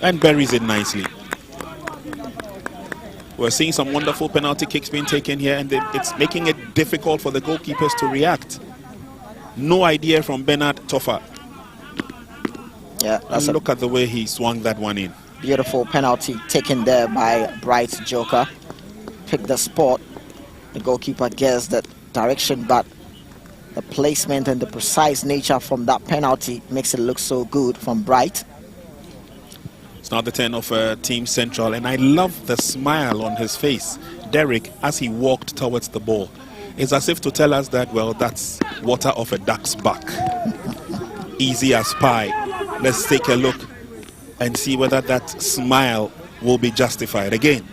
[SPEAKER 1] and buries it nicely. We're seeing some wonderful penalty kicks being taken here, and it's making it difficult for the goalkeepers to react. No idea from Bernard Toffa.
[SPEAKER 2] Yeah, that's
[SPEAKER 1] look at the way he swung that one in.
[SPEAKER 2] Beautiful penalty taken there by Bright Joker. Pick the spot. The goalkeeper guessed the direction, but the placement and the precise nature from that penalty makes it look so good from Bright.
[SPEAKER 1] It's now the turn of Team Central, and I love the smile on his face, Derek, as he walked towards the ball. It's as if to tell us that, well, that's water off a duck's back. Easy as pie. Let's take a look and see whether that smile will be justified. Again,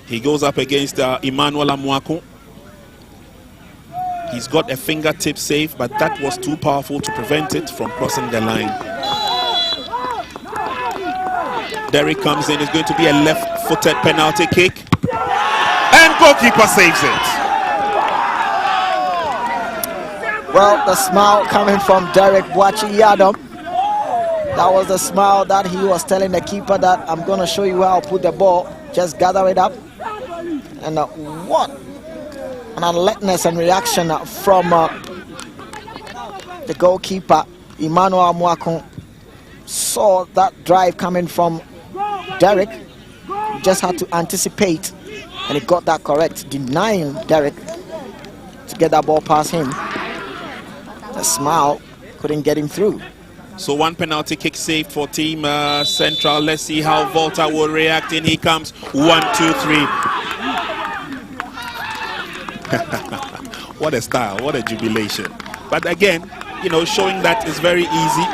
[SPEAKER 1] he goes up against Emmanuel Amuako. He's got a fingertip save, but that was too powerful to prevent it from crossing the line. Derek comes in. It's going to be a left-footed penalty kick. And goalkeeper saves it.
[SPEAKER 2] Well, the smile coming from Derek Boachi-Yadom. That was the smile that he was telling the keeper that I'm going to show you how I'll put the ball. Just gather it up. And what an alertness and reaction from the goalkeeper. Emmanuel Amuako saw that drive coming from Derek. He just had to anticipate, and he got that correct, denying Derek to get that ball past him. The smile couldn't get him through.
[SPEAKER 1] So 1 penalty kick saved for Team Central. Let's see how Volta will react. In he comes. 1, 2, 3. What a style, what a jubilation. But again, you know, showing that it's very easy.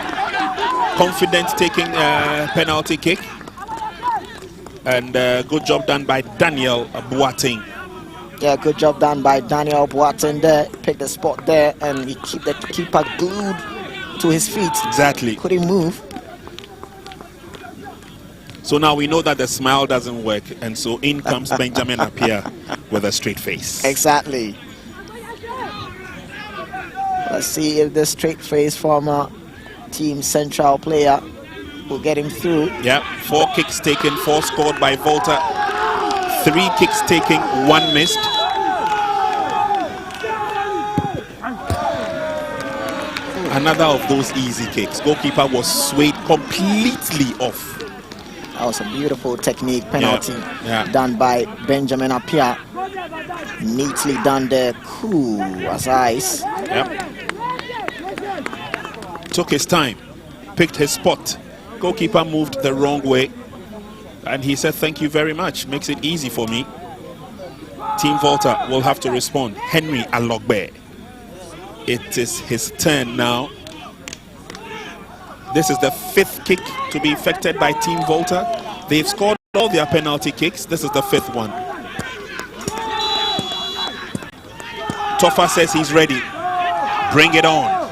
[SPEAKER 1] Confident taking a penalty kick. And good job done by Daniel Boateng.
[SPEAKER 2] Yeah, good job done by Daniel Boateng there. Picked the spot there, and he kept the keeper glued to his feet.
[SPEAKER 1] Exactly.
[SPEAKER 2] Couldn't move.
[SPEAKER 1] So now we know that the smile doesn't work, and so in comes Benjamin Appiah with a straight face.
[SPEAKER 2] Exactly. Let's see if the straight face from Team Central player will get him through.
[SPEAKER 1] Yeah, 4 kicks taken, 4 scored by Volta. 3 kicks taken, 1 missed. Another of those easy kicks. Goalkeeper was swayed completely off.
[SPEAKER 2] That was a beautiful technique penalty done by Benjamin Appiah. Neatly done there, cool as ice.
[SPEAKER 1] Yep. Took his time, picked his spot. Goalkeeper moved the wrong way, and he said, "Thank you very much. Makes it easy for me." Team Volta will have to respond. Henry Alogbe. It is his turn now. This is the 5th kick to be effected by Team Volta. They've scored all their penalty kicks. This is the 5th one. Toffa says he's ready. Bring it on.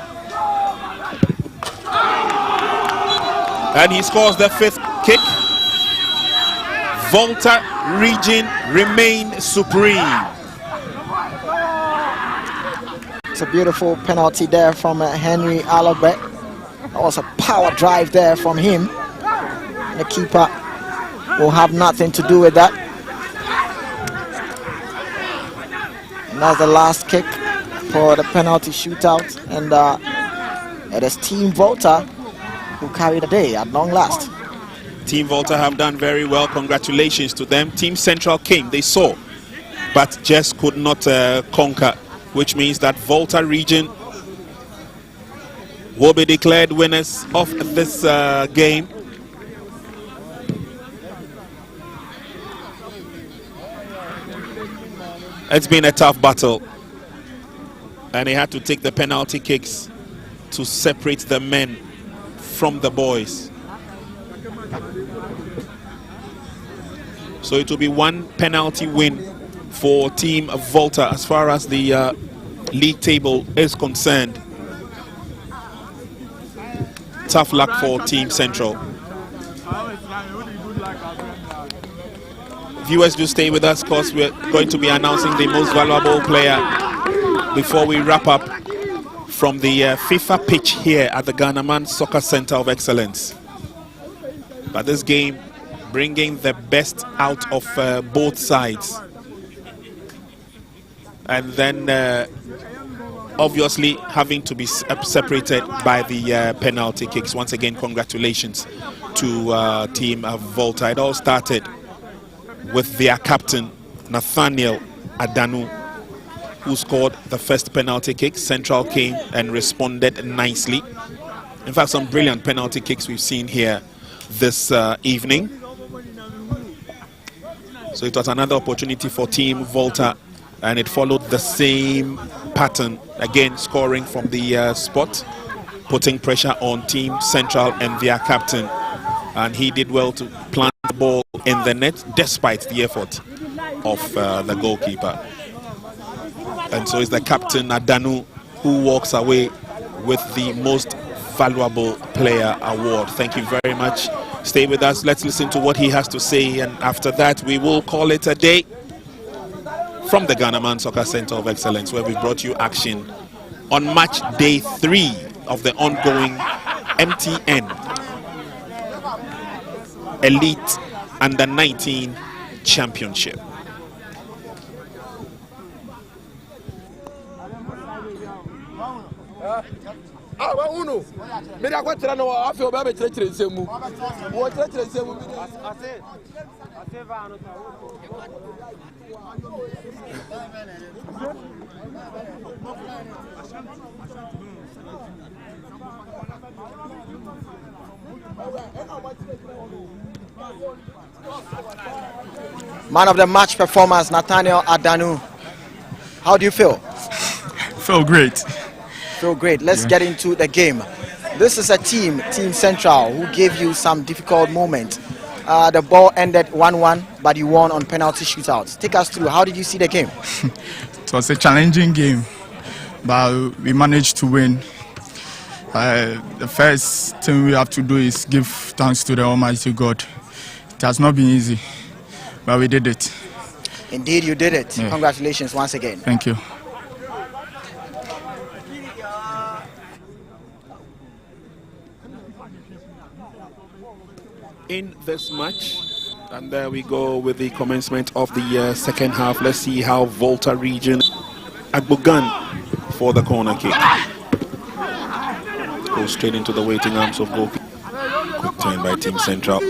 [SPEAKER 1] And he scores the 5th kick. Volta region remain supreme.
[SPEAKER 2] It's a beautiful penalty there from Henry Alabet. That was a power drive there from him. The keeper will have nothing to do with that. And that's the last kick for the penalty shootout. And it is Team Volta who carry the day at long last.
[SPEAKER 1] Team Volta have done very well. Congratulations to them. Team Central came, they saw, but just could not conquer, which means that Volta region will be declared winners of this game. It's been a tough battle, and they had to take the penalty kicks to separate the men from the boys. So it will be one penalty win for Team Volta as far as the league table is concerned. Tough luck for Team Central. Viewers, do stay with us because we're going to be announcing the most valuable player before we wrap up from the FIFA pitch here at the Ghana Soccer Center of Excellence. But this game bringing the best out of both sides. And then obviously having to be separated by the penalty kicks. Once again, congratulations to Team Volta. It all started with their captain, Nathaniel Adanu, who scored the first penalty kick. Central came and responded nicely. In fact, some brilliant penalty kicks we've seen here this evening. So it was another opportunity for Team Volta, and it followed the same pattern, again scoring from the spot, putting pressure on Team Central and their captain, and he did well to plant the ball in the net despite the effort of the goalkeeper. And so it's the captain Adanu who walks away with the most valuable player award. Thank you very much. Stay with us. Let's listen to what he has to say, and after that we will call it a day from the Ghana Soccer Center of Excellence, where we brought you action on match day 3 of the ongoing MTN Elite Under 19 Championship.
[SPEAKER 2] Man of the match performance, Nathaniel Adanu. How do you feel?
[SPEAKER 4] Feel great.
[SPEAKER 2] Feel great. Let's get into the game. This is a Team Central, who gave you some difficult moments. The ball ended 1-1, but you won on penalty shootouts. Take us through. How did you see the game?
[SPEAKER 4] It was a challenging game, but we managed to win. The first thing we have to do is give thanks to the Almighty God. It has not been easy, but we did it.
[SPEAKER 2] Indeed, you did it.
[SPEAKER 4] Yeah.
[SPEAKER 2] Congratulations once again.
[SPEAKER 4] Thank you.
[SPEAKER 1] In this match, and there we go with the commencement of the second half. Let's see how Volta region Agbogan for the corner kick. Goes straight into the waiting arms of goalkeeper. Quick turn by Team Central.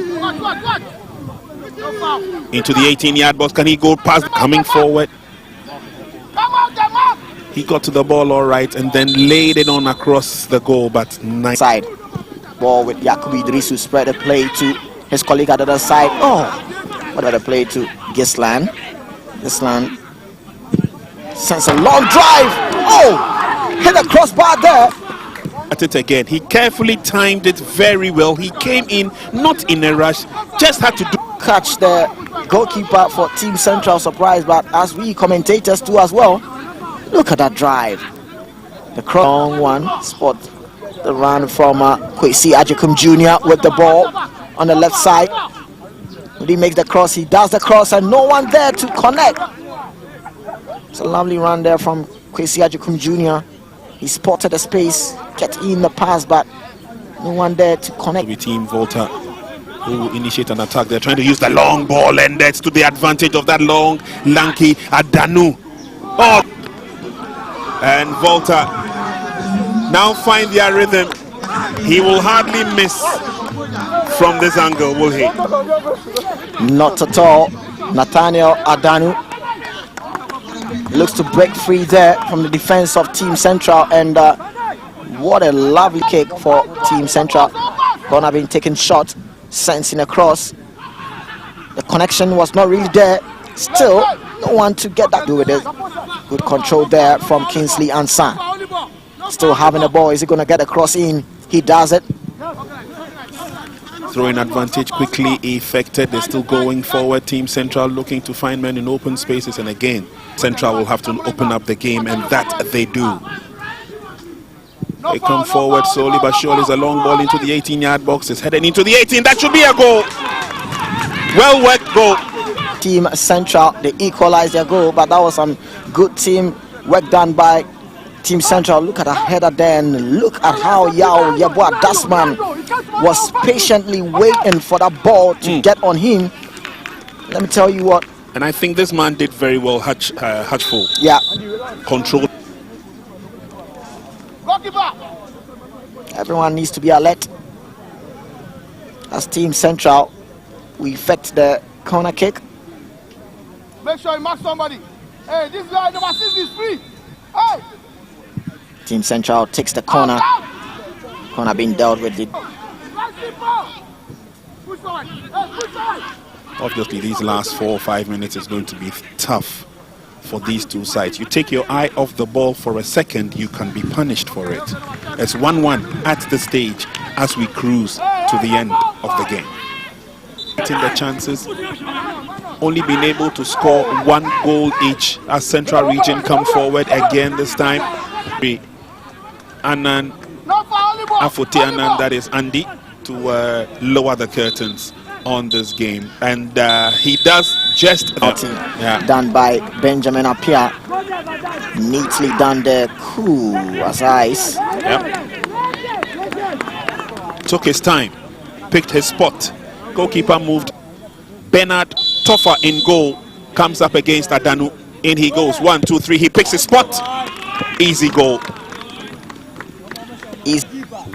[SPEAKER 1] Into the 18-yard box. Can he go past? Coming forward. He got to the ball all right and then laid it on across the goal, but nice.
[SPEAKER 2] Side. Ball with Yakubu Idrisu, spread the play to his colleague at the other side. Oh, what about the play to Gislan? Gislan sends a long drive. Oh, hit the crossbar there.
[SPEAKER 1] At it again, he carefully timed it very well. He came in not in a rush, just had to do.
[SPEAKER 2] Catch the goalkeeper for Team Central, surprise, but as we commentators do as well. Look at that drive. The long one, spot the run from Kwesi Ajikum Jr. with the ball on the left side. When he makes the cross, he does the cross and no one there to connect. It's a lovely run there from Kwesi Ajikum Jr. He spotted the space, get in the pass, but no one there to connect.
[SPEAKER 1] The team Volta who initiate an attack. They're trying to use the long ball, and that's to the advantage of that long, lanky Adanu. Oh, and Volta now find their rhythm. He will hardly miss from this angle, will he?
[SPEAKER 2] Not at all. Nathaniel Adanu looks to break free there from the defense of Team Central, and what a lovely kick for Team Central. Gonna been taking shot, sensing across. The connection was not really there. Still, no one to get that do with it. Good control there from Kingsley Ansan. Still having the ball. Is he gonna get a cross in? He does it.
[SPEAKER 1] Throwing advantage quickly effected. They're still going forward. Team Central looking to find men in open spaces, and again Central will have to open up the game, and that they do. They come forward slowly but surely. It's a long ball into the 18-yard box. It's headed into the 18. That should be a goal. Well worked goal.
[SPEAKER 2] Team Central, they equalized their goal, but that was some good team work done by Team Central. Look at the header there, and look at how Yao Yabua Dasman was patiently waiting for that ball to get on him. Let me tell you what.
[SPEAKER 1] And I think this man did very well, Hutchful.
[SPEAKER 2] Yeah.
[SPEAKER 1] Control.
[SPEAKER 2] Everyone needs to be alert. As Team Central, we effect the corner kick.
[SPEAKER 3] Make sure you mark somebody. Hey, this guy number 6 is free. Hey.
[SPEAKER 2] Team Central takes the corner. Corner being dealt with it.
[SPEAKER 1] Obviously, these last 4 or 5 minutes is going to be tough for these two sides. You take your eye off the ball for a second, you can be punished for it. It's 1-1 at the stage as we cruise to the end of the game. Getting the chances, only been able to score 1 goal each as Central Region come forward again this time. Anand, Afote Anand, that is Andy, to lower the curtains on this game, and he does just
[SPEAKER 2] done by Benjamin Apia. Neatly done there, cool as ice.
[SPEAKER 1] Took his time, picked his spot. Goalkeeper moved. Bernard Toffa in goal, comes up against Adanu. In he goes, 1, 2, 3. He picks his spot. Easy goal.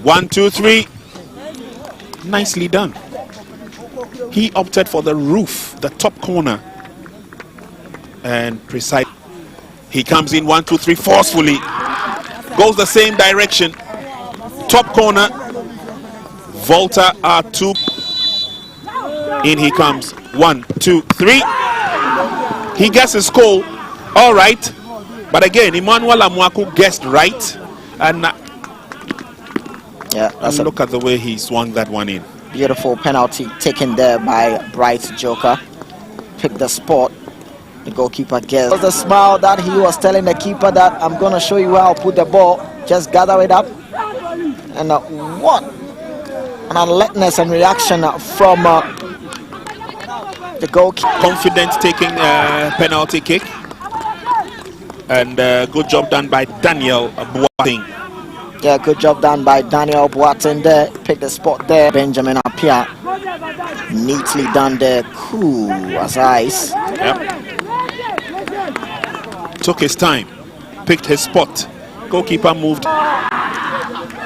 [SPEAKER 1] 1, 2, 3. Nicely done. He opted for the roof, the top corner, and precise. He comes in 1, 2, 3 forcefully. Goes the same direction. Top corner. Volta are 2. In he comes. 1, 2, 3. He gets his goal. All right. But again, Emmanuel Amwaku guessed right. And look at the way he swung that one in.
[SPEAKER 2] Beautiful penalty taken there by Bright Joker. Picked the spot. The goalkeeper guessed. It was the smile that he was telling the keeper that I'm going to show you where I'll put the ball. Just gather it up. And what an alertness and reaction from the goalkeeper.
[SPEAKER 1] Confident taking a penalty kick. And good job done by Daniel Boateng.
[SPEAKER 2] Yeah, good job done by Daniel Boateng there. Picked the spot there. Benjamin Apia. Neatly done there. Cool as ice.
[SPEAKER 1] Took his time. Picked his spot. Goalkeeper moved.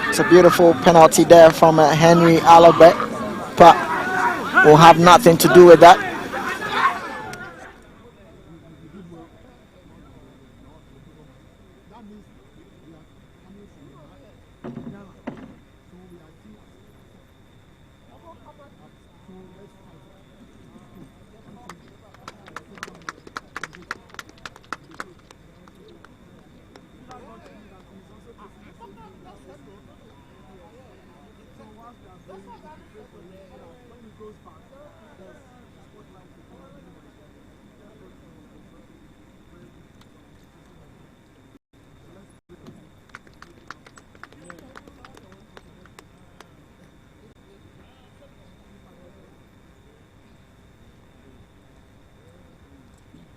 [SPEAKER 2] It's a beautiful penalty there from Henry Alobet. But we'll have nothing to do with that.
[SPEAKER 3] That's what I'm saying. When he goes back, there's spotlight.